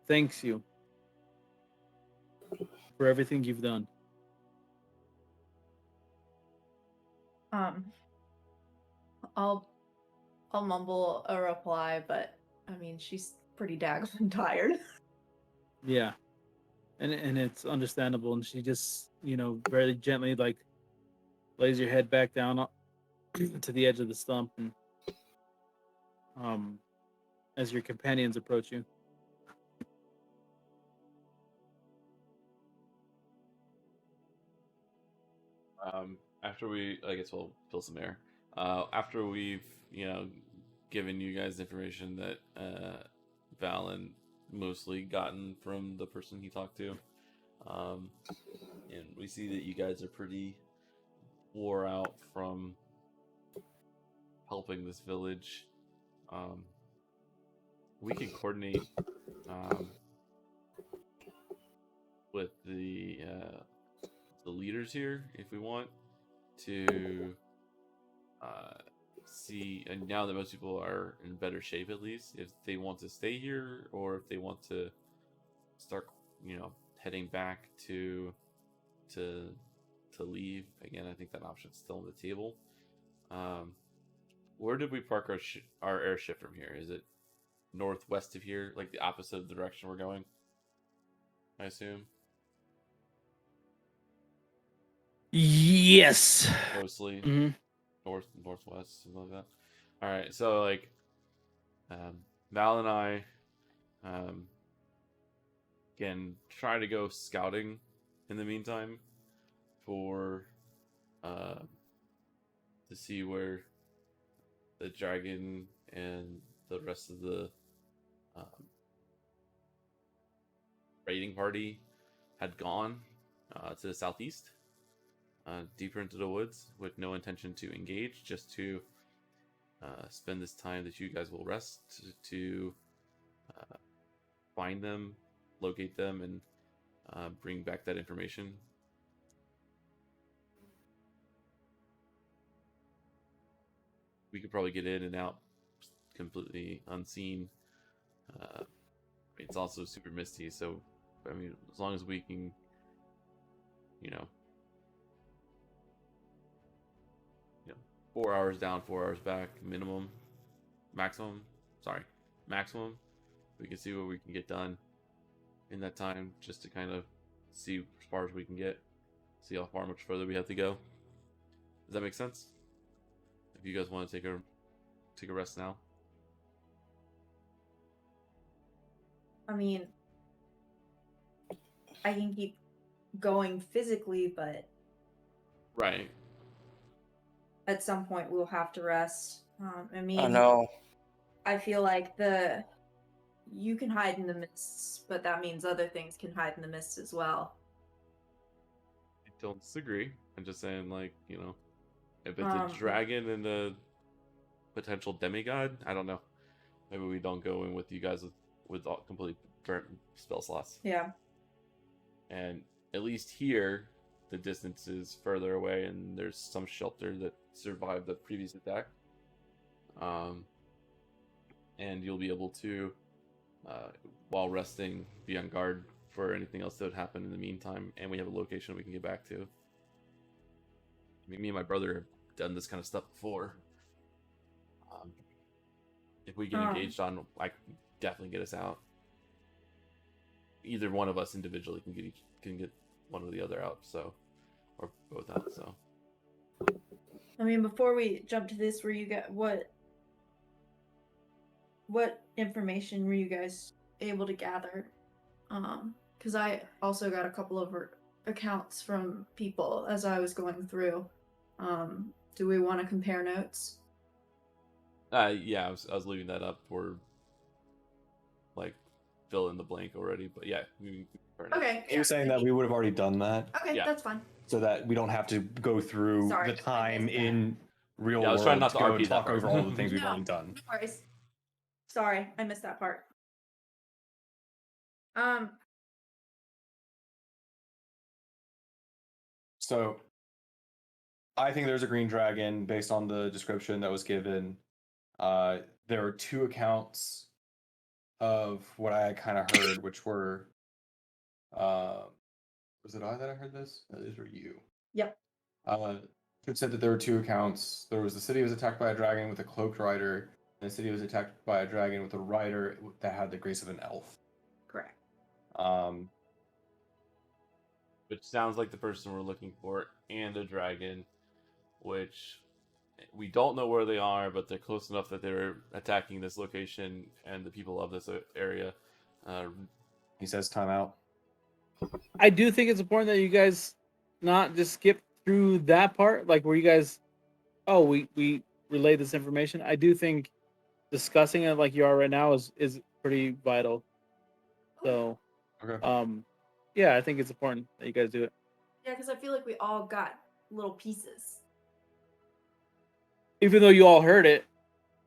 Speaker 3: thanks you for everything you've done.
Speaker 2: I'll mumble a reply, but I mean, she's pretty daggone tired.
Speaker 3: Yeah, and it's understandable. And she just, very gently like lays your head back down to the edge of the stump, and as your companions approach you.
Speaker 1: After I guess we'll fill some air. After we've, given you guys information that Valen mostly gotten from the person he talked to, and we see that you guys are pretty wore out from helping this village. We can coordinate with the leaders here if we want to see, and now that most people are in better shape, at least if they want to stay here or if they want to start heading back to leave again. I think that option's still on the table. Where did we park our airship from here? Is it northwest of here, like the opposite direction we're going, I assume?
Speaker 3: Yes.
Speaker 1: Mostly
Speaker 3: Mm-hmm.
Speaker 1: northwest, something like that. All right, so like Val and I can try to go scouting in the meantime for to see where the dragon and the rest of the raiding party had gone to the southeast, deeper into the woods, with no intention to engage, just to spend this time that you guys will rest to find them, locate them, and bring back that information. We could probably get in and out completely unseen. It's also super misty, so I mean, as long as we can, 4 hours down, 4 hours back, maximum, we can see what we can get done in that time, just to kind of see as far as we can get, see how much further we have to go. Does that make sense? If you guys want to take a rest now.
Speaker 2: I mean, I can keep going physically, but
Speaker 1: Right.
Speaker 2: at some point we'll have to rest. I mean,
Speaker 4: I know.
Speaker 2: I feel like you can hide in the mists, but that means other things can hide in the mists as well.
Speaker 1: I don't disagree. I'm just saying, like, if it's a
Speaker 2: Um,
Speaker 1: dragon and a potential demigod, I don't know. Maybe we don't go in with you guys with all complete burnt spell slots.
Speaker 2: Yeah.
Speaker 1: And at least here, the distance is further away, and there's some shelter that survived the previous attack. And you'll be able to, while resting, be on guard for anything else that would happen in the meantime. And we have a location we can get back to. I mean, me and my brother have done this kind of stuff before. If we get engaged on, I can definitely get us out. Either one of us individually can get one or the other out, so, or both out. So,
Speaker 2: I mean, before we jump to this, what information were you guys able to gather? Because I also got a couple of accounts from people as I was going through. Do we want to compare notes?
Speaker 1: yeah, I was leaving that up for like fill in the blank already, but yeah,
Speaker 2: Okay.
Speaker 6: He was saying that we would have already done that,
Speaker 2: Okay,
Speaker 1: Yeah.
Speaker 2: that's fine.
Speaker 6: so that we don't have to go through
Speaker 2: Sorry,
Speaker 6: the
Speaker 2: I
Speaker 6: time
Speaker 2: missed that.
Speaker 6: in real
Speaker 1: Yeah, I was
Speaker 6: world
Speaker 1: trying not
Speaker 6: to
Speaker 1: to
Speaker 6: go and
Speaker 1: RP that
Speaker 6: talk
Speaker 1: part.
Speaker 6: over all the things we've
Speaker 2: No.
Speaker 6: already done.
Speaker 2: No worries. Sorry, I missed that part.
Speaker 6: So I think there's a green dragon based on the description that was given. There are two accounts of what I kind of heard, which were, was it I that I heard this? These were you.
Speaker 2: Yep.
Speaker 6: It said that there were two accounts. There was the city was attacked by a dragon with a cloaked rider, and the city was attacked by a dragon with a rider that had the grace of an elf.
Speaker 2: Correct.
Speaker 1: which sounds like the person we're looking for, and a dragon, which we don't know where they are, but they're close enough that they're attacking this location and the people of this area.
Speaker 6: He says timeout.
Speaker 3: I do think it's important that you guys not just skip through that part, like where you guys, we relay this information. I do think discussing it like you are right now is pretty vital. So,
Speaker 6: Okay.
Speaker 3: yeah, I think it's important that you guys do it.
Speaker 2: Yeah, because I feel like we all got little pieces.
Speaker 3: Even though you all heard it,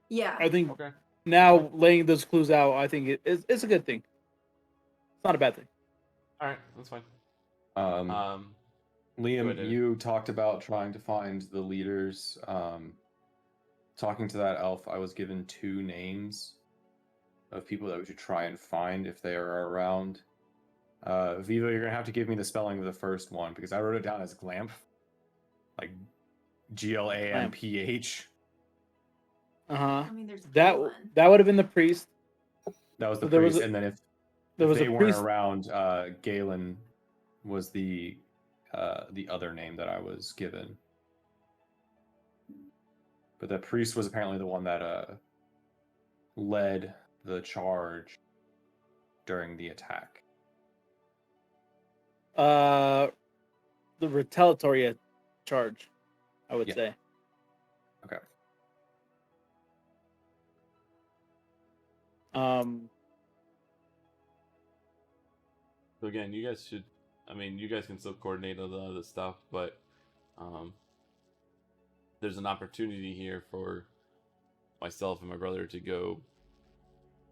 Speaker 2: Yeah.
Speaker 3: I think
Speaker 1: Okay.
Speaker 3: now laying those clues out, I think it's a good thing. It's not a bad thing.
Speaker 1: All right, that's fine.
Speaker 6: Liam,
Speaker 1: David.
Speaker 6: you talked about trying to find the leaders. Talking to that elf, I was given two names of people that we should try and find if they are around. Viva, you're gonna have to give me the spelling of the first one because I wrote it down as Glamph, like Glamph.
Speaker 2: I mean, there's
Speaker 3: That
Speaker 2: Galen.
Speaker 3: that would have been the priest.
Speaker 6: That was the
Speaker 3: So there was
Speaker 6: priest,
Speaker 3: a-
Speaker 6: and then if
Speaker 3: there was
Speaker 6: they
Speaker 3: a
Speaker 6: weren't
Speaker 3: priest.
Speaker 6: around, Galen was the other name that I was given. But the priest was apparently the one that led the charge during the attack.
Speaker 3: The retaliatory charge, I would
Speaker 6: Yeah.
Speaker 3: say.
Speaker 6: Okay.
Speaker 1: So again, you guys should. I mean, you guys can still coordinate all the other stuff, but there's an opportunity here for myself and my brother to go.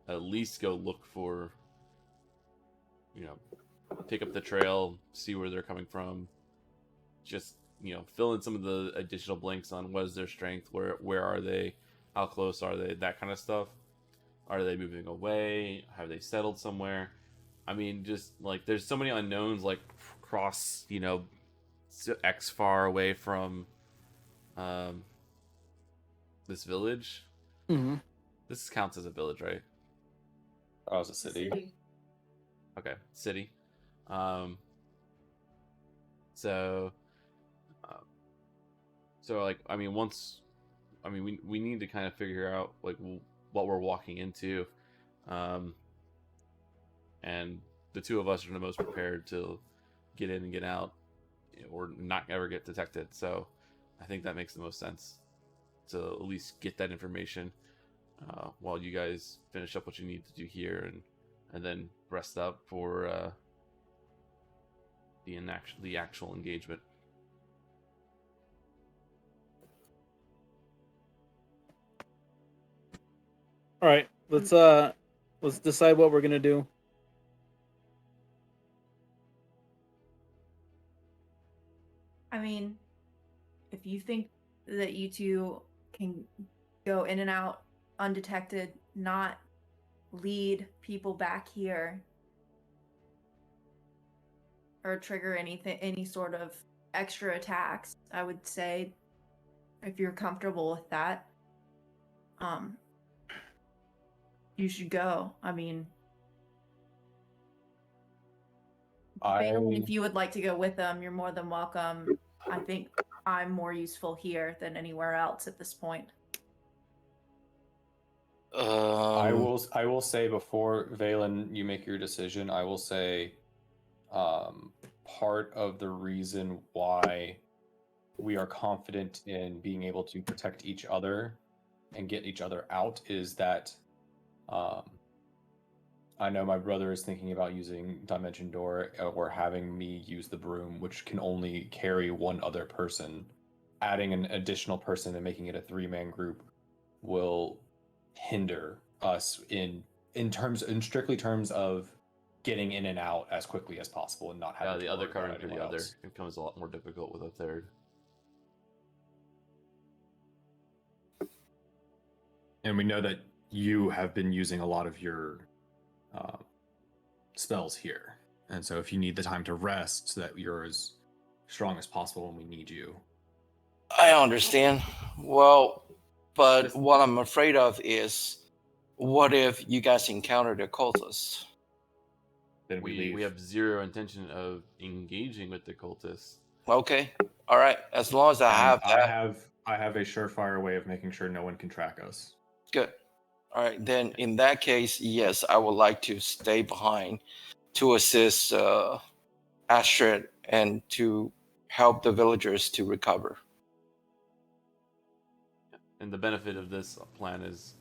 Speaker 1: At least go look for. Pick up the trail, see where they're coming from. Just fill in some of the additional blanks on what is their strength, where are they, how close are they, that kind of stuff. Are they moving away? Have they settled somewhere? I mean, just like there's so many unknowns, like cross, X far away from this village.
Speaker 3: Mm-hmm.
Speaker 1: This counts as a village, right?
Speaker 6: Oh, it was a city.
Speaker 1: Okay, city. So like, I mean, we need to kind of figure out like what we're walking into, and the two of us are the most prepared to get in and get out, or not ever get detected. So I think that makes the most sense to at least get that information while you guys finish up what you need to do here, and then rest up for the actual engagement.
Speaker 3: All right, let's decide what we're gonna do.
Speaker 2: I mean, if you think that you two can go in and out undetected, not lead people back here, or trigger any sort of extra attacks, I would say, if you're comfortable with that, you should go. I mean, Balin, if you would like to go with them, you're more than welcome. I think I'm more useful here than anywhere else at this point.
Speaker 5: I will say before Valen, you make your decision. I will say, part of the reason why we are confident in being able to protect each other and get each other out is that, I know my brother is thinking about using Dimension Door or having me use the broom, which can only carry one other person. Adding an additional person and making it a 3-man group will hinder us in strictly terms of getting in and out as quickly as possible and not having
Speaker 1: the
Speaker 5: to
Speaker 1: other
Speaker 5: worry about
Speaker 1: covering for the
Speaker 5: anyone
Speaker 1: other.
Speaker 5: else.
Speaker 1: It becomes a lot more difficult with a third.
Speaker 5: And we know that you have been using a lot of your spells here. And so if you need the time to rest so that you're as strong as possible when we need you.
Speaker 4: I understand. Well, but what I'm afraid of is, what if you guys encounter the cultists?
Speaker 5: Then we leave.
Speaker 1: We have zero intention of engaging with the cultists.
Speaker 4: Okay. All right. As long as I have that.
Speaker 5: I have a surefire way of making sure no one can track us.
Speaker 4: Good. All right. Then in that case, yes, I would like to stay behind to assist Astrid and to help the villagers to recover.
Speaker 1: And the benefit of this plan is,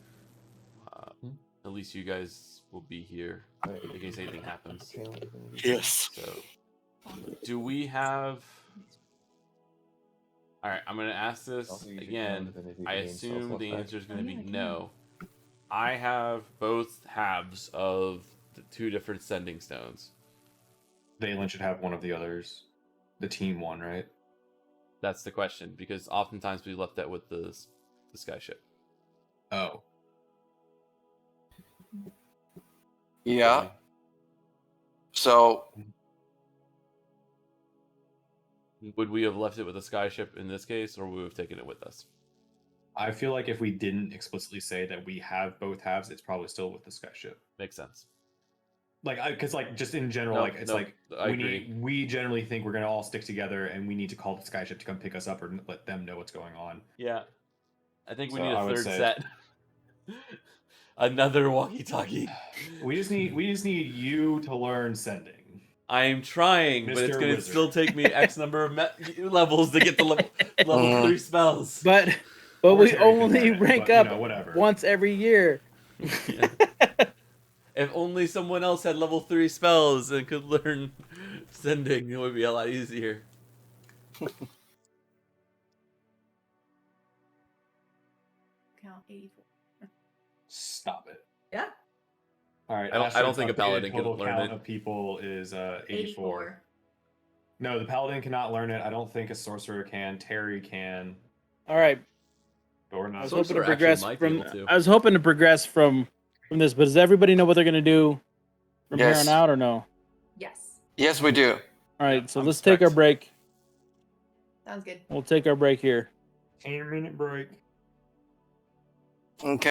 Speaker 1: at least you guys will be here in case anything happens.
Speaker 4: Yes.
Speaker 1: So, do we have? All right, I'm gonna ask this again. I assume the answer is gonna be no. I have both halves of the 2 different sending stones.
Speaker 5: Valen should have one of the others. The team one, right?
Speaker 1: That's the question, because oftentimes we left that with the skyship.
Speaker 5: Oh.
Speaker 4: Yeah. So
Speaker 1: would we have left it with the skyship in this case, or would we have taken it with us?
Speaker 5: I feel like if we didn't explicitly say that we have both halves, it's probably still with the skyship.
Speaker 1: Makes sense.
Speaker 5: Like, because like just in general, like it's like we generally think we're gonna all stick together, and we need to call the skyship to come pick us up or let them know what's going on.
Speaker 1: Yeah, I think we
Speaker 5: So
Speaker 1: need a
Speaker 5: I would
Speaker 1: third
Speaker 5: say-
Speaker 1: set. Another walkie-talkie.
Speaker 5: We just need you to learn sending.
Speaker 1: I'm trying, but it's
Speaker 5: Mr.
Speaker 1: going to
Speaker 5: Wizard.
Speaker 1: still take me X number of levels to get the level 3 spells.
Speaker 3: But
Speaker 5: Or
Speaker 3: we
Speaker 5: Terry can
Speaker 3: only
Speaker 5: learn it,
Speaker 3: rank
Speaker 5: but, you
Speaker 3: up
Speaker 5: know, whatever.
Speaker 3: once every year.
Speaker 1: Yeah. If only someone else had level 3 spells and could learn sending, it would be a lot easier.
Speaker 2: Count 84.
Speaker 5: Stop it.
Speaker 2: Yeah.
Speaker 5: All right.
Speaker 1: I don't think a
Speaker 5: Astrid's
Speaker 1: paladin can
Speaker 5: total
Speaker 1: learn
Speaker 5: count
Speaker 1: it.
Speaker 5: of people is 84.
Speaker 2: 84.
Speaker 5: No, the paladin cannot learn it. I don't think a sorcerer can. Terry can.
Speaker 3: All right.
Speaker 5: Or
Speaker 3: I
Speaker 5: not.
Speaker 3: was
Speaker 1: Sorcerer
Speaker 3: hoping to
Speaker 1: actually
Speaker 3: progress
Speaker 1: might be
Speaker 3: from.
Speaker 1: able to.
Speaker 3: I was hoping to progress from this, but does everybody know what they're gonna do from here
Speaker 4: Yes.
Speaker 3: on out, or no?
Speaker 2: Yes.
Speaker 4: yes, we do.
Speaker 3: All right.
Speaker 5: Yeah,
Speaker 3: So
Speaker 5: I'm
Speaker 3: let's take our
Speaker 5: spec-
Speaker 3: break.
Speaker 2: Sounds good.
Speaker 3: We'll take our break here.
Speaker 5: 10-minute break.
Speaker 4: Okay.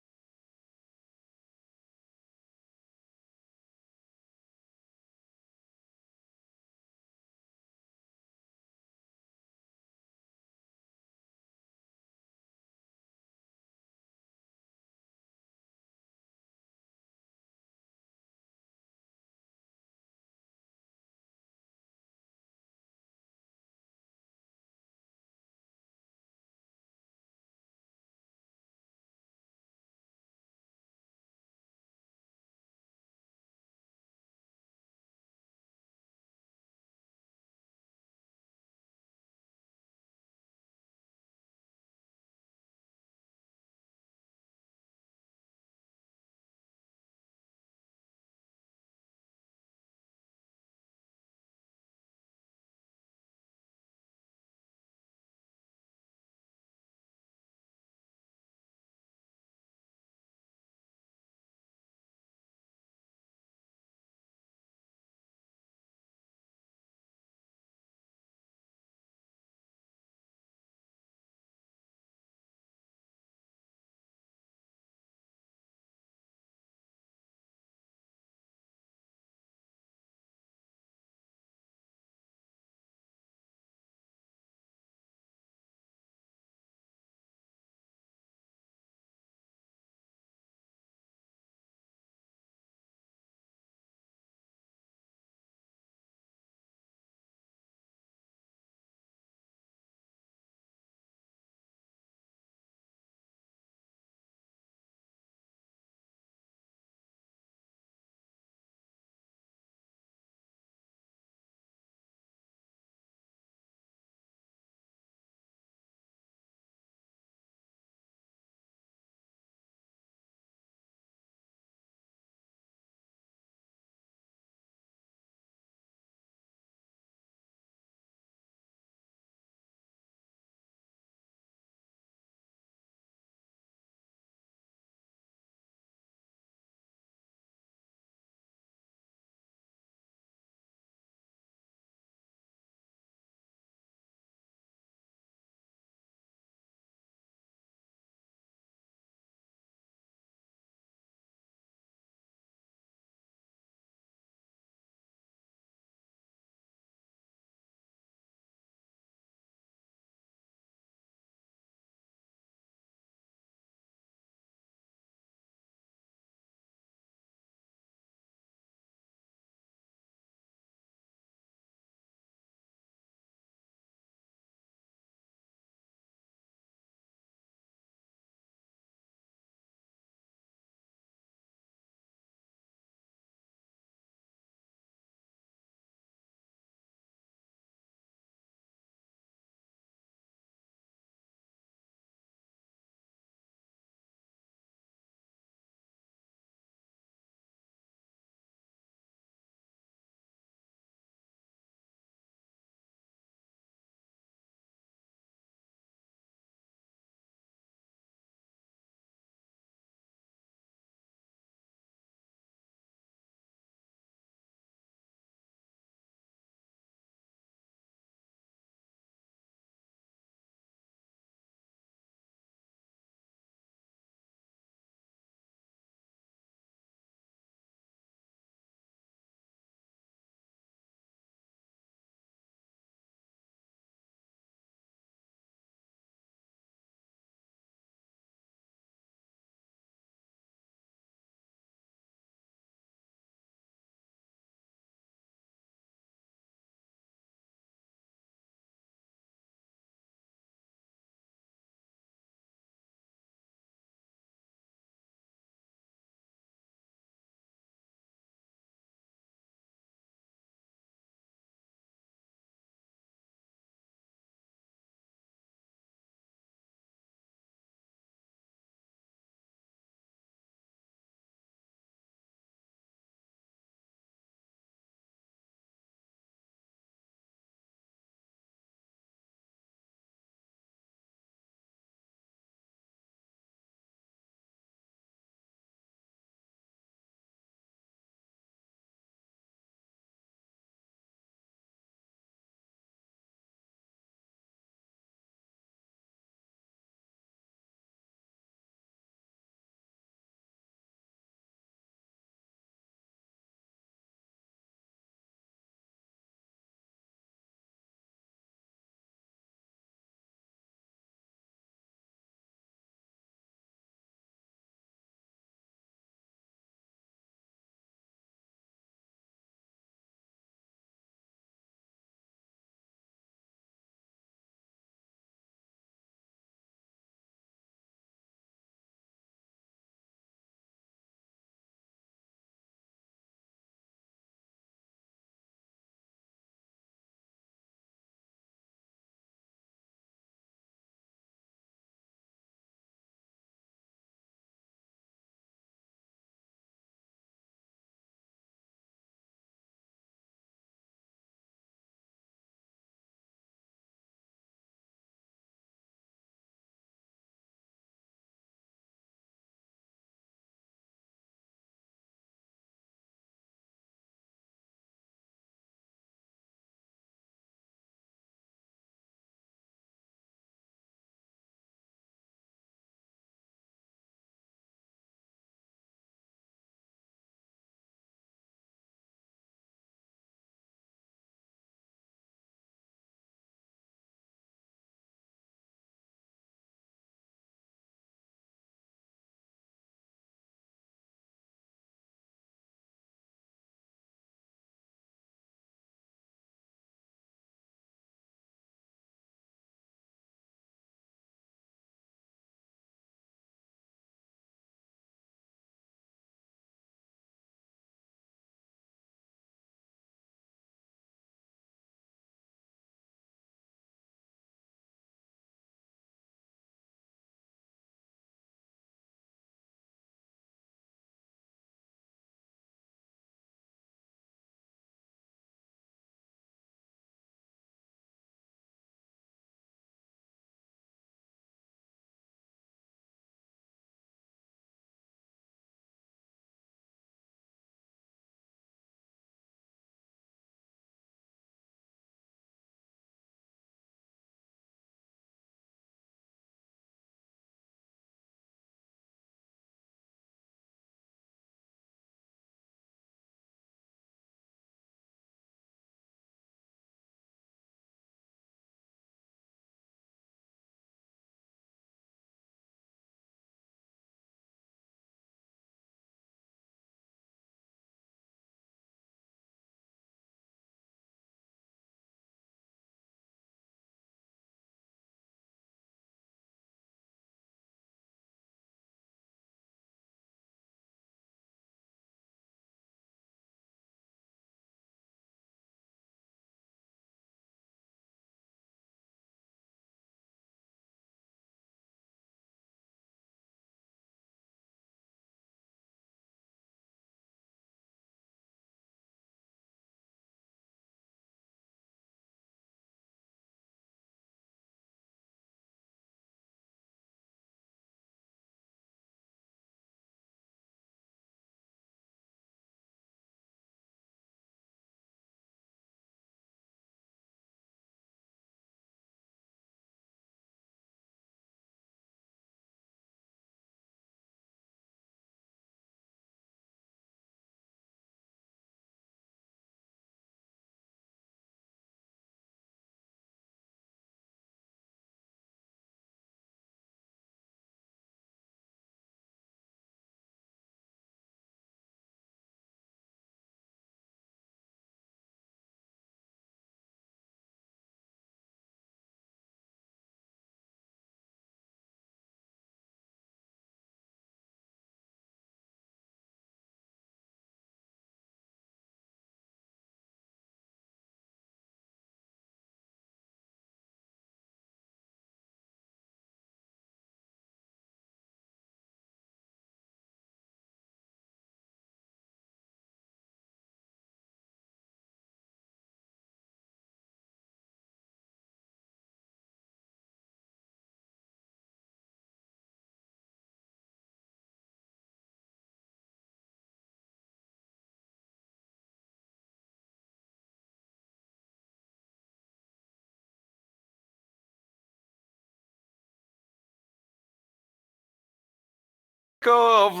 Speaker 4: of
Speaker 1: I'm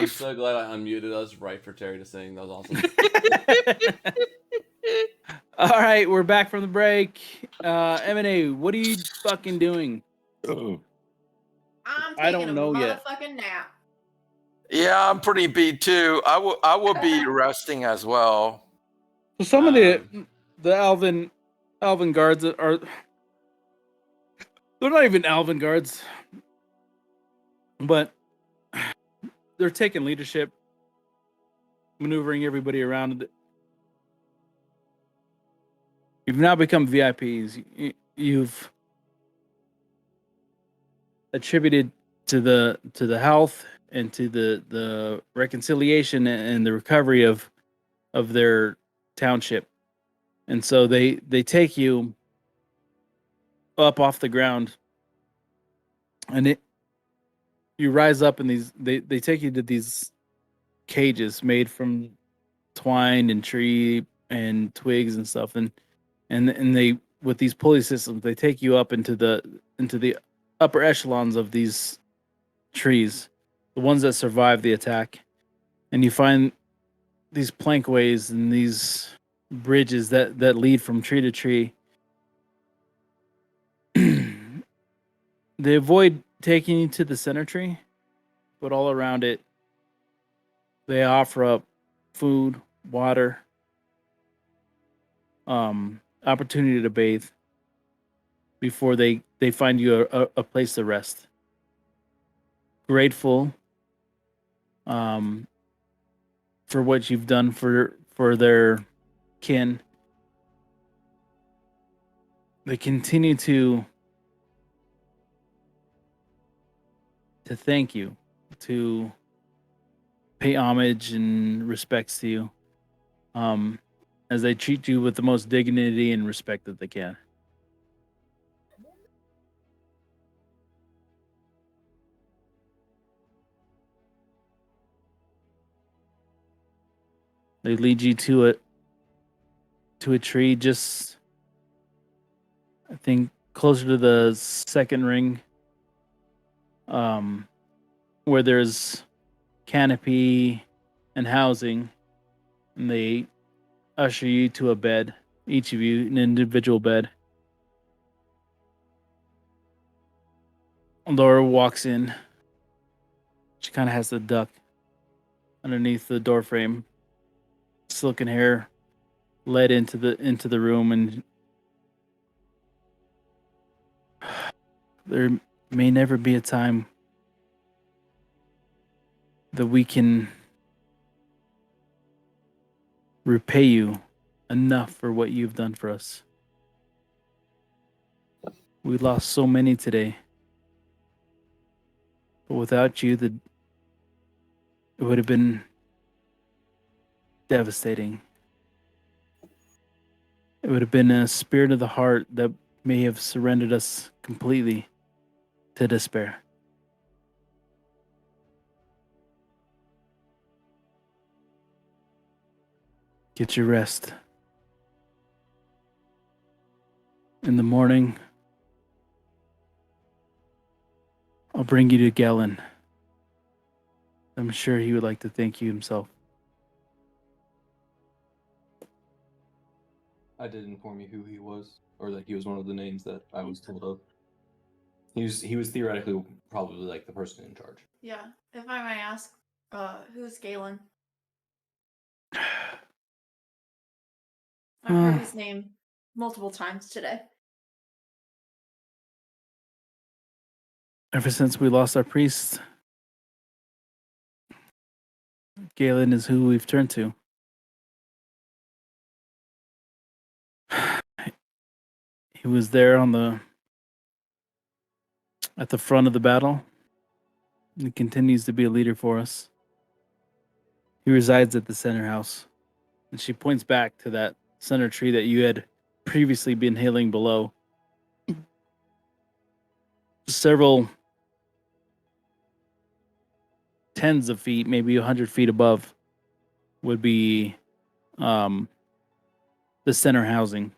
Speaker 4: life.
Speaker 1: so glad I unmuted us right for Terry to sing. That was awesome.
Speaker 3: All right, we're back from the break. M&A, what are you fucking doing?
Speaker 2: I'm
Speaker 3: I
Speaker 2: taking
Speaker 3: don't
Speaker 2: a
Speaker 3: know yet.
Speaker 2: motherfucking nap.
Speaker 4: Yeah, I'm pretty beat too. I will be resting as well.
Speaker 3: So some of the Alvin guards are they're not even Alvin guards, but they're taking leadership, maneuvering everybody around. You've now become VIPs. You've attributed to the health and to the reconciliation and the recovery of their township. And so they take you up off the ground, and you rise up in these. They take you to these cages made from twine and tree and twigs and stuff, and they, with these pulley systems, they take you up into the upper echelons of these trees, the ones that survive the attack, and you find these plankways and these bridges that lead from tree to tree. They avoid taking you to the center tree, but all around it, they offer up food, water, opportunity to bathe before they find you a place to rest. Grateful, for what you've done for their kin. They continue to thank you, to pay homage and respects to you, as they treat you with the most dignity and respect that they can. They lead you to a tree just, I think, closer to the second ring, where there's canopy and housing, and they usher you to a bed, each of you an individual bed. Laura walks in. She kind of has to duck underneath the door frame. Silken hair led into the room, and there may never be a time that we can repay you enough for what you've done for us. We lost so many today, but without you, it would have been devastating. It would have been a spirit of the heart that may have surrendered us completely to despair. Get your rest. In the morning, I'll bring you to Galen. I'm sure he would like to thank you himself.
Speaker 5: I did inform you who he was, or that he was one of the names that I was told of. He was theoretically probably like the person in charge.
Speaker 2: Yeah. If I may ask, who's Galen? I've heard his name multiple times today.
Speaker 3: Ever since we lost our priest, Galen is who we've turned to. He was there at the front of the battle. He continues to be a leader for us. He resides at the center house. And she points back to that center tree that you had previously been hailing below. Several tens of feet, maybe 100 feet above, would be the center housing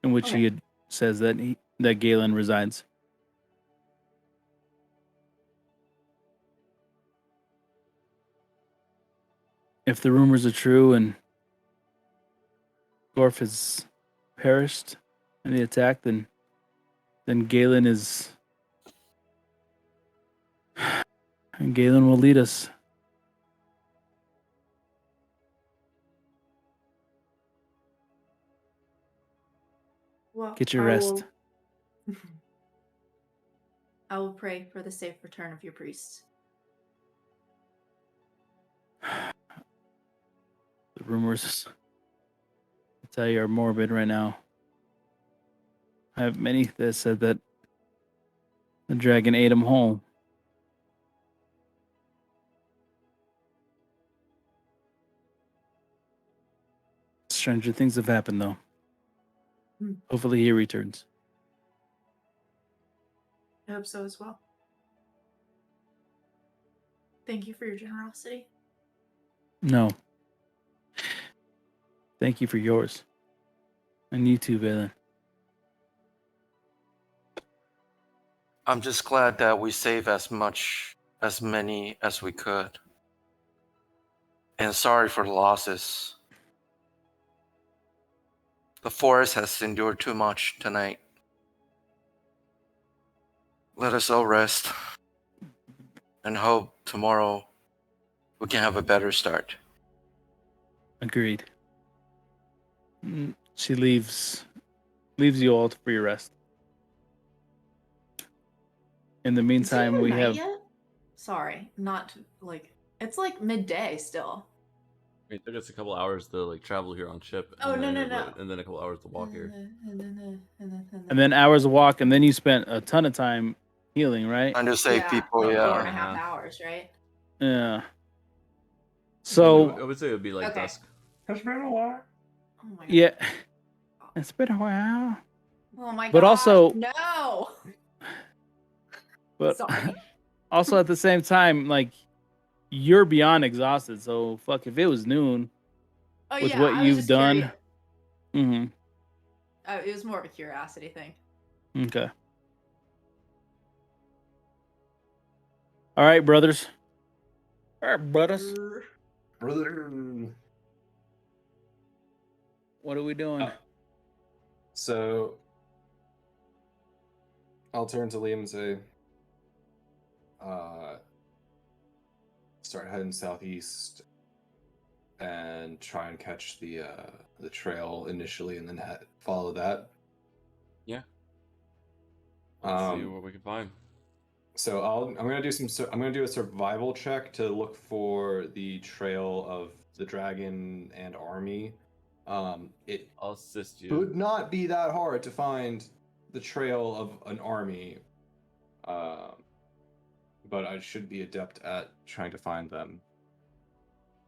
Speaker 3: in which he had says that Galen resides. if the rumors are true and Gorf has perished in the attack, then Galen is and Galen will lead us.
Speaker 2: Well,
Speaker 3: Get your rest.
Speaker 2: I will pray for the safe return of your priest.
Speaker 3: The rumors, I tell you, are morbid right now. I have many that said that the dragon ate him whole. Stranger things have happened, though. Hopefully he returns.
Speaker 2: I hope so as well. Thank you for your generosity.
Speaker 3: No. Thank you for yours. And you too, Valen.
Speaker 4: I'm just glad that we saved as many as we could. And sorry for the losses. The forest has endured too much tonight. Let us all rest and hope tomorrow we can have a better start.
Speaker 3: Agreed. She leaves you all for your rest. In the meantime,
Speaker 2: Is it
Speaker 3: we
Speaker 2: night
Speaker 3: have
Speaker 2: yet? Sorry, not like it's like midday still.
Speaker 1: It took us a couple hours to like travel here on ship.
Speaker 2: Oh,
Speaker 1: and
Speaker 2: no,
Speaker 1: then
Speaker 2: no.
Speaker 1: And then a couple hours to walk here.
Speaker 3: and then hours of walk, and then you spent a ton of time healing, right?
Speaker 4: And to save people,
Speaker 2: like
Speaker 4: yeah.
Speaker 2: 4.5 hours, right?
Speaker 3: Yeah.
Speaker 1: I
Speaker 3: So
Speaker 1: would say it would be like
Speaker 2: Okay.
Speaker 1: dusk.
Speaker 6: It's been a while.
Speaker 2: Oh my god.
Speaker 3: yeah, it's been a while.
Speaker 2: Oh my god.
Speaker 3: But also-
Speaker 2: no.
Speaker 3: But
Speaker 2: Sorry.
Speaker 3: also at the same time, like you're beyond exhausted. So fuck, if it was noon
Speaker 2: Oh
Speaker 3: with
Speaker 2: yeah,
Speaker 3: what
Speaker 2: I was
Speaker 3: you've
Speaker 2: just
Speaker 3: done.
Speaker 2: curious. It was more of a curiosity thing.
Speaker 3: Okay. All right, brothers. All right, brothers.
Speaker 6: Brother.
Speaker 3: What are we doing?
Speaker 6: So I'll turn to Liam and say, start heading southeast and try and catch the trail initially, and then follow that.
Speaker 1: Yeah. Let's see
Speaker 6: Um,
Speaker 1: what we can find.
Speaker 6: So I'm gonna do I'm gonna do a survival check to look for the trail of the dragon and army. It
Speaker 1: I'll assist you.
Speaker 6: would not be that hard to find the trail of an army, but I should be adept at trying to find them.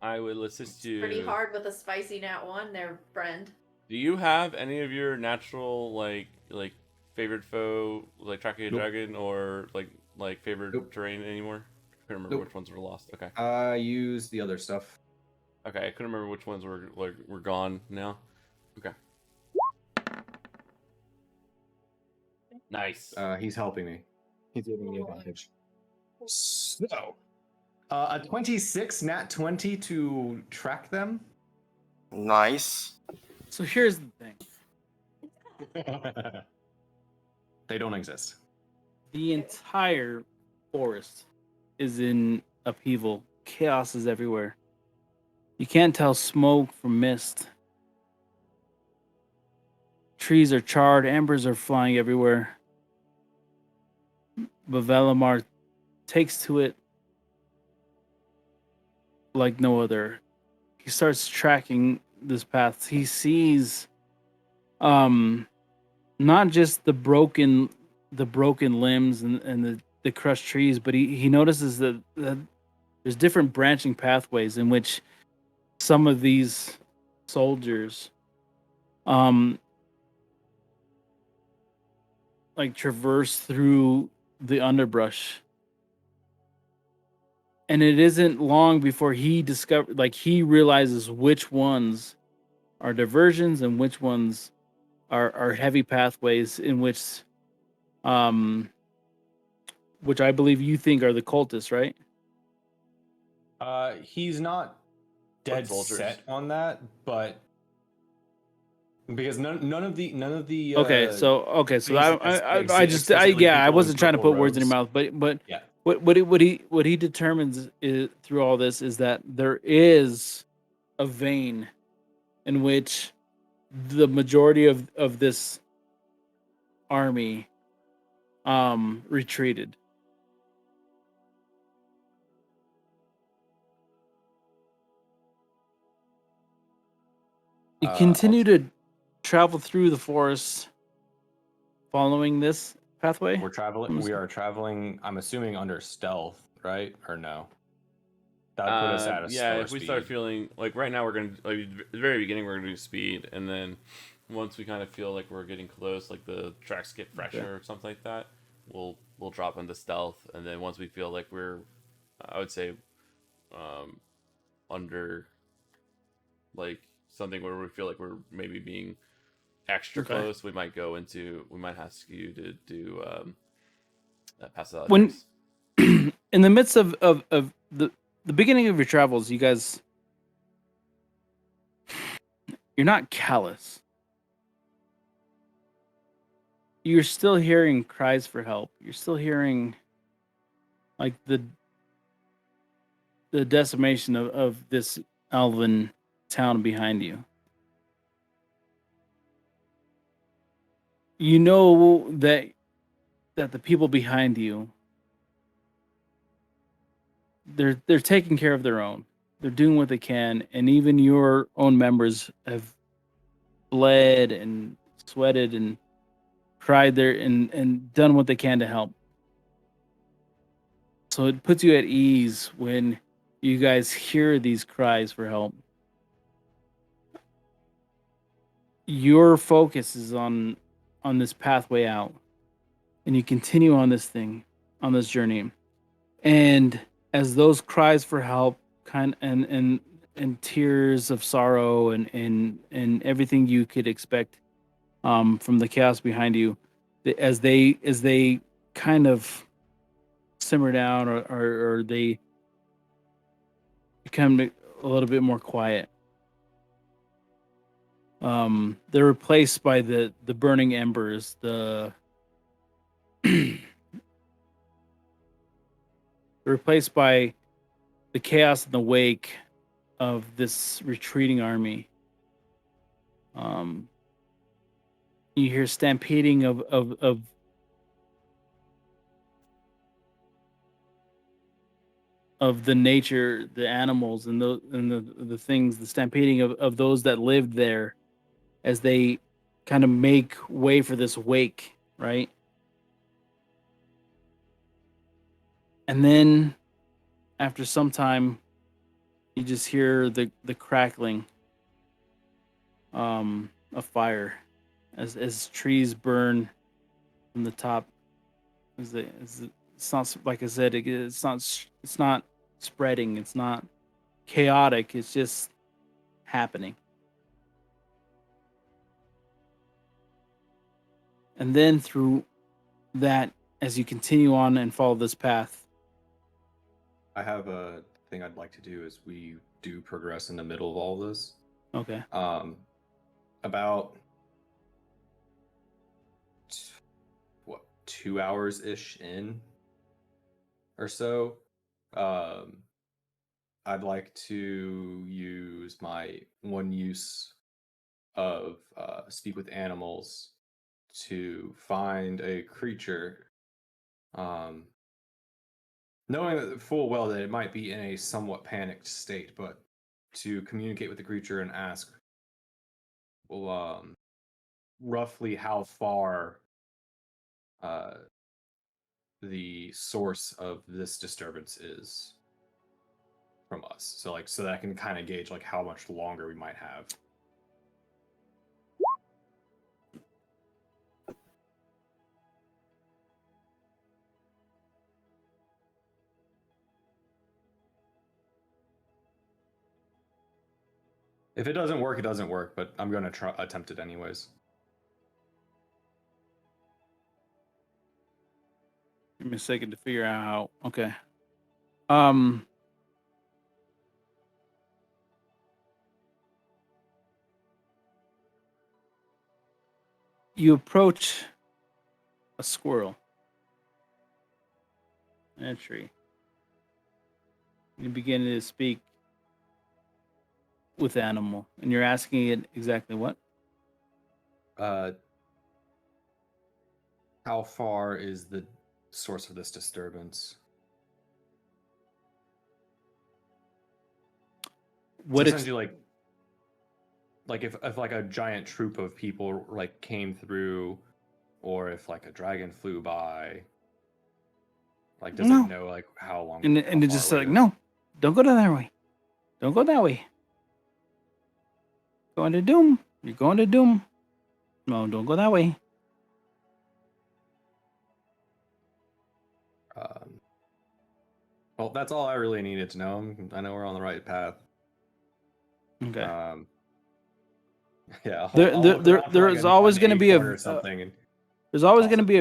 Speaker 1: I will assist you.
Speaker 2: Pretty hard with a spicy nat 1 there, friend.
Speaker 1: Do you have any of your natural like favorite foe, like tracking a
Speaker 6: Nope.
Speaker 1: dragon, or like favorite
Speaker 6: Nope.
Speaker 1: terrain anymore? I couldn't remember
Speaker 6: Nope.
Speaker 1: which ones were lost. Okay.
Speaker 6: I use the other stuff.
Speaker 1: Okay, I couldn't remember which ones were gone now. Okay. Nice.
Speaker 6: He's helping me. He's giving me advantage. So, a 26 nat 20 to track them.
Speaker 4: Nice.
Speaker 3: So here's the thing.
Speaker 6: They don't exist.
Speaker 3: The entire forest is in upheaval. Chaos is everywhere. You can't tell smoke from mist. Trees are charred, embers are flying everywhere. But Valimar takes to it like no other. He starts tracking this path. He sees not just the broken limbs and the crushed trees, but he notices that there's different branching pathways in which some of these soldiers like traverse through the underbrush. And it isn't long before he realizes which ones are diversions and which ones are heavy pathways in which I believe you think are the cultists, right?
Speaker 6: He's not
Speaker 5: dead
Speaker 1: soldiers.
Speaker 5: set on that, but because none of the
Speaker 3: Okay, so
Speaker 5: bases
Speaker 3: I just
Speaker 5: explicitly
Speaker 3: yeah, I
Speaker 5: people in
Speaker 3: wasn't trying to
Speaker 5: purple
Speaker 3: put words in your
Speaker 5: robes.
Speaker 3: mouth, but
Speaker 5: Yeah.
Speaker 3: what he determines is, through all this, is that there is a vein in which the majority of this army retreated. You continue to travel through the forest following this pathway.
Speaker 5: We are traveling. I'm assuming under stealth, right? Or no? That would put us at a
Speaker 1: Yeah,
Speaker 5: slower
Speaker 1: if we
Speaker 5: speed.
Speaker 1: start feeling like right now we're gonna like at the very beginning we're gonna do speed, and then once we kind of feel like we're getting close, like the tracks get fresher or something like that, we'll drop into stealth, and then once we feel like we're, I would say, um, under like something where we feel like we're maybe being extra
Speaker 3: Okay.
Speaker 1: close, we might ask you to do pass out
Speaker 3: When
Speaker 1: checks.
Speaker 3: in the midst of the beginning of your travels, you guys, you're not callous. You're still hearing cries for help. You're still hearing like the decimation of this elven town behind you. You know that the people behind you, they're taking care of their own. They're doing what they can, and even your own members have bled and sweated and cried there and done what they can to help. So it puts you at ease when you guys hear these cries for help. Your focus is on this pathway out, and you continue on this journey. And as those cries for help and tears of sorrow and everything you could expect from the chaos behind you, as they kind of simmer down or they become a little bit more quiet, they're replaced by the burning embers, they're replaced by the chaos in the wake of this retreating army. You hear stampeding of the nature, the animals, and the things, the stampeding of those that lived there as they kind of make way for this wake, right? And then after some time, you just hear the crackling of fire as trees burn from the top. It's not, like I said, it's not spreading. It's not chaotic. It's just happening. And then through that, as you continue on and follow this path,
Speaker 6: I have a thing I'd like to do as we do progress in the middle of all this.
Speaker 3: okay,
Speaker 6: About 2 hours ish in or so, I'd like to use my one use of speak with animals to find a creature, knowing that full well that it might be in a somewhat panicked state, but to communicate with the creature and ask, well, roughly how far the source of this disturbance is from us. So so that I can kind of gauge like how much longer we might have. If it doesn't work, it doesn't work, but I'm going to attempt it anyways.
Speaker 3: give me a second to figure out how. Okay. you approach a squirrel in a tree. You begin to speak with the animal, and you're asking it exactly what?
Speaker 6: How far is the source of this disturbance?
Speaker 3: What
Speaker 6: So
Speaker 3: ex-
Speaker 6: essentially, like if like a giant troop of people like came through, or if like a dragon flew by, like does
Speaker 3: No.
Speaker 6: it know like how long?
Speaker 3: and
Speaker 6: how
Speaker 3: and it's
Speaker 6: far
Speaker 3: just
Speaker 6: away
Speaker 3: like,
Speaker 6: it is?
Speaker 3: no, don't go that way. Don't go that way. Going to doom. You're going to doom. No, don't go that way.
Speaker 6: Well, that's all I really needed to know. I know we're on the right path.
Speaker 3: Okay.
Speaker 6: Yeah,
Speaker 3: There-
Speaker 6: I'll
Speaker 3: there-
Speaker 6: look
Speaker 3: there-
Speaker 6: around for
Speaker 3: there
Speaker 6: like
Speaker 3: is always
Speaker 6: an
Speaker 3: gonna be a
Speaker 6: acorn or something. And
Speaker 3: There's always
Speaker 6: toss
Speaker 3: going to
Speaker 6: it
Speaker 3: be
Speaker 6: to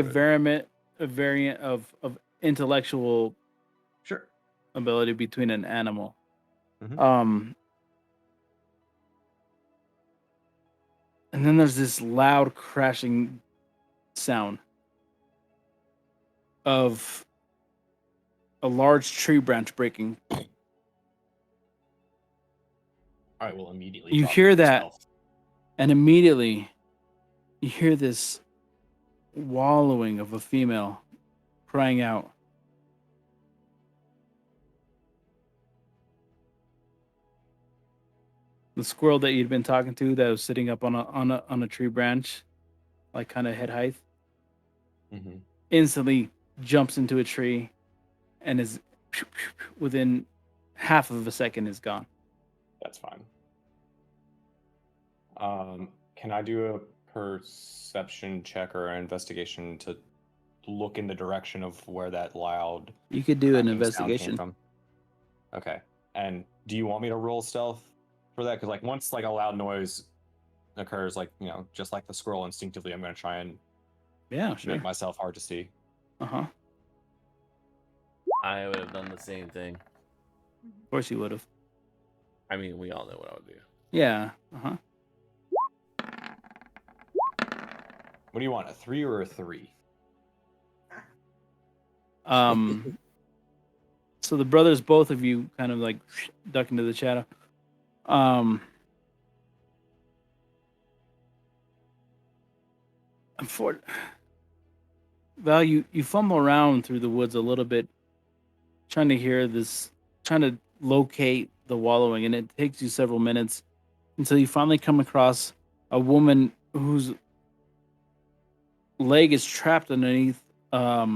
Speaker 6: it.
Speaker 3: a variant of intellectual
Speaker 6: Sure.
Speaker 3: ability between an animal.
Speaker 6: Mhm.
Speaker 3: And then there's this loud crashing sound of a large tree branch breaking.
Speaker 5: All right, we'll immediately.
Speaker 3: You
Speaker 5: drop
Speaker 3: hear that,
Speaker 5: stealth.
Speaker 3: and immediately you hear this wallowing of a female crying out. The squirrel that you'd been talking to that was sitting up on a tree branch, like kind of head height,
Speaker 6: Mm-hmm.
Speaker 3: instantly jumps into a tree and is within half of a second is gone.
Speaker 5: That's fine. Can I do a perception check or an investigation to look in the direction of where that loud
Speaker 3: You could do an
Speaker 5: cracking sound came
Speaker 3: investigation.
Speaker 5: from? Okay. And do you want me to roll stealth for that? Because like once like a loud noise occurs, like just like the squirrel, instinctively, I'm going to try and
Speaker 3: Yeah, sure.
Speaker 5: make myself hard to see.
Speaker 3: Uh-huh.
Speaker 1: I would have done the same thing.
Speaker 3: Of course you would have.
Speaker 1: I mean, we all know what I would do.
Speaker 3: Yeah. Uh-huh.
Speaker 5: What do you want, a 3 or a 3?
Speaker 3: So the brothers, both of you, kind of like duck into the shadow. Val, you fumble around through the woods a little bit, trying to locate the wallowing, and it takes you several minutes until you finally come across a woman whose leg is trapped underneath a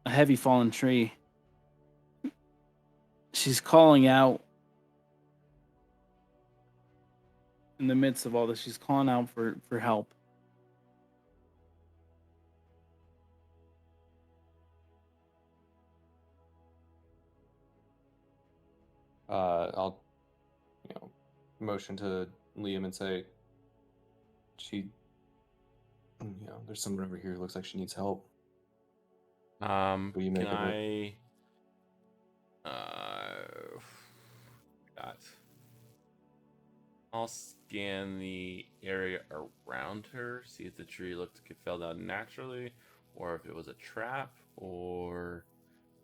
Speaker 3: heavy fallen tree. She's calling out in the midst of all this. She's calling out for help.
Speaker 5: I'll motion to Liam and say, there's someone over here who looks like she needs help. What do you make
Speaker 1: Can
Speaker 5: of it?
Speaker 1: I'll scan the area around her, see if the tree looked like it fell down naturally, or if it was a trap, or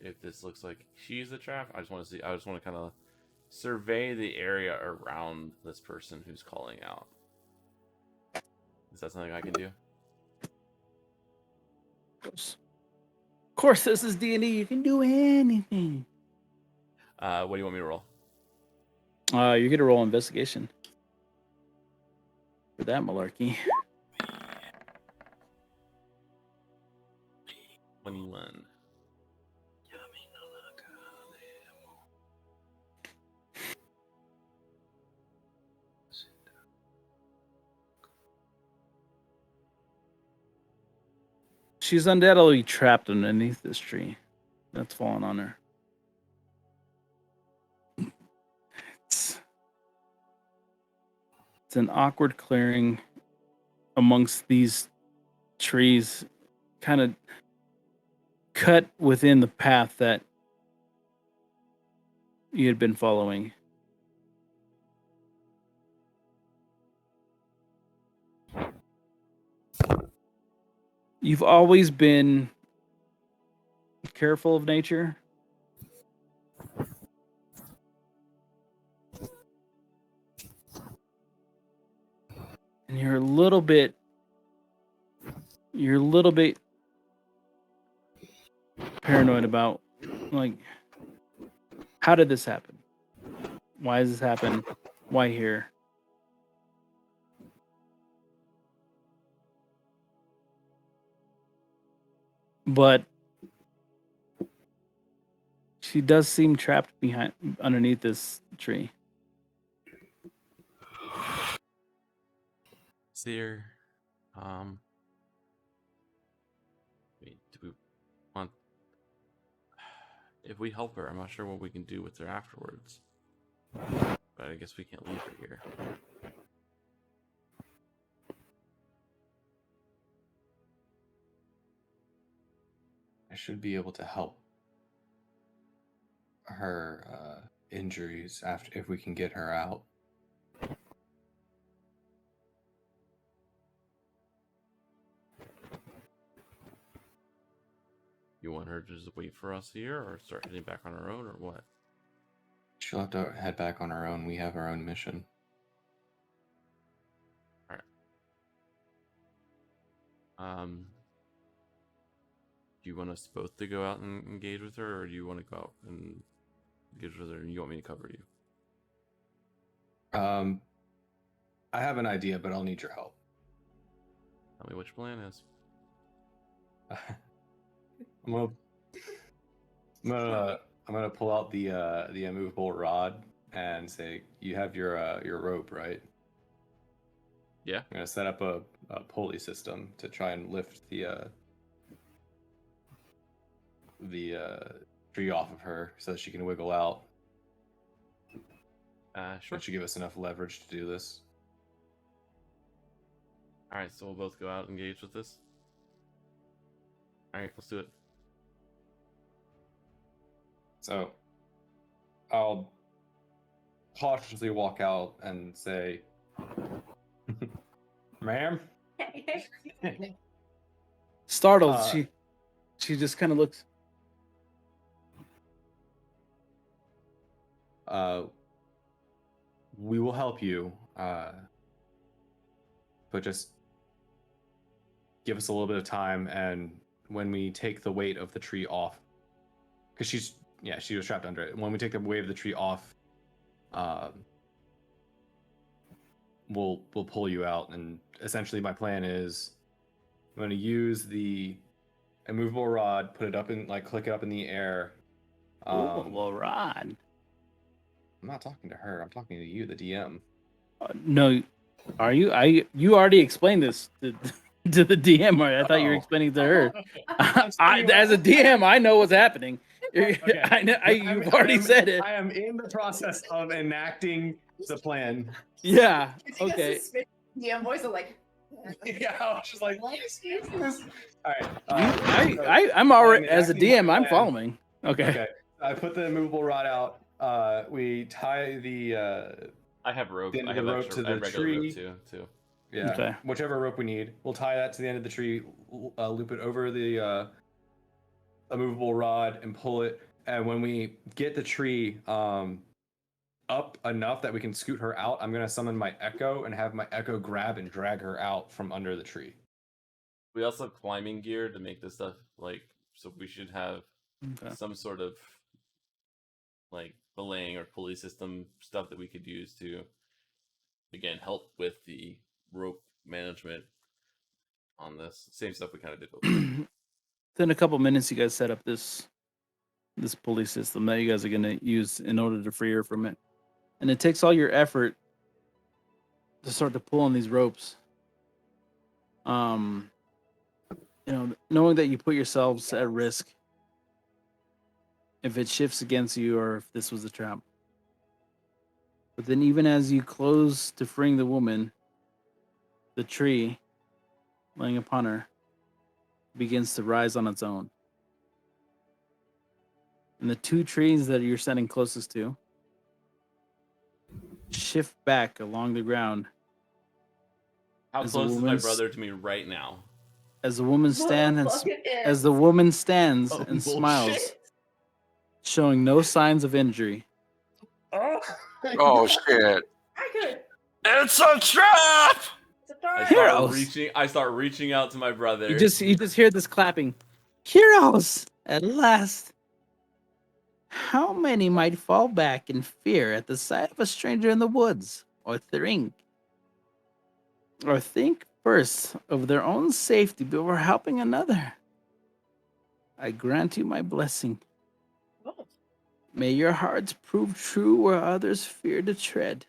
Speaker 1: if this looks like she's a trap. I just want to kind of survey the area around this person who's calling out. Is that something I can do?
Speaker 3: Of course, this is D&D. You can do anything.
Speaker 1: What do you want me to roll?
Speaker 3: You get a roll investigation for that malarkey.
Speaker 1: 21.
Speaker 3: She's undoubtedly trapped underneath this tree that's fallen on her. It's an awkward clearing amongst these trees, kind of cut within the path that you had been following. You've always been careful of nature. And you're a little bit paranoid about, like, how did this happen? Why does this happen? Why here? But she does seem trapped underneath this tree.
Speaker 1: Seer, wait, do we want? If we help her, I'm not sure what we can do with her afterwards. But I guess we can't leave her here.
Speaker 6: I should be able to help her injuries after if we can get her out.
Speaker 1: You want her to just wait for us here, or start heading back on her own, or what?
Speaker 6: She'll have to head back on her own. We have our own mission.
Speaker 1: All right. Do you want us both to go out and engage with her, or do you want to go out and engage with her, and you want me to cover you?
Speaker 6: I have an idea, but I'll need your help.
Speaker 1: Tell me what your plan is.
Speaker 6: I'm gonna pull out the immovable rod and say, "You have your rope, right?"
Speaker 1: Yeah.
Speaker 6: I'm gonna set up a pulley system to try and lift the tree off of her so that she can wiggle out.
Speaker 1: Sure.
Speaker 6: That should give us enough leverage to do this.
Speaker 1: All right, so we'll both go out and engage with this. All right, let's do it.
Speaker 6: So I'll cautiously walk out and say, "Ma'am."
Speaker 3: Startled, she just kind of looks.
Speaker 6: We will help you, but just give us a little bit of time, and when we take the weight of the tree off, because she was trapped under it. When we take the weight of the tree off, we'll pull you out. And essentially, my plan is I'm going to use the immovable rod, put it up in, like, click it up in the air.
Speaker 3: Well, rod.
Speaker 6: I'm not talking to her. I'm talking to you, the DM.
Speaker 3: No, are you? You already explained this to the DM. Right? I thought you were
Speaker 6: Oh.
Speaker 3: explaining to her. As a DM, I know what's happening.
Speaker 6: Okay.
Speaker 3: I know, you've already said it.
Speaker 6: I am in the process of enacting the plan.
Speaker 3: Yeah.
Speaker 2: You got
Speaker 3: Okay.
Speaker 2: suspicious DM voice of like.
Speaker 6: Yeah, I was just like, what is this? All right.
Speaker 3: I'm already,
Speaker 6: I'm
Speaker 3: as a
Speaker 6: enacting
Speaker 3: DM,
Speaker 6: my
Speaker 3: I'm
Speaker 6: plan.
Speaker 3: following. Okay.
Speaker 6: Okay. I put the immovable rod out. We tie the
Speaker 1: I have rope.
Speaker 6: the end
Speaker 1: I
Speaker 6: of
Speaker 1: have
Speaker 6: the rope
Speaker 1: extra,
Speaker 6: to
Speaker 1: I have
Speaker 6: the
Speaker 1: regular
Speaker 6: tree.
Speaker 1: rope too.
Speaker 6: Yeah.
Speaker 3: Okay.
Speaker 6: Whichever rope we need. We'll tie that to the end of the tree, loop it over the immovable rod, and pull it. And when we get the tree up enough that we can scoot her out, I'm gonna summon my echo and have my echo grab and drag her out from under the tree.
Speaker 1: We also have climbing gear to make this stuff, like, so we should have
Speaker 3: Okay.
Speaker 1: some sort of like belaying or pulley system stuff that we could use to, again, help with the rope management on this. Same stuff we kind of did before.
Speaker 3: Then a couple minutes, you guys set up this pulley system that you guys are gonna use in order to free her from it, and it takes all your effort to start to pull on these ropes. Knowing that you put yourselves at risk if it shifts against you or if this was a trap. But then even as you close to freeing the woman, the tree laying upon her begins to rise on its own. And the two trees that you're standing closest to shift back along the ground
Speaker 1: How
Speaker 3: As a
Speaker 1: close is my
Speaker 3: woman's-
Speaker 1: brother to me right now?
Speaker 3: as the woman stands and
Speaker 2: Fucking
Speaker 3: as the woman stands
Speaker 1: Oh,
Speaker 3: and
Speaker 1: bullshit.
Speaker 3: smiles, showing no signs of injury.
Speaker 4: Oh shit!
Speaker 2: I could.
Speaker 4: It's a trap!
Speaker 2: It's a dark.
Speaker 3: Heroes!
Speaker 1: I start reaching out to my brother.
Speaker 3: You just hear this clapping. Heroes! At last. How many might fall back in fear at the sight of a stranger in the woods, or think first of their own safety before helping another? I grant you my blessing. May your hearts prove true where others fear to tread.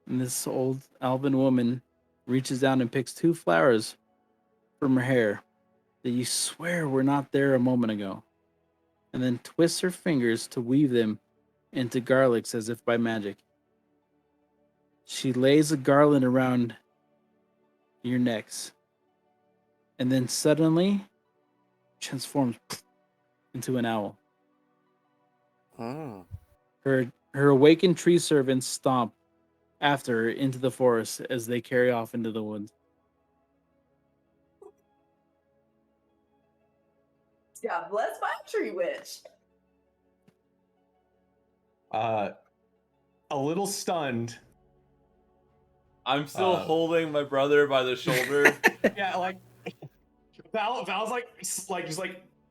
Speaker 3: And this old Alban woman reaches down and picks 2 flowers from her hair that you swear were not there a moment ago, and then twists her fingers to weave them into garlands as if by magic. She lays a garland around your necks, and then suddenly transforms into an owl.
Speaker 4: Mm.
Speaker 3: Her awakened tree servants stomp after her into the forest as they carry off into the woods.
Speaker 2: God bless my tree witch.
Speaker 5: A little stunned.
Speaker 1: I'm still holding my brother by the shoulder.
Speaker 5: Yeah, like Val's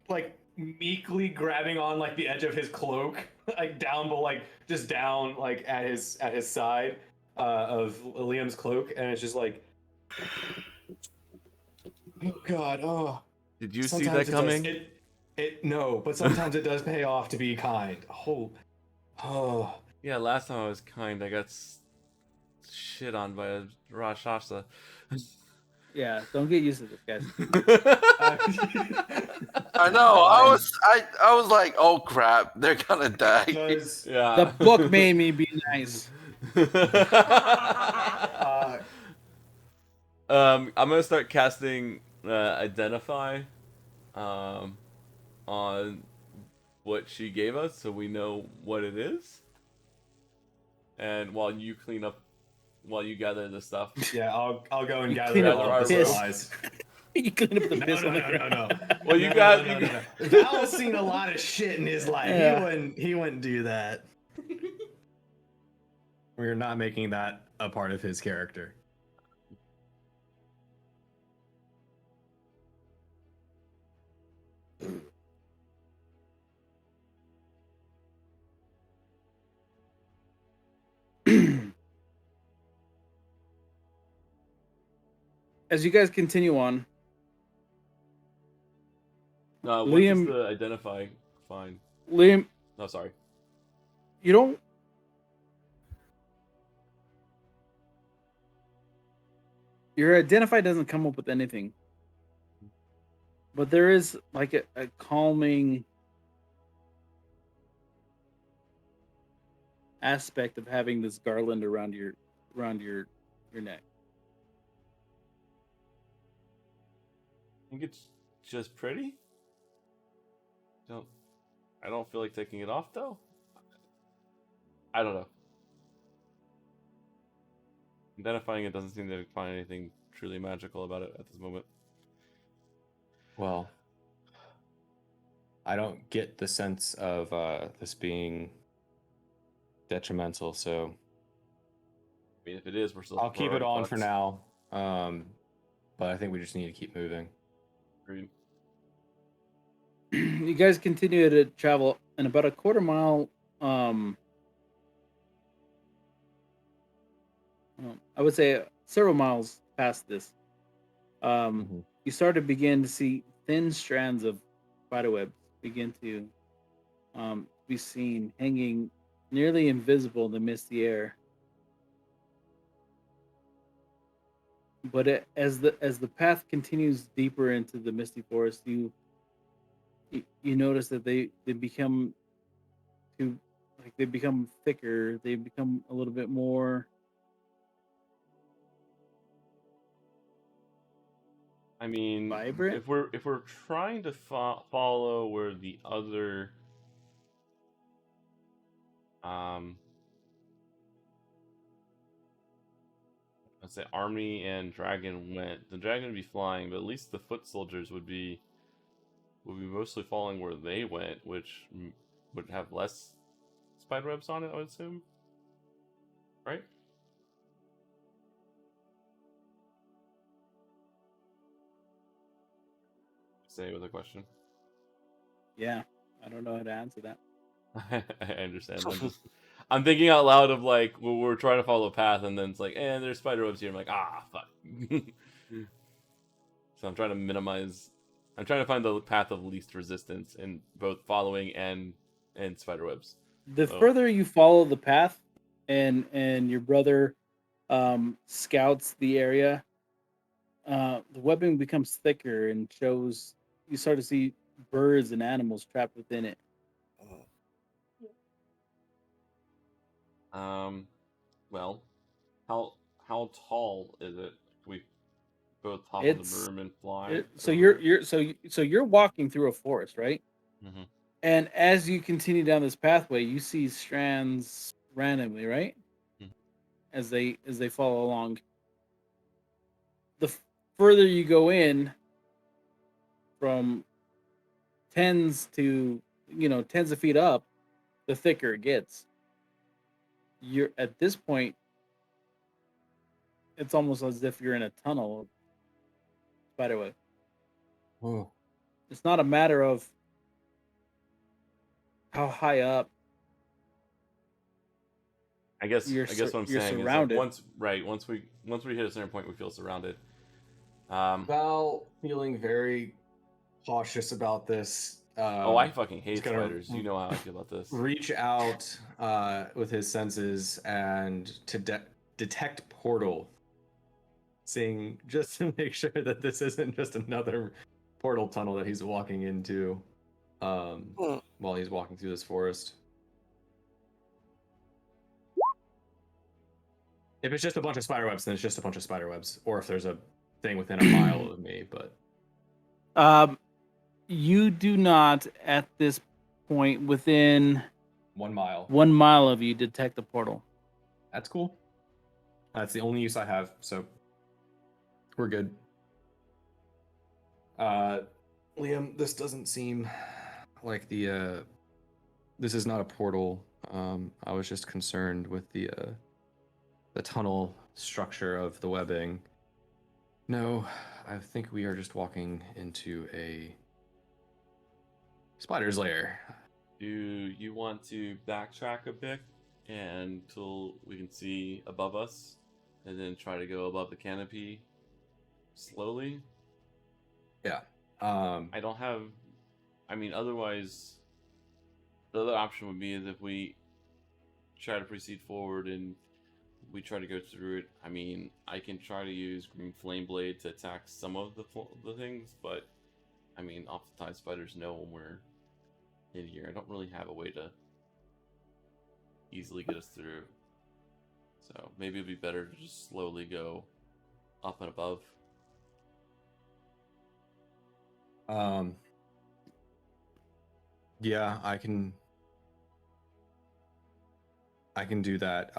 Speaker 5: like meekly grabbing on like the edge of his cloak, like down, but like just down, like at his side of Liam's cloak, and it's just like, oh god, oh.
Speaker 1: Did you see
Speaker 5: Sometimes
Speaker 1: that
Speaker 5: it does-
Speaker 1: coming?
Speaker 5: no, but sometimes it does pay off to be kind. Oh.
Speaker 1: Yeah, last time I was kind, I got shit on by a Rakshasa.
Speaker 3: Yeah, don't get used to this, guys.
Speaker 4: I know. I was like, oh crap, they're gonna die.
Speaker 5: Because
Speaker 1: Yeah.
Speaker 3: The book made me be nice.
Speaker 1: I'm gonna start casting identify on what she gave us, so we know what it is. And while you gather the stuff,
Speaker 5: yeah, I'll go and
Speaker 3: You
Speaker 5: gather
Speaker 3: clean
Speaker 1: up
Speaker 5: all
Speaker 1: the
Speaker 5: the
Speaker 1: piss.
Speaker 5: supplies.
Speaker 3: You clean up the piss on the ground.
Speaker 5: No.
Speaker 1: Well, you
Speaker 5: No,
Speaker 1: got-
Speaker 5: no,
Speaker 1: you
Speaker 5: no,
Speaker 1: got-
Speaker 5: no. Val's seen a lot of shit in his life.
Speaker 3: Yeah.
Speaker 5: He wouldn't do that. We're not making that a part of his character.
Speaker 3: As you guys continue on,
Speaker 1: what
Speaker 3: Liam-
Speaker 1: does the identify find?
Speaker 3: Liam,
Speaker 1: No, sorry.
Speaker 3: you don't. Your identify doesn't come up with anything, but there is like a calming aspect of having this garland around your neck.
Speaker 1: I think it's just pretty. I don't feel like taking it off though. I don't know. Identifying it doesn't seem to find anything truly magical about it at this moment.
Speaker 5: Well, I don't get the sense of this being detrimental, so
Speaker 1: I mean, if it is, we're still.
Speaker 5: I'll keep it on for
Speaker 1: fucked.
Speaker 5: now. But I think we just need to keep moving.
Speaker 1: Agreed.
Speaker 3: You guys continue to travel, and about a quarter mile, I would say several miles past this, you start to begin to see thin strands of spiderwebs begin to be seen hanging nearly invisible in the misty air. But as the path continues deeper into the misty forest, you notice that they become they become thicker. They become a little bit more.
Speaker 1: I mean,
Speaker 3: Vibrant?
Speaker 1: if we're trying to follow where the other say army and dragon went, the dragon would be flying, but at least the foot soldiers would be mostly following where they went, which would have less spiderwebs on it, I would assume. Right? Say with a question.
Speaker 3: Yeah, I don't know how to answer that.
Speaker 1: I understand. I'm thinking out loud of like we're trying to follow a path, and then it's like, there's spiderwebs here. I'm like, fuck. So I'm trying to minimize. I'm trying to find the path of least resistance in both following and spiderwebs.
Speaker 3: The
Speaker 1: So,
Speaker 3: further you follow the path, and your brother scouts the area, the webbing becomes thicker and shows. You start to see birds and animals trapped within it.
Speaker 1: well, how tall is it? We both hop on the
Speaker 3: It's
Speaker 1: broom and fly.
Speaker 3: so
Speaker 1: over it?
Speaker 3: you're walking through a forest, right?
Speaker 1: Mhm.
Speaker 3: And as you continue down this pathway, you see strands randomly, right?
Speaker 1: Mhm.
Speaker 3: As they follow along. The further you go in, from tens of feet up, the thicker it gets. You're at this point, it's almost as if you're in a tunnel of spiderweb.
Speaker 5: Whoa.
Speaker 3: It's not a matter of how high up
Speaker 1: I guess
Speaker 3: you're
Speaker 1: what I'm
Speaker 3: you're
Speaker 1: saying is like
Speaker 3: surrounded.
Speaker 1: once we hit a certain point, we feel surrounded.
Speaker 5: Val feeling very cautious about this.
Speaker 1: I fucking hate
Speaker 5: just gonna
Speaker 1: spiders. You know how I feel about this.
Speaker 5: reach out with his senses and to detect portal, seeing just to make sure that this isn't just another portal tunnel that he's walking into while he's walking through this forest. If it's just a bunch of spiderwebs, then it's just a bunch of spiderwebs. Or if there's a thing within a mile of me, but
Speaker 3: You do not at this point within
Speaker 5: 1 mile.
Speaker 3: 1 mile of you detect the portal.
Speaker 5: That's cool. That's the only use I have, so we're good. Liam, this doesn't seem like this is not a portal. I was just concerned with the tunnel structure of the webbing. No, I think we are just walking into a spider's lair.
Speaker 1: Do you want to backtrack a bit until we can see above us, and then try to go above the canopy slowly?
Speaker 5: Yeah.
Speaker 1: I don't have. I mean, otherwise, the other option would be is if we try to proceed forward and we try to go through it. I mean, I can try to use Green Flame Blade to attack some of the things, but I mean, oftentimes spiders know when we're in here. I don't really have a way to easily get us through. So maybe it'd be better to just slowly go up and above.
Speaker 5: Yeah, I can do that.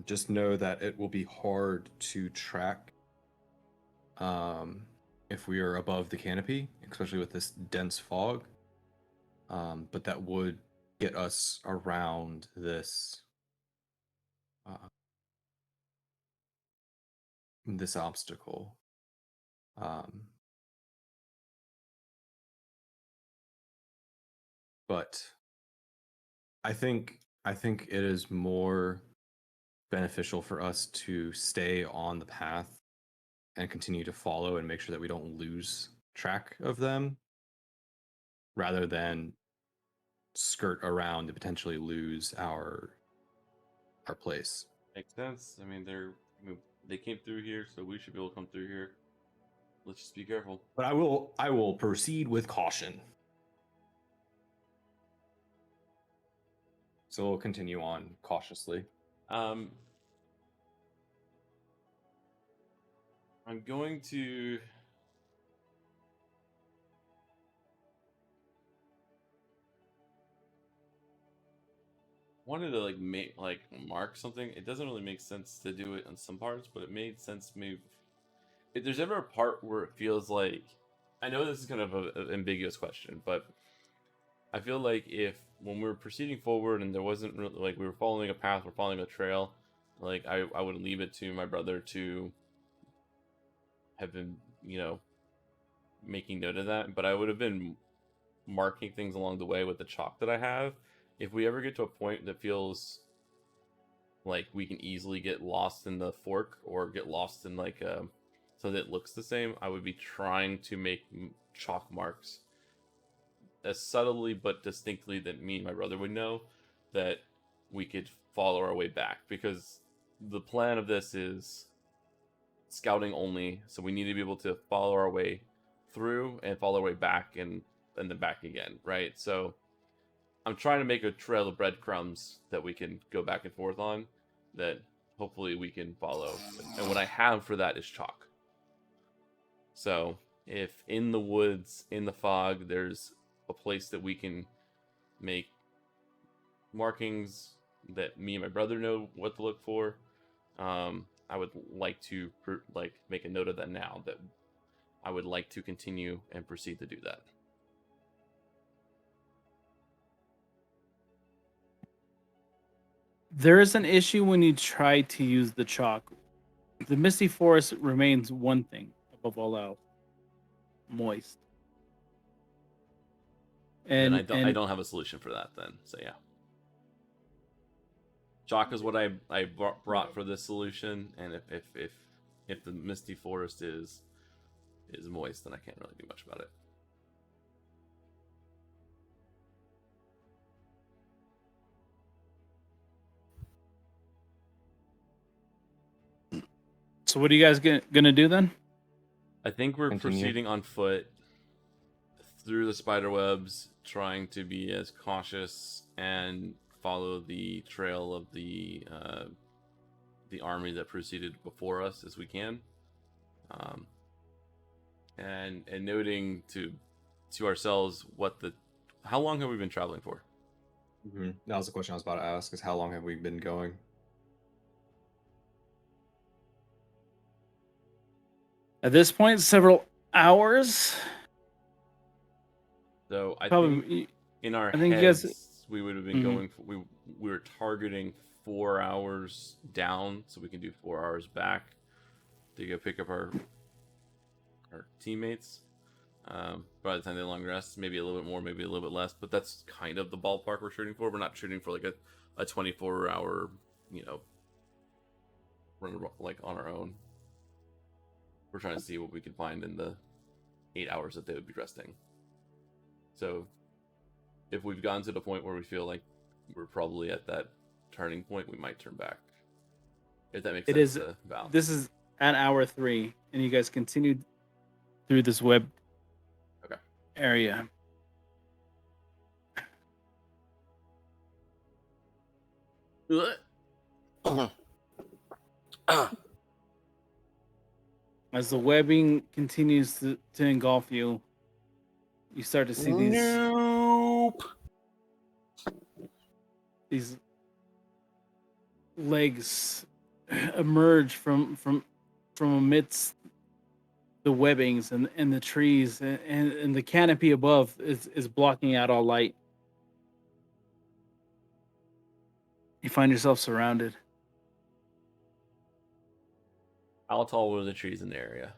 Speaker 5: Just know that it will be hard to track if we are above the canopy, especially with this dense fog. But that would get us around this this obstacle. But I think it is more beneficial for us to stay on the path and continue to follow and make sure that we don't lose track of them, rather than skirt around and potentially lose our place.
Speaker 1: Makes sense. I mean, they came through here, so we should be able to come through here. Let's just be careful.
Speaker 5: But I will proceed with caution. So we'll continue on cautiously.
Speaker 1: I'm going to. wanted to mark something. It doesn't really make sense to do it on some parts, but it made sense to me. If there's ever a part where it feels like, I know this is kind of an ambiguous question, but I feel like if when we're proceeding forward and there wasn't really like we were following a path, we're following a trail, like I would leave it to my brother to have been, making note of that, but I would have been marking things along the way with the chalk that I have. If we ever get to a point that feels like we can easily get lost in the fork or get lost in so that it looks the same, I would be trying to make chalk marks as subtly but distinctly that me and my brother would know that we could follow our way back, because the plan of this is scouting only, so we need to be able to follow our way through and follow our way back and then back again, right? So I'm trying to make a trail of breadcrumbs that we can go back and forth on, that hopefully we can follow, and what I have for that is chalk. So if in the woods, in the fog, there's a place that we can make markings that me and my brother know what to look for, I would like to make a note of that now, that I would like to continue and proceed to do that.
Speaker 3: There is an issue when you try to use the chalk. The misty forest remains one thing above all else: moist.
Speaker 1: And
Speaker 3: And
Speaker 1: I don't have a solution for that then. So yeah, chalk is what I brought for this solution, and if the misty forest is moist, then I can't really do much about it.
Speaker 3: so what are you guys gonna do then?
Speaker 1: I think we're
Speaker 6: Continue.
Speaker 1: proceeding on foot through the spider webs, trying to be as cautious and follow the trail of the army that proceeded before us as we can, and noting to ourselves how long have we been traveling for?
Speaker 6: That was the question I was about to ask: is how long have we been going?
Speaker 3: At this point, several hours.
Speaker 1: So I
Speaker 3: Probably.
Speaker 1: think in our
Speaker 3: I think you guys-
Speaker 1: heads we would have been
Speaker 3: Mhm.
Speaker 1: going for, we were targeting 4 hours down, so we can do 4 hours back to go pick up our teammates. By the time they long rest, maybe a little bit more, maybe a little bit less, but that's kind of the ballpark we're shooting for. We're not shooting for like a 24-hour, run like on our own. We're trying to see what we can find in the 8 hours that they would be resting. So if we've gotten to the point where we feel like we're probably at that turning point, we might turn back. If that makes
Speaker 3: It
Speaker 1: sense
Speaker 3: is-
Speaker 1: to Val.
Speaker 3: This is at hour 3, and you guys continued through this web
Speaker 1: Okay.
Speaker 3: area. As the webbing continues to engulf you, you start to see
Speaker 4: Nope.
Speaker 3: these legs emerge from amidst the webbings and the trees, and the canopy above is blocking out all light. You find yourself surrounded.
Speaker 1: How tall were the trees in the area?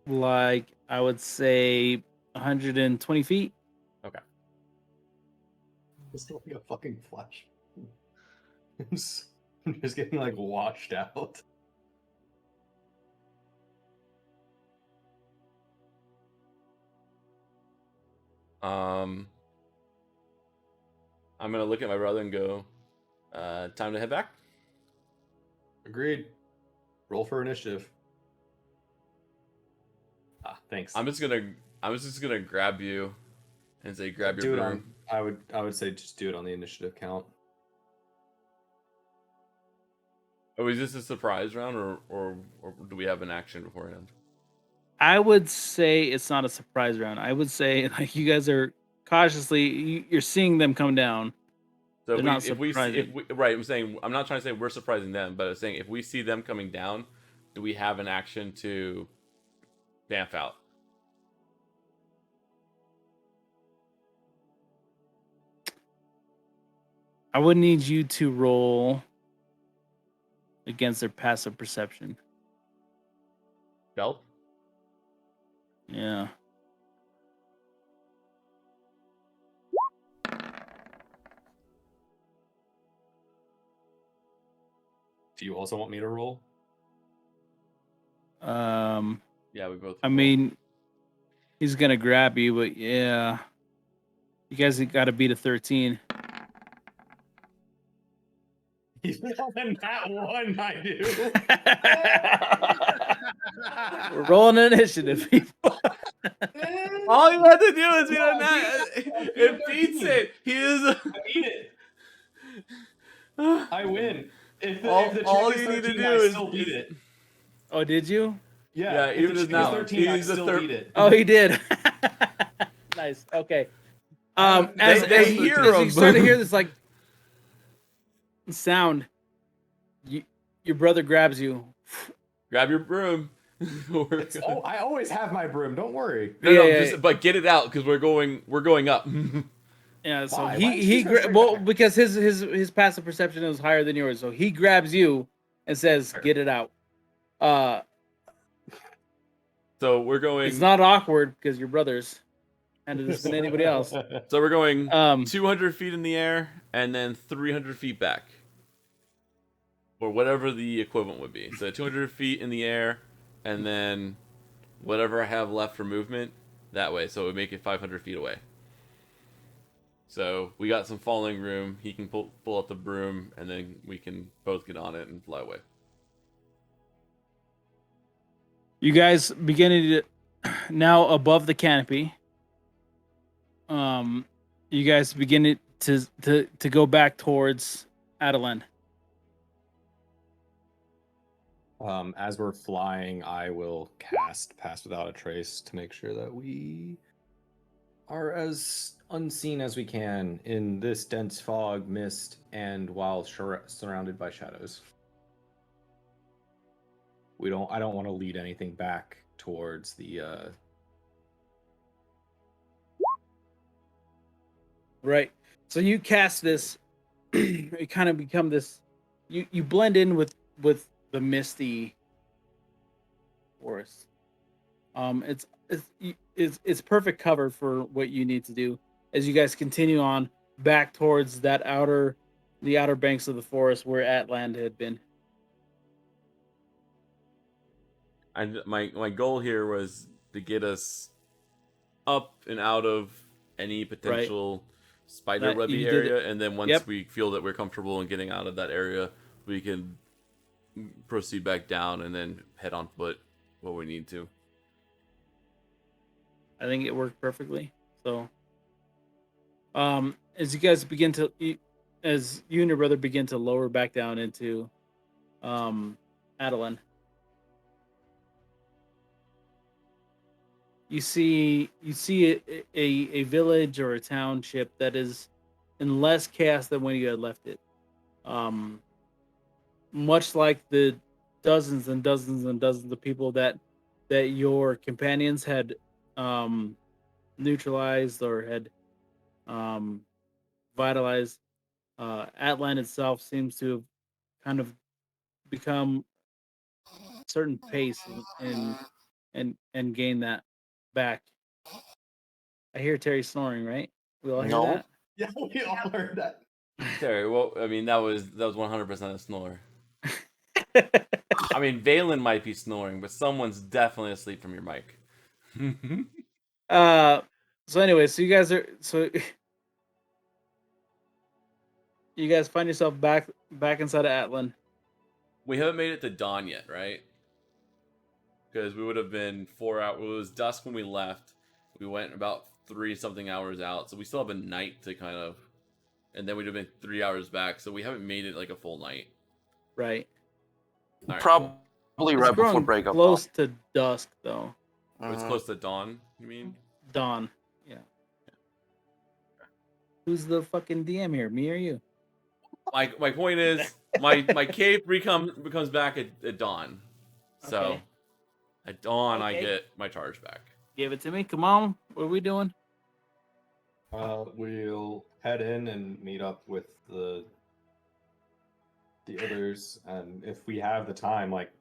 Speaker 3: Like I would say 120 feet.
Speaker 6: It's like a fucking flash. I'm just getting like washed out.
Speaker 1: I'm gonna look at my brother and go, time to head back.
Speaker 6: Agreed. Roll for initiative. Ah, thanks.
Speaker 1: I was just gonna grab you and say, grab
Speaker 6: do
Speaker 1: your
Speaker 6: it
Speaker 1: broom.
Speaker 6: on. I would say just do it on the initiative count.
Speaker 1: Oh, is this a surprise round, or do we have an action beforehand?
Speaker 3: I would say it's not a surprise round. I would say like you guys are cautiously. You're seeing them come down.
Speaker 1: So
Speaker 3: They're not
Speaker 1: if we
Speaker 3: surprising.
Speaker 1: right, I'm saying I'm not trying to say we're surprising them, but I'm saying if we see them coming down, do we have an action to bamf out?
Speaker 3: I would need you to roll against their passive perception.
Speaker 1: Stealth?
Speaker 3: Yeah.
Speaker 5: Do you also want me to roll?
Speaker 1: Yeah, we both.
Speaker 3: I
Speaker 1: roll.
Speaker 3: mean, he's gonna grab you, but yeah, you guys got to beat a 13.
Speaker 5: He's rolling that one, I do.
Speaker 3: We're rolling an initiative, people.
Speaker 1: All you have to do is beat a nat. It beats it. He is.
Speaker 5: I beat it. I win. If the
Speaker 1: All
Speaker 5: check is
Speaker 1: you need to
Speaker 5: 13,
Speaker 1: do
Speaker 5: I
Speaker 1: is
Speaker 5: still beat it.
Speaker 3: Oh, did you?
Speaker 5: Yeah,
Speaker 1: Yeah,
Speaker 5: if
Speaker 1: even
Speaker 5: the
Speaker 1: if
Speaker 5: check
Speaker 1: not,
Speaker 5: is 13, I
Speaker 1: he's the
Speaker 5: still
Speaker 1: third-
Speaker 5: beat it.
Speaker 3: Oh, he did. Nice. Okay. As
Speaker 1: They
Speaker 3: you,
Speaker 1: hear
Speaker 3: as
Speaker 1: him.
Speaker 3: you start to hear this like sound, your brother grabs you.
Speaker 1: Grab your broom.
Speaker 5: Oh, I always have my broom. Don't worry.
Speaker 1: No,
Speaker 3: Yeah.
Speaker 1: but get it out because we're going up.
Speaker 3: Yeah, so
Speaker 5: Why? Why don't you
Speaker 3: he
Speaker 5: just go straight back?
Speaker 3: because his passive perception is higher than yours, so he grabs you and says,
Speaker 5: Sure.
Speaker 3: "Get it out."
Speaker 1: So we're going.
Speaker 3: It's not awkward because your brothers, and it's been anybody else.
Speaker 1: So we're going
Speaker 3: 200
Speaker 1: 200 feet in the air and then 300 feet back, or whatever the equivalent would be. So 200 feet in the air, and then whatever I have left for movement that way. So it would make it 500 feet away. So we got some falling room. He can pull out the broom, and then we can both get on it and fly away.
Speaker 3: You guys beginning to now above the canopy. You guys begin to go back towards Adelan.
Speaker 5: As we're flying, I will cast Pass Without a Trace to make sure that we are as unseen as we can in this dense fog, mist, and while surrounded by shadows. I don't want to lead anything back towards the
Speaker 3: Right. So you cast this. You kind of become this. You blend in with the misty forest. It's perfect cover for what you need to do as you guys continue on back towards the outer banks of the forest where Atland had been.
Speaker 1: And my goal here was to get us up and out of any potential spider
Speaker 3: That-
Speaker 1: webby
Speaker 3: you did it.
Speaker 1: area, and then once
Speaker 3: Yep.
Speaker 1: we feel that we're comfortable in getting out of that area, we can proceed back down and then head on foot what we need to.
Speaker 3: I think it worked perfectly. So, as you guys as you and your brother begin to lower back down into, Adelan, you see a village or a township that is in less chaos than when you had left it. Much like the dozens and dozens and dozens of people that your companions had neutralized or had vitalized, Atlan itself seems to have kind of become a certain pace and gain that back. I hear Terry snoring, right? We all hear
Speaker 4: No.
Speaker 3: that?
Speaker 5: Yeah, we all heard that.
Speaker 1: Terry, well, I mean that was 100% a snore. I mean, Valen might be snoring, but someone's definitely asleep from your mic.
Speaker 3: So anyway, so you guys find yourself back inside of Atlan.
Speaker 1: We haven't made it to dawn yet, right? Because we would have been 4 hours. It was dusk when we left. We went about 3-something hours out, so we still have a night to kind of, and then we'd have been 3 hours back. So we haven't made it like a full night.
Speaker 3: Right.
Speaker 1: All right.
Speaker 4: Probably
Speaker 3: It's
Speaker 4: right before
Speaker 3: growing
Speaker 4: break of
Speaker 3: close to dusk though.
Speaker 1: It's close to dawn, you mean?
Speaker 3: Dawn. Yeah. Who's the fucking DM here? Me or you?
Speaker 1: My point is, my cape becomes back at dawn. So
Speaker 3: Okay.
Speaker 1: at dawn, I
Speaker 3: Okay.
Speaker 1: get my charge back.
Speaker 3: Give it to me. Come on. What are we doing?
Speaker 5: We'll head in and meet up with the others, and if we have the time, like,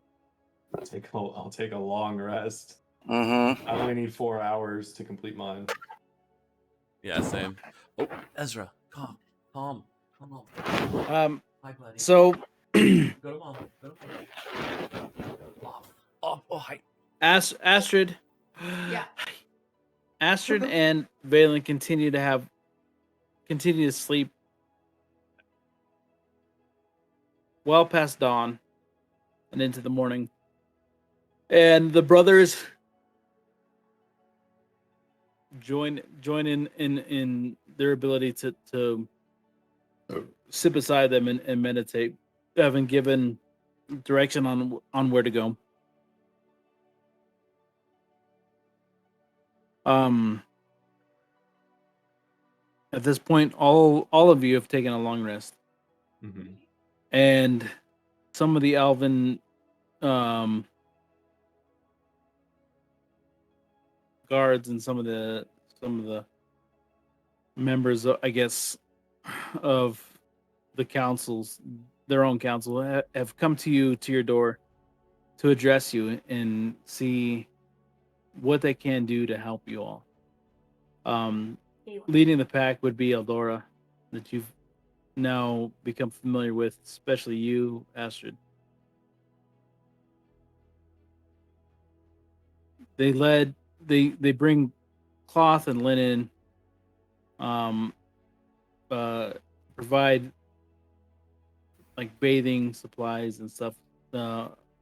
Speaker 5: I'll take a long rest.
Speaker 4: Mm-hmm.
Speaker 5: I only need 4 hours to complete mine.
Speaker 1: Yeah, same. Oh, Ezra, calm. Hi, buddy.
Speaker 3: So
Speaker 1: Go to mom. Go to mom. Oh, hi.
Speaker 3: Astrid.
Speaker 2: Yeah.
Speaker 3: Astrid and Valen continue to sleep well past dawn and into the morning. And the brothers join in their ability to sit beside them and meditate, having given direction on where to go. At this point, all of you have taken a long rest,
Speaker 5: Mm-hmm.
Speaker 3: and some of the elven guards and some of the members, I guess, of the councils, their own council, have come to your door to address you and see what they can do to help you all. Leading the pack would be Eldora, that you've now become familiar with, especially you, Astrid. They bring cloth and linen, provide like bathing supplies and stuff,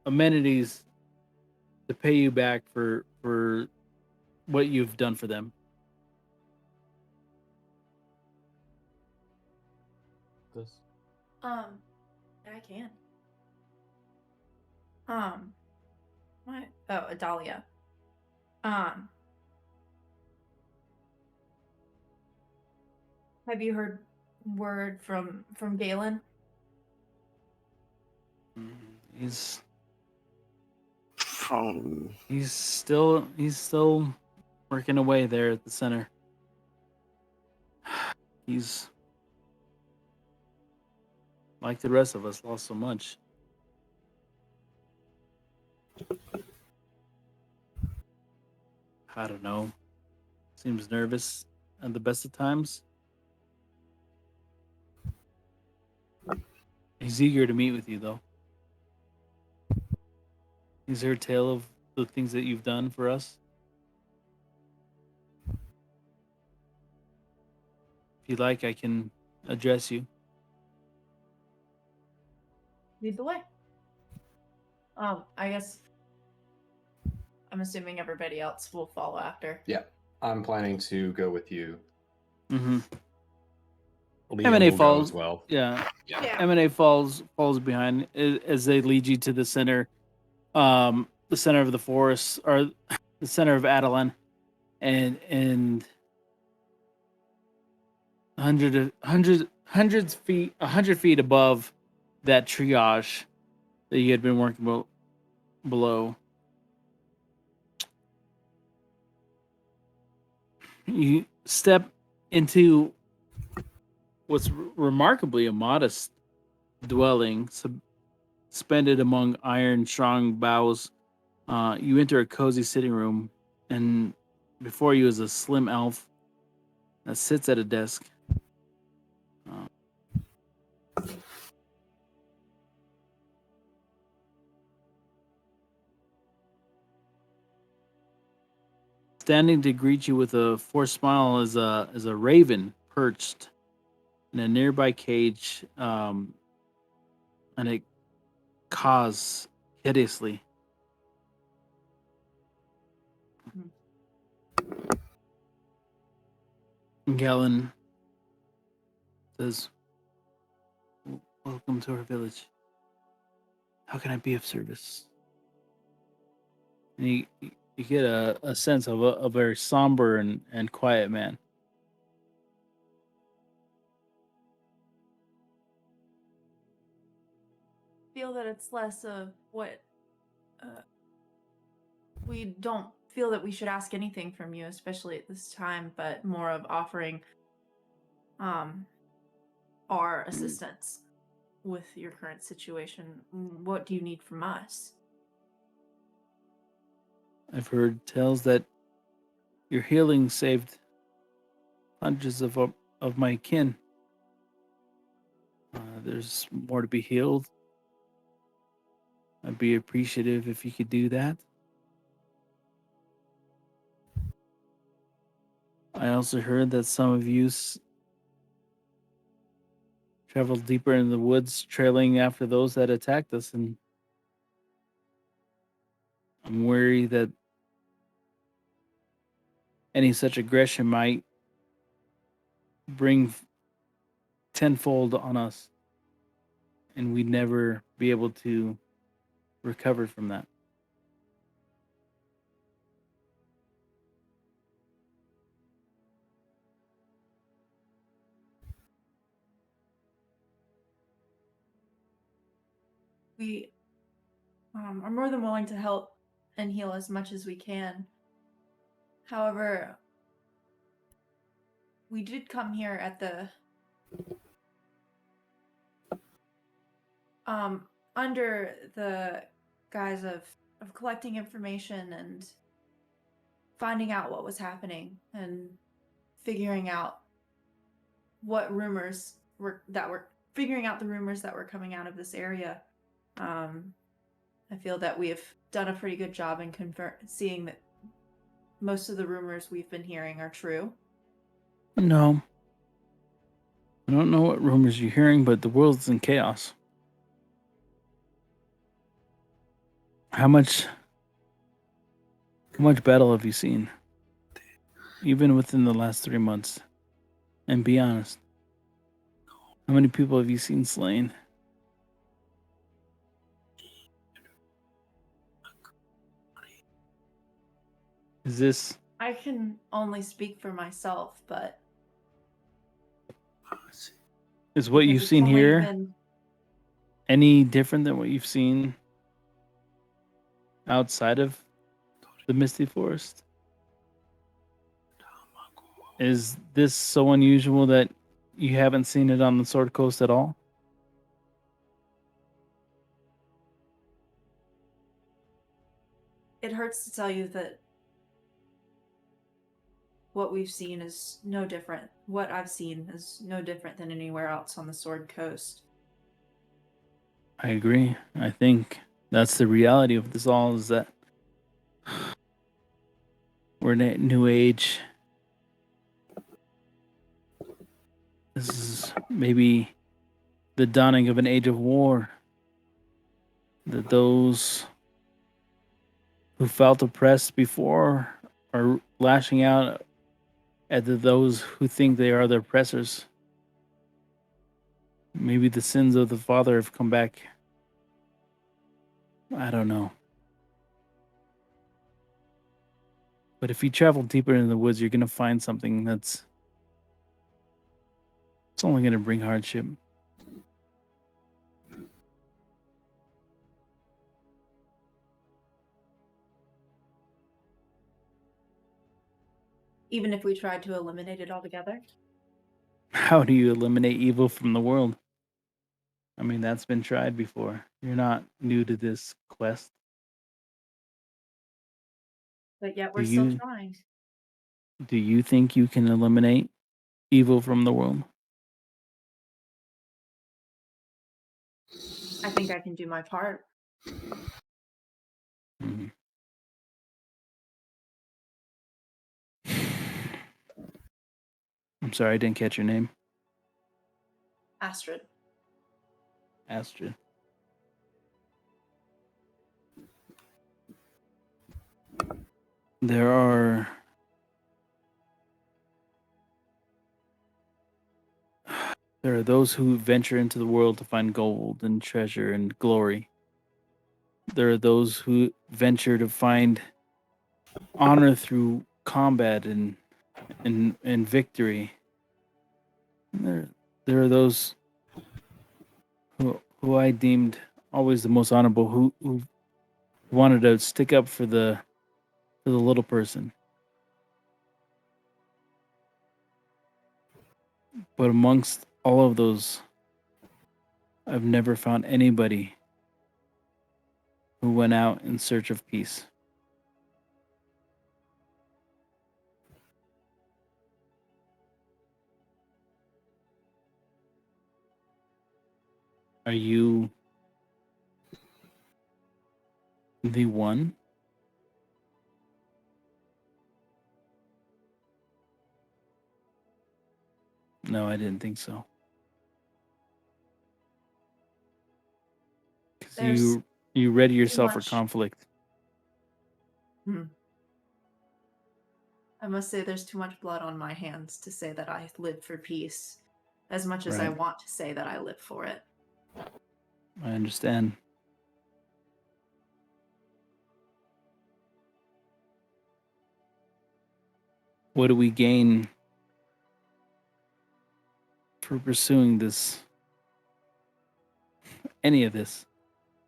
Speaker 3: amenities to pay you back for what you've done for them.
Speaker 5: This.
Speaker 2: I can. What? Oh, Adalia. Have you heard word from Galen?
Speaker 3: He's
Speaker 4: From
Speaker 3: he's still working away there at the center. He's like the rest of us, lost so much. I don't know. Seems nervous at the best of times. He's eager to meet with you, though. He's heard tale of the things that you've done for us. If you like, I can address you.
Speaker 2: Lead the way. I guess I'm assuming everybody else will follow after.
Speaker 5: Yeah, I'm planning to go with you.
Speaker 3: Mm-hmm.
Speaker 5: Liam
Speaker 3: M&A
Speaker 5: will go
Speaker 3: falls.
Speaker 5: as well.
Speaker 3: Yeah.
Speaker 2: Yeah.
Speaker 3: M&A falls behind as they lead you to the center, the center of the forest, or the center of Adelan, and hundred feet above that triage that you had been working below. You step into what's remarkably a modest dwelling, suspended among iron strong boughs. You enter a cozy sitting room, and before you is a slim elf that sits at a desk. Standing to greet you with a forced smile is a raven perched in a nearby cage, and it caws hideously. Galen says, "Welcome to our village. How can I be of service?" And you get a sense of a very somber and quiet man.
Speaker 2: but it's less of what we don't feel that we should ask anything from you, especially at this time, but more of offering our assistance with your current situation. What do you need from us?
Speaker 3: I've heard tales that your healing saved hundreds of my kin. There's more to be healed. I'd be appreciative if you could do that. I also heard that some of you traveled deeper in the woods, trailing after those that attacked us, and I'm worried that any such aggression might bring tenfold on us, and we'd never be able to recover from that.
Speaker 2: We are more than willing to help and heal as much as we can. However, we did come here at the under the guise of collecting information and finding out what was happening and figuring out what rumors were figuring out the rumors that were coming out of this area. I feel that we have done a pretty good job in seeing that most of the rumors we've been hearing are true.
Speaker 3: No. I don't know what rumors you're hearing, but the world's in chaos. How much battle have you seen? Even within the last 3 months. And be honest. How many people have you seen slain? Is this...
Speaker 2: I can only speak for myself, but
Speaker 3: Is what
Speaker 2: because
Speaker 3: you've
Speaker 2: it's
Speaker 3: seen
Speaker 2: only
Speaker 3: here
Speaker 2: been-
Speaker 3: any different than what you've seen outside of the Misty Forest? Is this so unusual that you haven't seen it on the Sword Coast at all?
Speaker 2: it hurts to tell you that what we've seen is no different. What I've seen is no different than anywhere else on the Sword Coast.
Speaker 3: I agree. I think that's the reality of this all, is that we're in a new age. This is maybe the dawning of an age of war. That those who felt oppressed before are lashing out at those who think they are the oppressors. Maybe the sins of the father have come back. I don't know. But if you travel deeper into the woods, you're going to find something it's only going to bring hardship.
Speaker 2: Even if we tried to eliminate it altogether?
Speaker 3: How do you eliminate evil from the world? I mean, that's been tried before. You're not new to this quest.
Speaker 2: But yet
Speaker 3: Do
Speaker 2: we're still
Speaker 3: you-
Speaker 2: trying.
Speaker 3: Do you think you can eliminate evil from the world?
Speaker 2: I think I can do my part.
Speaker 3: Mhm. I'm sorry, I didn't catch your name.
Speaker 2: Astrid.
Speaker 3: Astrid. There are those who venture into the world to find gold and treasure and glory. There are those who venture to find honor through combat and victory. And there are those who I deemed always the most honorable, who wanted to stick up for the little person. But amongst all of those, I've never found anybody who went out in search of peace. Are you the one? No, I didn't think so. 'Cause
Speaker 2: There's
Speaker 3: you ready yourself for
Speaker 2: much-
Speaker 3: conflict.
Speaker 2: I must say there's too much blood on my hands to say that I live for peace as much as I
Speaker 3: Right.
Speaker 2: want to say that I live for it.
Speaker 3: I understand. What do we gain for pursuing this? Any of this?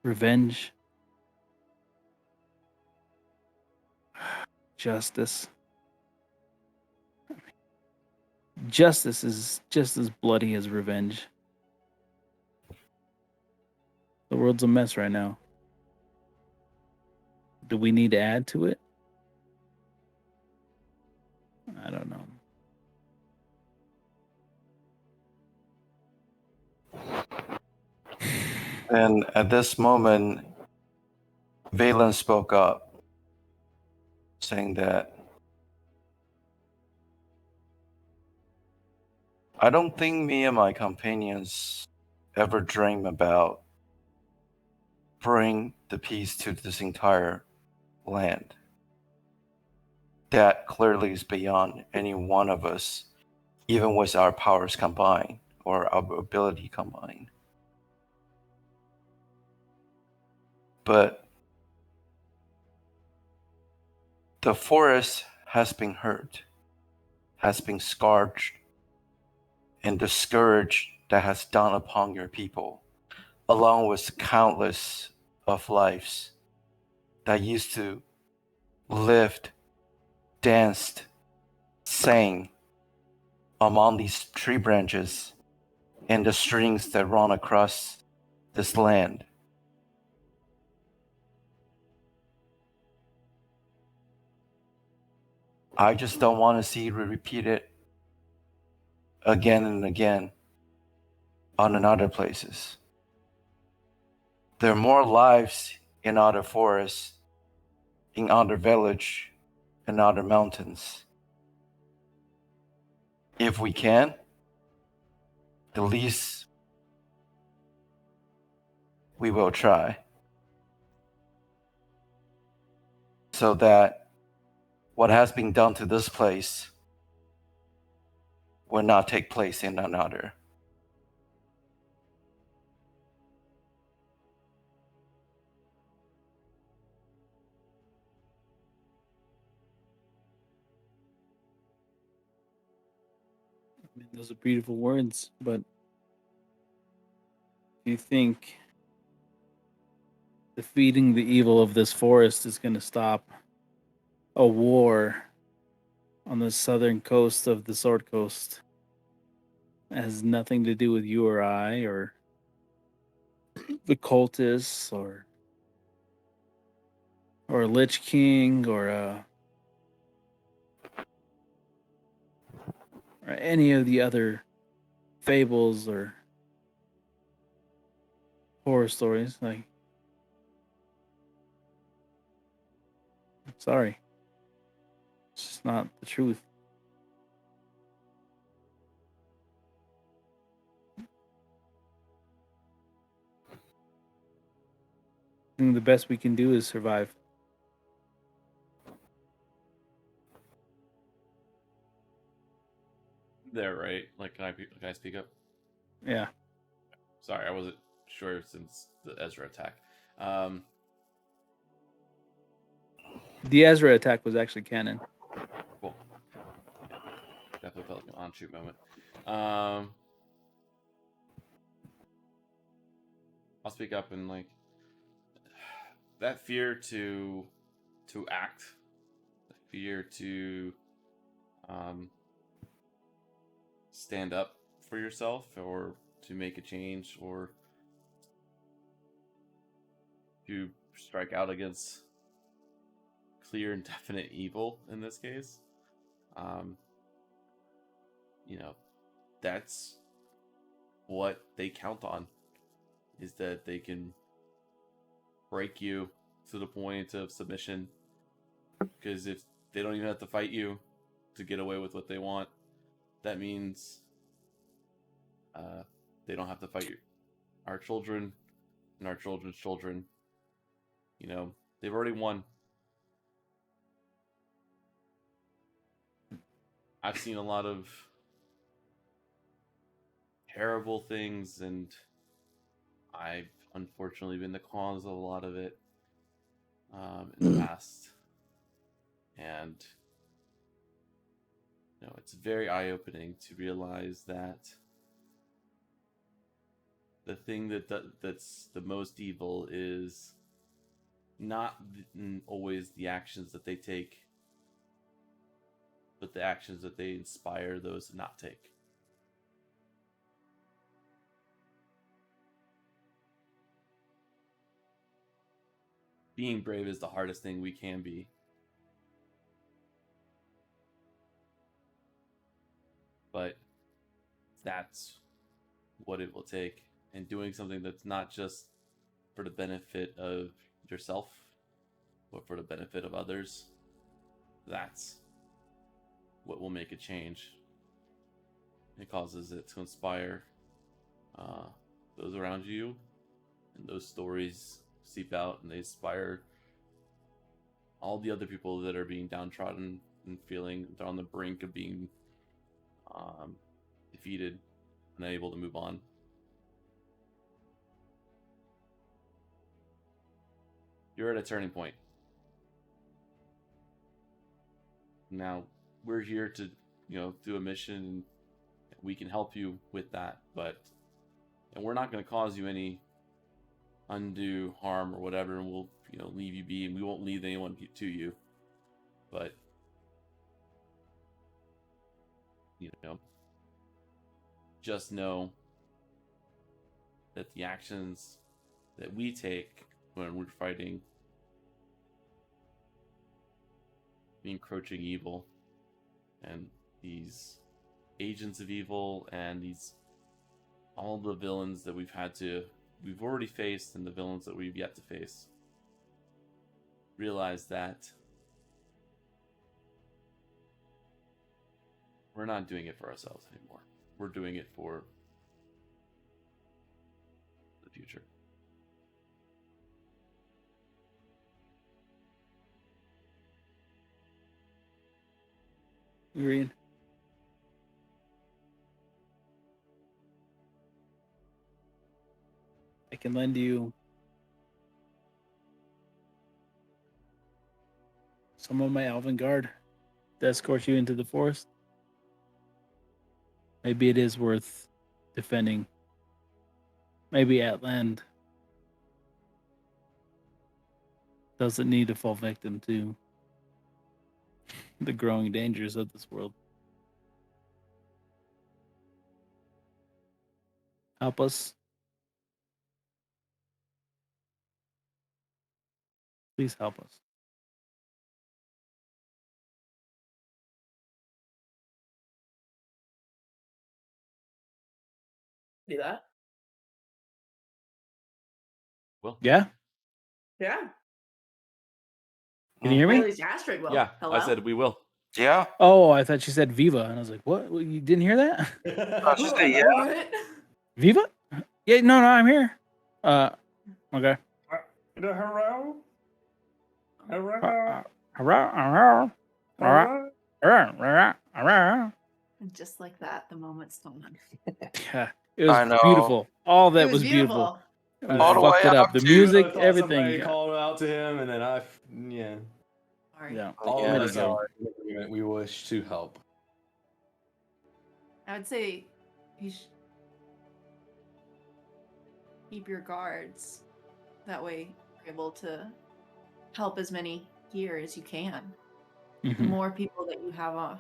Speaker 3: Revenge? Justice? Justice is just as bloody as revenge. The world's a mess right now. Do we need to add to it? I don't know.
Speaker 4: And at this moment, Valen spoke up, saying that I don't think me and my companions ever dream about bring the peace to this entire land. That clearly is beyond any one of us, even with our powers combined or our ability combined. But the forest has been hurt, has been scourged, and the scourge that has done upon your people, along with countless of lives that used to lived, danced, sang among these tree branches and the streams that run across this land. I just don't want to see it repeated again and again on in other places. There are more lives in other forests, in other village, in other mountains. If we can, the least we will try, so that what has been done to this place will not take place in another.
Speaker 3: I mean, those are beautiful words, but do you think defeating the evil of this forest is going to stop a war on the southern coast of the Sword Coast? It has nothing to do with you or I or the cultists or a Lich King or any of the other fables or horror stories. Like, sorry, it's just not the truth. I think the best we can do is survive.
Speaker 1: There, right? Like, can I speak up?
Speaker 3: Yeah.
Speaker 1: Sorry, I wasn't sure since the Ezra attack.
Speaker 3: The Ezra attack was actually canon.
Speaker 1: Cool. Definitely felt like an on-shoot moment. I'll speak up and like that fear to act, the fear to stand up for yourself or to make a change or to strike out against clear and definite evil in this case, you know, that's what they count on, is that they can break you to the point of submission, because if they don't even have to fight you to get away with what they want, that means they don't have to fight our children and our children's children. You know, they've already won. I've seen a lot of terrible things, and I've unfortunately been the cause of a lot of it in the past. And you know, it's very eye-opening to realize that the thing that's the most evil is not always the actions that they take, but the actions that they inspire those to not take. Being brave is the hardest thing we can be. But that's what it will take. And doing something that's not just for the benefit of yourself, but for the benefit of others, that's what will make a change. It causes it to inspire those around you, and those stories seep out and they inspire all the other people that are being downtrodden and feeling they're on the brink of being defeated and unable to move on. You're at a turning point. Now, we're here to, do a mission. We can help you with that, and we're not going to cause you any undue harm or whatever, and we'll, leave you be, and we won't lead anyone to you. But, just know that the actions that we take when we're fighting the encroaching evil and these agents of evil and all the villains that we've already faced and the villains that we've yet to face, realize that we're not doing it for ourselves anymore. We're doing it for the future.
Speaker 3: Agreed. I can lend you some of my Elven Guard to escort you into the forest. Maybe it is worth defending. Maybe Atland doesn't need to fall victim to the growing dangers of this world. Help us. Please help us.
Speaker 2: Do that?
Speaker 1: Well,
Speaker 3: Yeah?
Speaker 2: Yeah.
Speaker 3: Can you hear
Speaker 2: Or at
Speaker 3: me?
Speaker 2: least Astrid will.
Speaker 1: yeah,
Speaker 2: Hello?
Speaker 1: I said we will.
Speaker 4: Yeah.
Speaker 3: Oh, I thought you said Viva, and I was like, "What? You didn't hear that?
Speaker 4: She said, yeah.
Speaker 2: What?
Speaker 3: Viva? Yeah, no, I'm here. Okay.
Speaker 5: Hello?
Speaker 2: And just like that, the moment's gone.
Speaker 3: Yeah, it was
Speaker 4: I know.
Speaker 3: beautiful. All that
Speaker 2: It
Speaker 3: was beautiful. We
Speaker 4: All the
Speaker 3: fucked
Speaker 4: way
Speaker 3: it up.
Speaker 4: up
Speaker 3: The
Speaker 4: to-
Speaker 3: music,
Speaker 5: I thought
Speaker 3: everything.
Speaker 5: somebody
Speaker 3: Yeah.
Speaker 5: called out to him, and then yeah.
Speaker 2: Sorry.
Speaker 3: Yeah.
Speaker 5: All
Speaker 4: Yeah,
Speaker 5: of us
Speaker 3: so-
Speaker 5: are in agreement. We wish to help.
Speaker 2: I would say you should keep your guards. That way you're able to help as many here as you can. The
Speaker 3: Mhm.
Speaker 2: more people that you have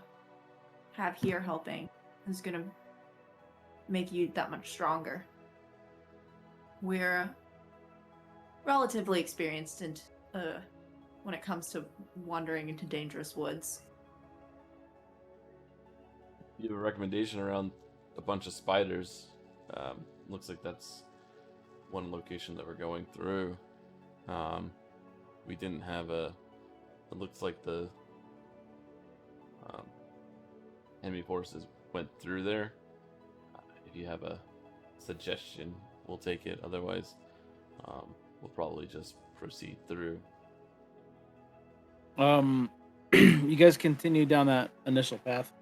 Speaker 2: here helping is gonna make you that much stronger. We're relatively experienced in when it comes to wandering into dangerous woods.
Speaker 1: You have a recommendation around a bunch of spiders. Looks like that's one location that we're going through. We didn't have a. It looks like the enemy forces went through there. If you have a suggestion, we'll take it. Otherwise, we'll probably just proceed through.
Speaker 3: You guys continue down that initial path.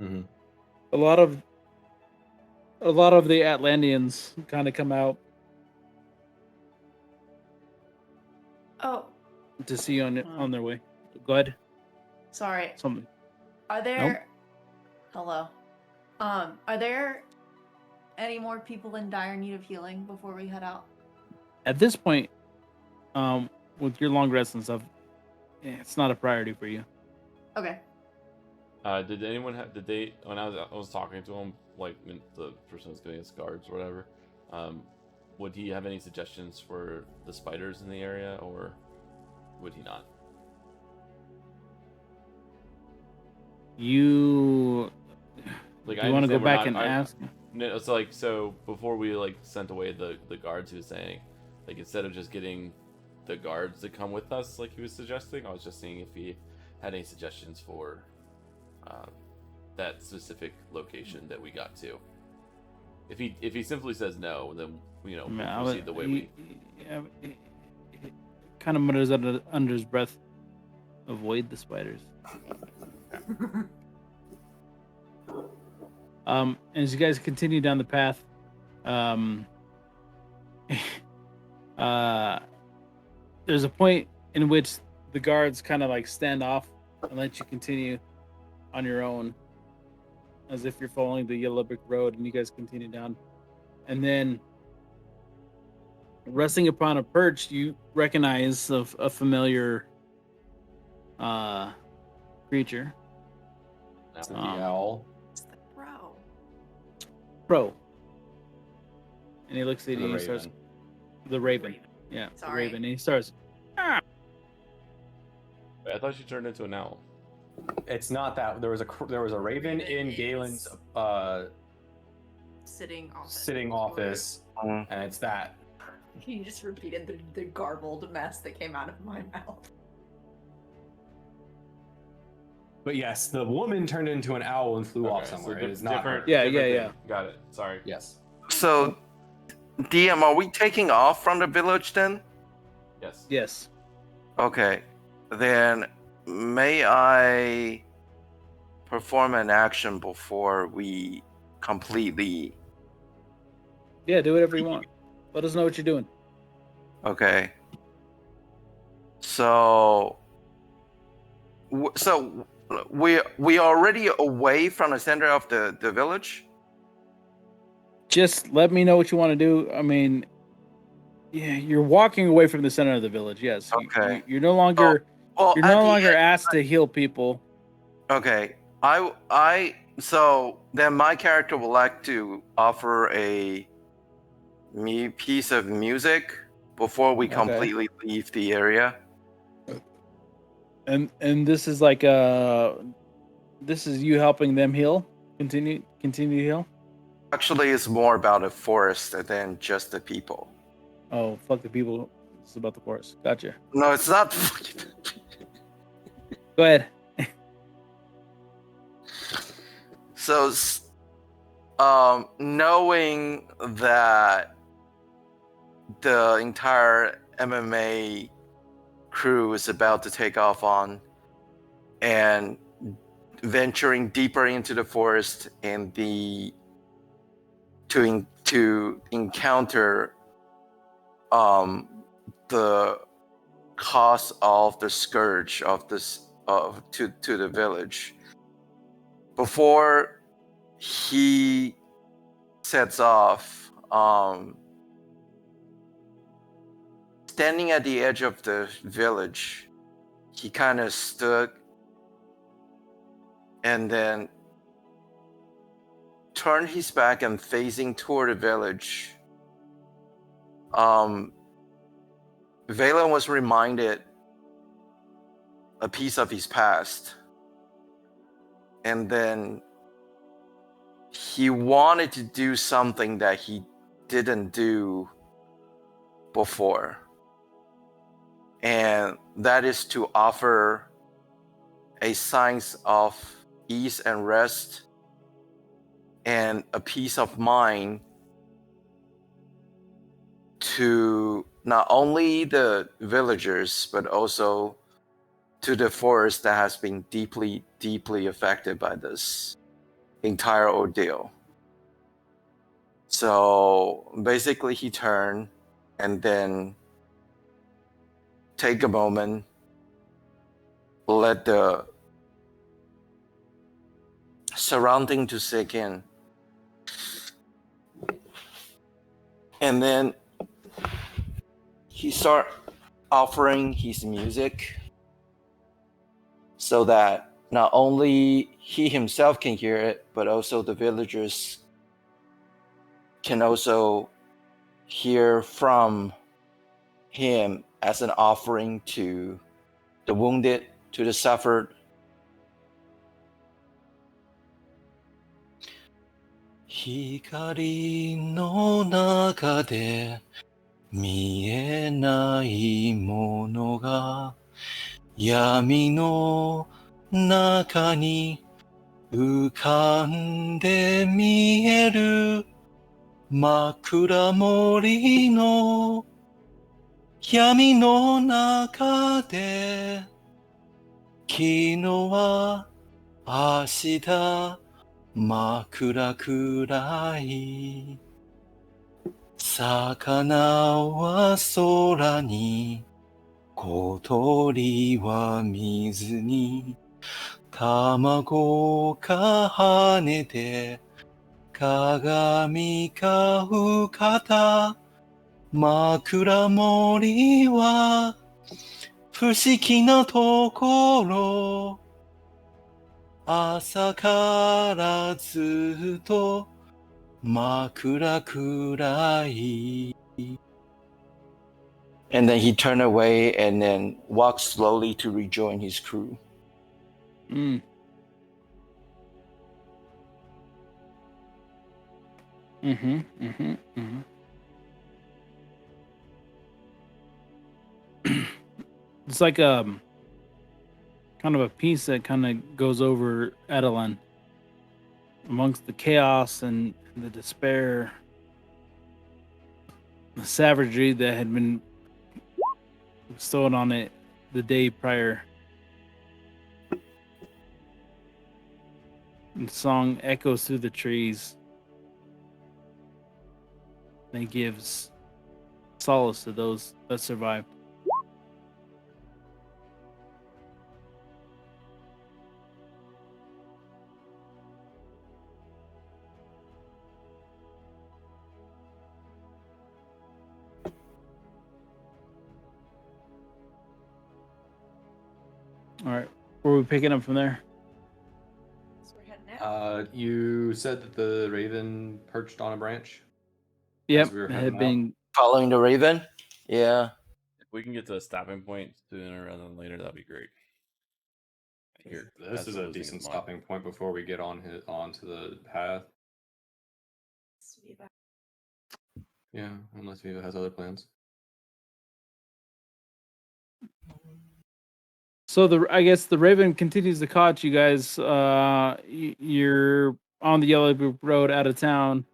Speaker 6: Mm-hmm.
Speaker 3: A lot of the Atlanteans kind of come out
Speaker 2: Oh,
Speaker 3: to see you on their way. Go ahead.
Speaker 2: sorry.
Speaker 3: Something.
Speaker 2: Are there Hello. Are there any more people in dire need of healing before we head out?
Speaker 3: At this point, with your long rest and stuff, it's not a priority for you.
Speaker 2: Okay.
Speaker 1: Did anyone have? Did they? When I was talking to him, like when the person was giving us guards or whatever, would he have any suggestions for the spiders in the area, or would he not?
Speaker 3: You
Speaker 1: Like,
Speaker 3: do
Speaker 1: I
Speaker 3: you want to go
Speaker 1: understand we're
Speaker 3: back
Speaker 1: not-
Speaker 3: and ask?
Speaker 1: No, it's like, so before we like sent away the guards, he was saying, like, instead of just getting the guards to come with us, like he was suggesting, I was just seeing if he had any suggestions for that specific location that we got to. If he simply says no, then we'll proceed the way we.
Speaker 3: Kind of mutters under his breath. Avoid the spiders. As you guys continue down the path, there's a point in which the guards kind of like stand off and let you continue on your own, as if you're following the yellow brick road, and you guys continue down. And then, resting upon a perch, you recognize a familiar creature.
Speaker 5: Is it the owl?
Speaker 2: It's the bro.
Speaker 3: Pro. And he looks at
Speaker 5: Or
Speaker 3: you
Speaker 5: the
Speaker 3: and he
Speaker 5: raven?
Speaker 3: starts. The raven. Yeah,
Speaker 2: Sorry.
Speaker 3: the raven. And he starts.
Speaker 1: I thought she turned into an owl.
Speaker 5: It's not that. There was a raven in Galen's
Speaker 2: Sitting office.
Speaker 5: sitting office,
Speaker 4: Mm.
Speaker 5: and it's that.
Speaker 2: You just repeated the garbled mess that came out of my mouth.
Speaker 5: But yes, the woman turned into an owl and flew off
Speaker 1: Okay, so
Speaker 5: somewhere.
Speaker 1: di-
Speaker 5: It is not her.
Speaker 3: Yeah,
Speaker 1: different
Speaker 3: yeah,
Speaker 1: thing. Got it. Sorry.
Speaker 5: Yes.
Speaker 4: So, DM, are we taking off from the village then?
Speaker 1: Yes.
Speaker 3: Yes.
Speaker 4: Okay. Then, may I perform an action before we completely.
Speaker 3: Yeah, do whatever you want. Let us know what you're doing.
Speaker 4: Okay. So, we already away from the center of the village.
Speaker 3: Just let me know what you want to do. I mean, yeah, you're walking away from the center of the village. Yes.
Speaker 4: Okay.
Speaker 3: You're no longer.
Speaker 4: Well,
Speaker 3: You're
Speaker 4: at
Speaker 3: no
Speaker 4: the
Speaker 3: longer
Speaker 4: end-
Speaker 3: asked to heal people.
Speaker 4: Okay. So then my character would like to offer a piece of music before we
Speaker 3: Okay.
Speaker 4: completely leave the area.
Speaker 3: And this is like this is you helping them heal. Continue to heal.
Speaker 4: Actually, it's more about a forest than just the people.
Speaker 3: Oh, fuck the people. It's about the forest. Gotcha.
Speaker 4: No, it's not.
Speaker 3: Go ahead.
Speaker 4: So, knowing that the entire MMA crew is about to take off on and venturing deeper into the forest and to encounter the cause of the scourge of this to the village before he sets off, standing at the edge of the village, he kind of stood and then turned his back and facing toward the village. Valen was reminded a piece of his past, and then he wanted to do something that he didn't do before, and that is to offer a signs of ease and rest and a peace of mind to not only the villagers but also to the forest that has been deeply, deeply affected by this entire ordeal. So basically he turned and then take a moment, let the surrounding to sink in, and then he start offering his music so that not only he himself can hear it, but also the villagers can also hear from him as an offering to the wounded, to the suffered. Hikari no naka de mienai mono ga yami no naka ni ukande mieru makura mori no yami no naka de kino wa ashita makura kurai sakana wa sora ni kotori wa mizu ni tamago ka hanete kagami ka fukata makura mori wa fushiki na tokoro asa kara zutto makura kurai. And then he turned away and then walked slowly to rejoin his crew.
Speaker 3: Mm. Mm-hmm. Mm-hmm. Mm-hmm. It's like kind of a piece that kind of goes over Edelin amongst the chaos and the despair, the savagery that had been bestowed on it the day prior. And the song echoes through the trees and it gives solace to those that survived. All right, where are we picking up from there?
Speaker 2: So we're heading out.
Speaker 5: You said that the raven perched on a branch.
Speaker 3: Yep,
Speaker 5: we were
Speaker 3: it
Speaker 5: heading
Speaker 3: had
Speaker 5: out?
Speaker 3: been.
Speaker 4: Following the raven? Yeah.
Speaker 1: If we can get to a stopping point sooner rather than later, that'd be great. Here,
Speaker 5: This
Speaker 1: that's
Speaker 5: is
Speaker 1: the
Speaker 5: a
Speaker 1: losing
Speaker 5: decent
Speaker 1: of mine.
Speaker 5: stopping point before we get onto the path. Yeah, unless Viva has other plans.
Speaker 3: So I guess the Raven continues to catch you guys. You're on the Yellow Brick Road out of town.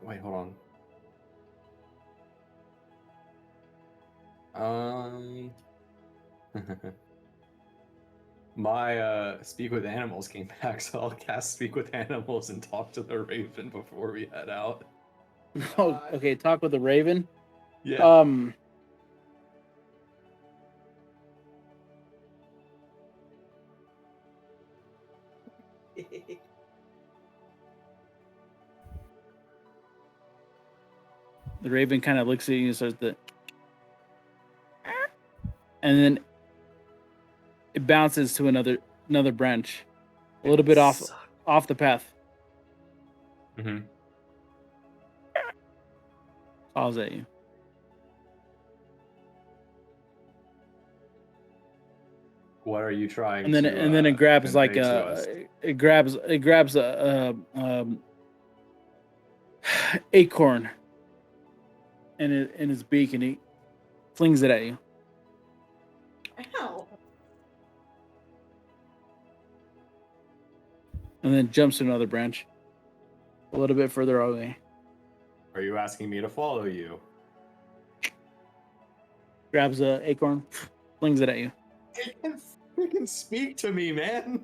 Speaker 5: Wait, hold on. My speak with animals came back, so I'll cast speak with animals and talk to the raven before we head out.
Speaker 3: Oh, okay. Talk with the Raven.
Speaker 5: Yeah.
Speaker 3: The raven kind of looks at you and starts to, and then it bounces to another branch, a little bit off the path.
Speaker 5: Mm-hmm.
Speaker 3: Calls at you.
Speaker 5: What are you trying
Speaker 3: And then
Speaker 5: to?
Speaker 3: and then it grabs like
Speaker 5: convey to us?
Speaker 3: it grabs a acorn in his beak, and he flings it at you.
Speaker 2: Ow.
Speaker 3: And then jumps to another branch, a little bit further away.
Speaker 5: Are you asking me to follow you?
Speaker 3: Grabs a acorn, flings it at you.
Speaker 5: It can freaking speak to me, man.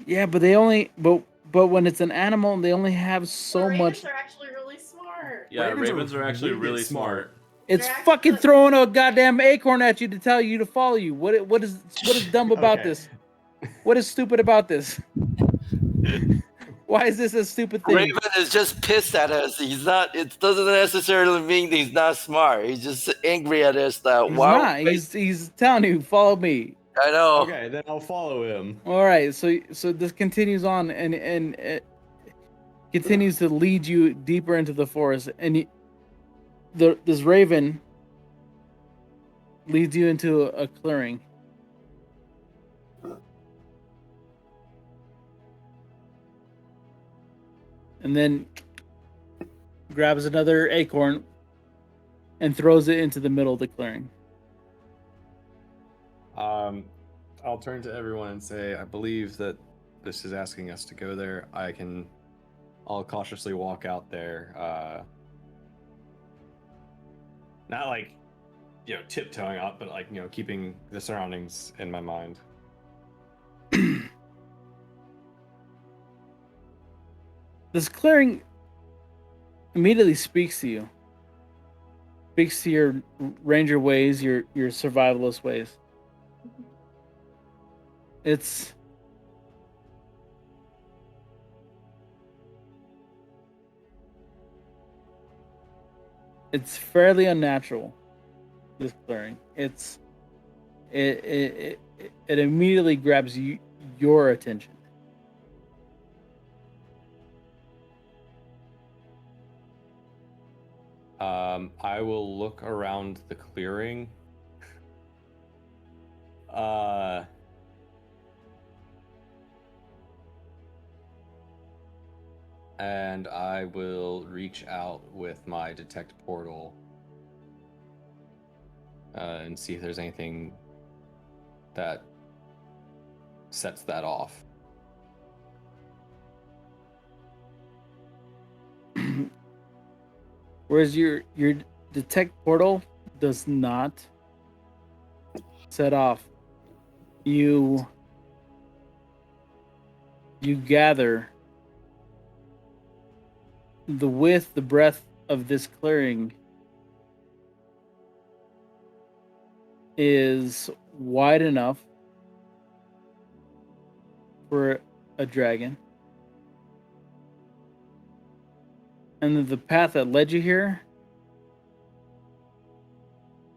Speaker 3: Yeah, but they only but when it's an animal, they only have so
Speaker 2: The ravens
Speaker 3: much.
Speaker 2: are actually really smart.
Speaker 1: Yeah,
Speaker 5: Ravens
Speaker 1: ravens
Speaker 5: are
Speaker 1: are actually
Speaker 5: wicked
Speaker 1: really
Speaker 5: smart.
Speaker 1: smart.
Speaker 3: It's
Speaker 2: They're
Speaker 3: fucking
Speaker 2: actually-
Speaker 3: throwing a goddamn acorn at you to tell you to follow you. What is dumb about
Speaker 5: Okay.
Speaker 3: this? What is stupid about this? Why is this a stupid thing?
Speaker 4: Raven is just pissed at us. He's not. It doesn't necessarily mean he's not smart. He's just angry at us. That
Speaker 3: He's
Speaker 4: why?
Speaker 3: not. He's telling you, follow me.
Speaker 4: I know.
Speaker 5: Okay, then I'll follow him.
Speaker 3: All right. So this continues on, and it continues to lead you deeper into the forest, and this raven leads you into a clearing. And then grabs another acorn and throws it into the middle of the clearing.
Speaker 5: I'll turn to everyone and say, I believe that this is asking us to go there. I'll cautiously walk out there. Not like, tiptoeing up, but like, keeping the surroundings in my mind.
Speaker 3: This clearing immediately speaks to you. Speaks to your ranger ways, your survivalist ways. It's fairly unnatural, this clearing. It immediately grabs your attention.
Speaker 5: I will look around the clearing. And I will reach out with my detect portal and see if there's anything that sets that off.
Speaker 3: Whereas your detect portal does not set off. You gather the width, the breadth of this clearing is wide enough for a dragon. And the path that led you here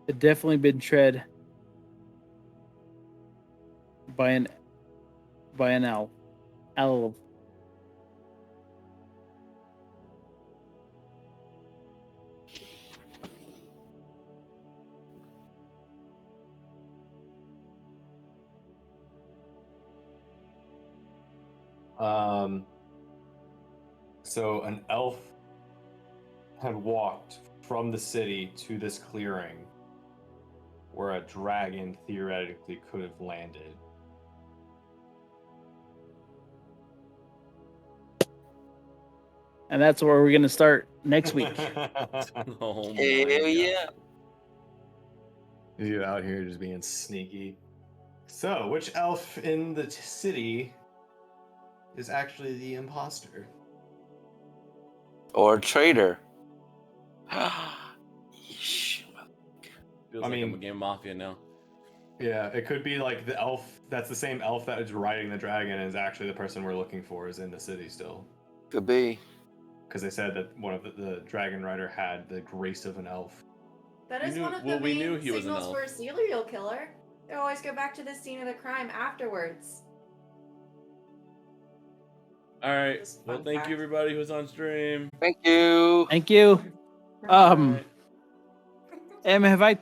Speaker 3: had definitely been tread by an elf.
Speaker 5: So an elf had walked from the city to this clearing where a dragon theoretically could have landed.
Speaker 3: And that's where we're going to start next week.
Speaker 1: Oh my
Speaker 4: Hell
Speaker 1: God.
Speaker 4: yeah.
Speaker 5: You out here just being sneaky. So, which elf in the city is actually the imposter?
Speaker 4: Or traitor. Yeesh.
Speaker 1: Feels like I'm a game mafia now.
Speaker 5: Yeah, it could be like the elf that's the same elf that is riding the dragon and is actually the person we're looking for is in the city still.
Speaker 4: Could be.
Speaker 5: because they said that one of the dragon rider had the grace of an elf.
Speaker 2: That
Speaker 1: We
Speaker 2: is
Speaker 1: knew-
Speaker 2: one of
Speaker 1: well,
Speaker 2: the
Speaker 1: we knew
Speaker 2: main
Speaker 1: he was an
Speaker 2: signals
Speaker 1: elf.
Speaker 2: for a serial killer. They always go back to the scene of the crime afterwards.
Speaker 1: All right.
Speaker 2: Just
Speaker 1: Well,
Speaker 2: fun
Speaker 1: thank you
Speaker 2: fact.
Speaker 1: everybody who's on stream.
Speaker 4: Thank you.
Speaker 3: Thank you.
Speaker 1: All
Speaker 3: Um,
Speaker 1: right.
Speaker 3: Em, have I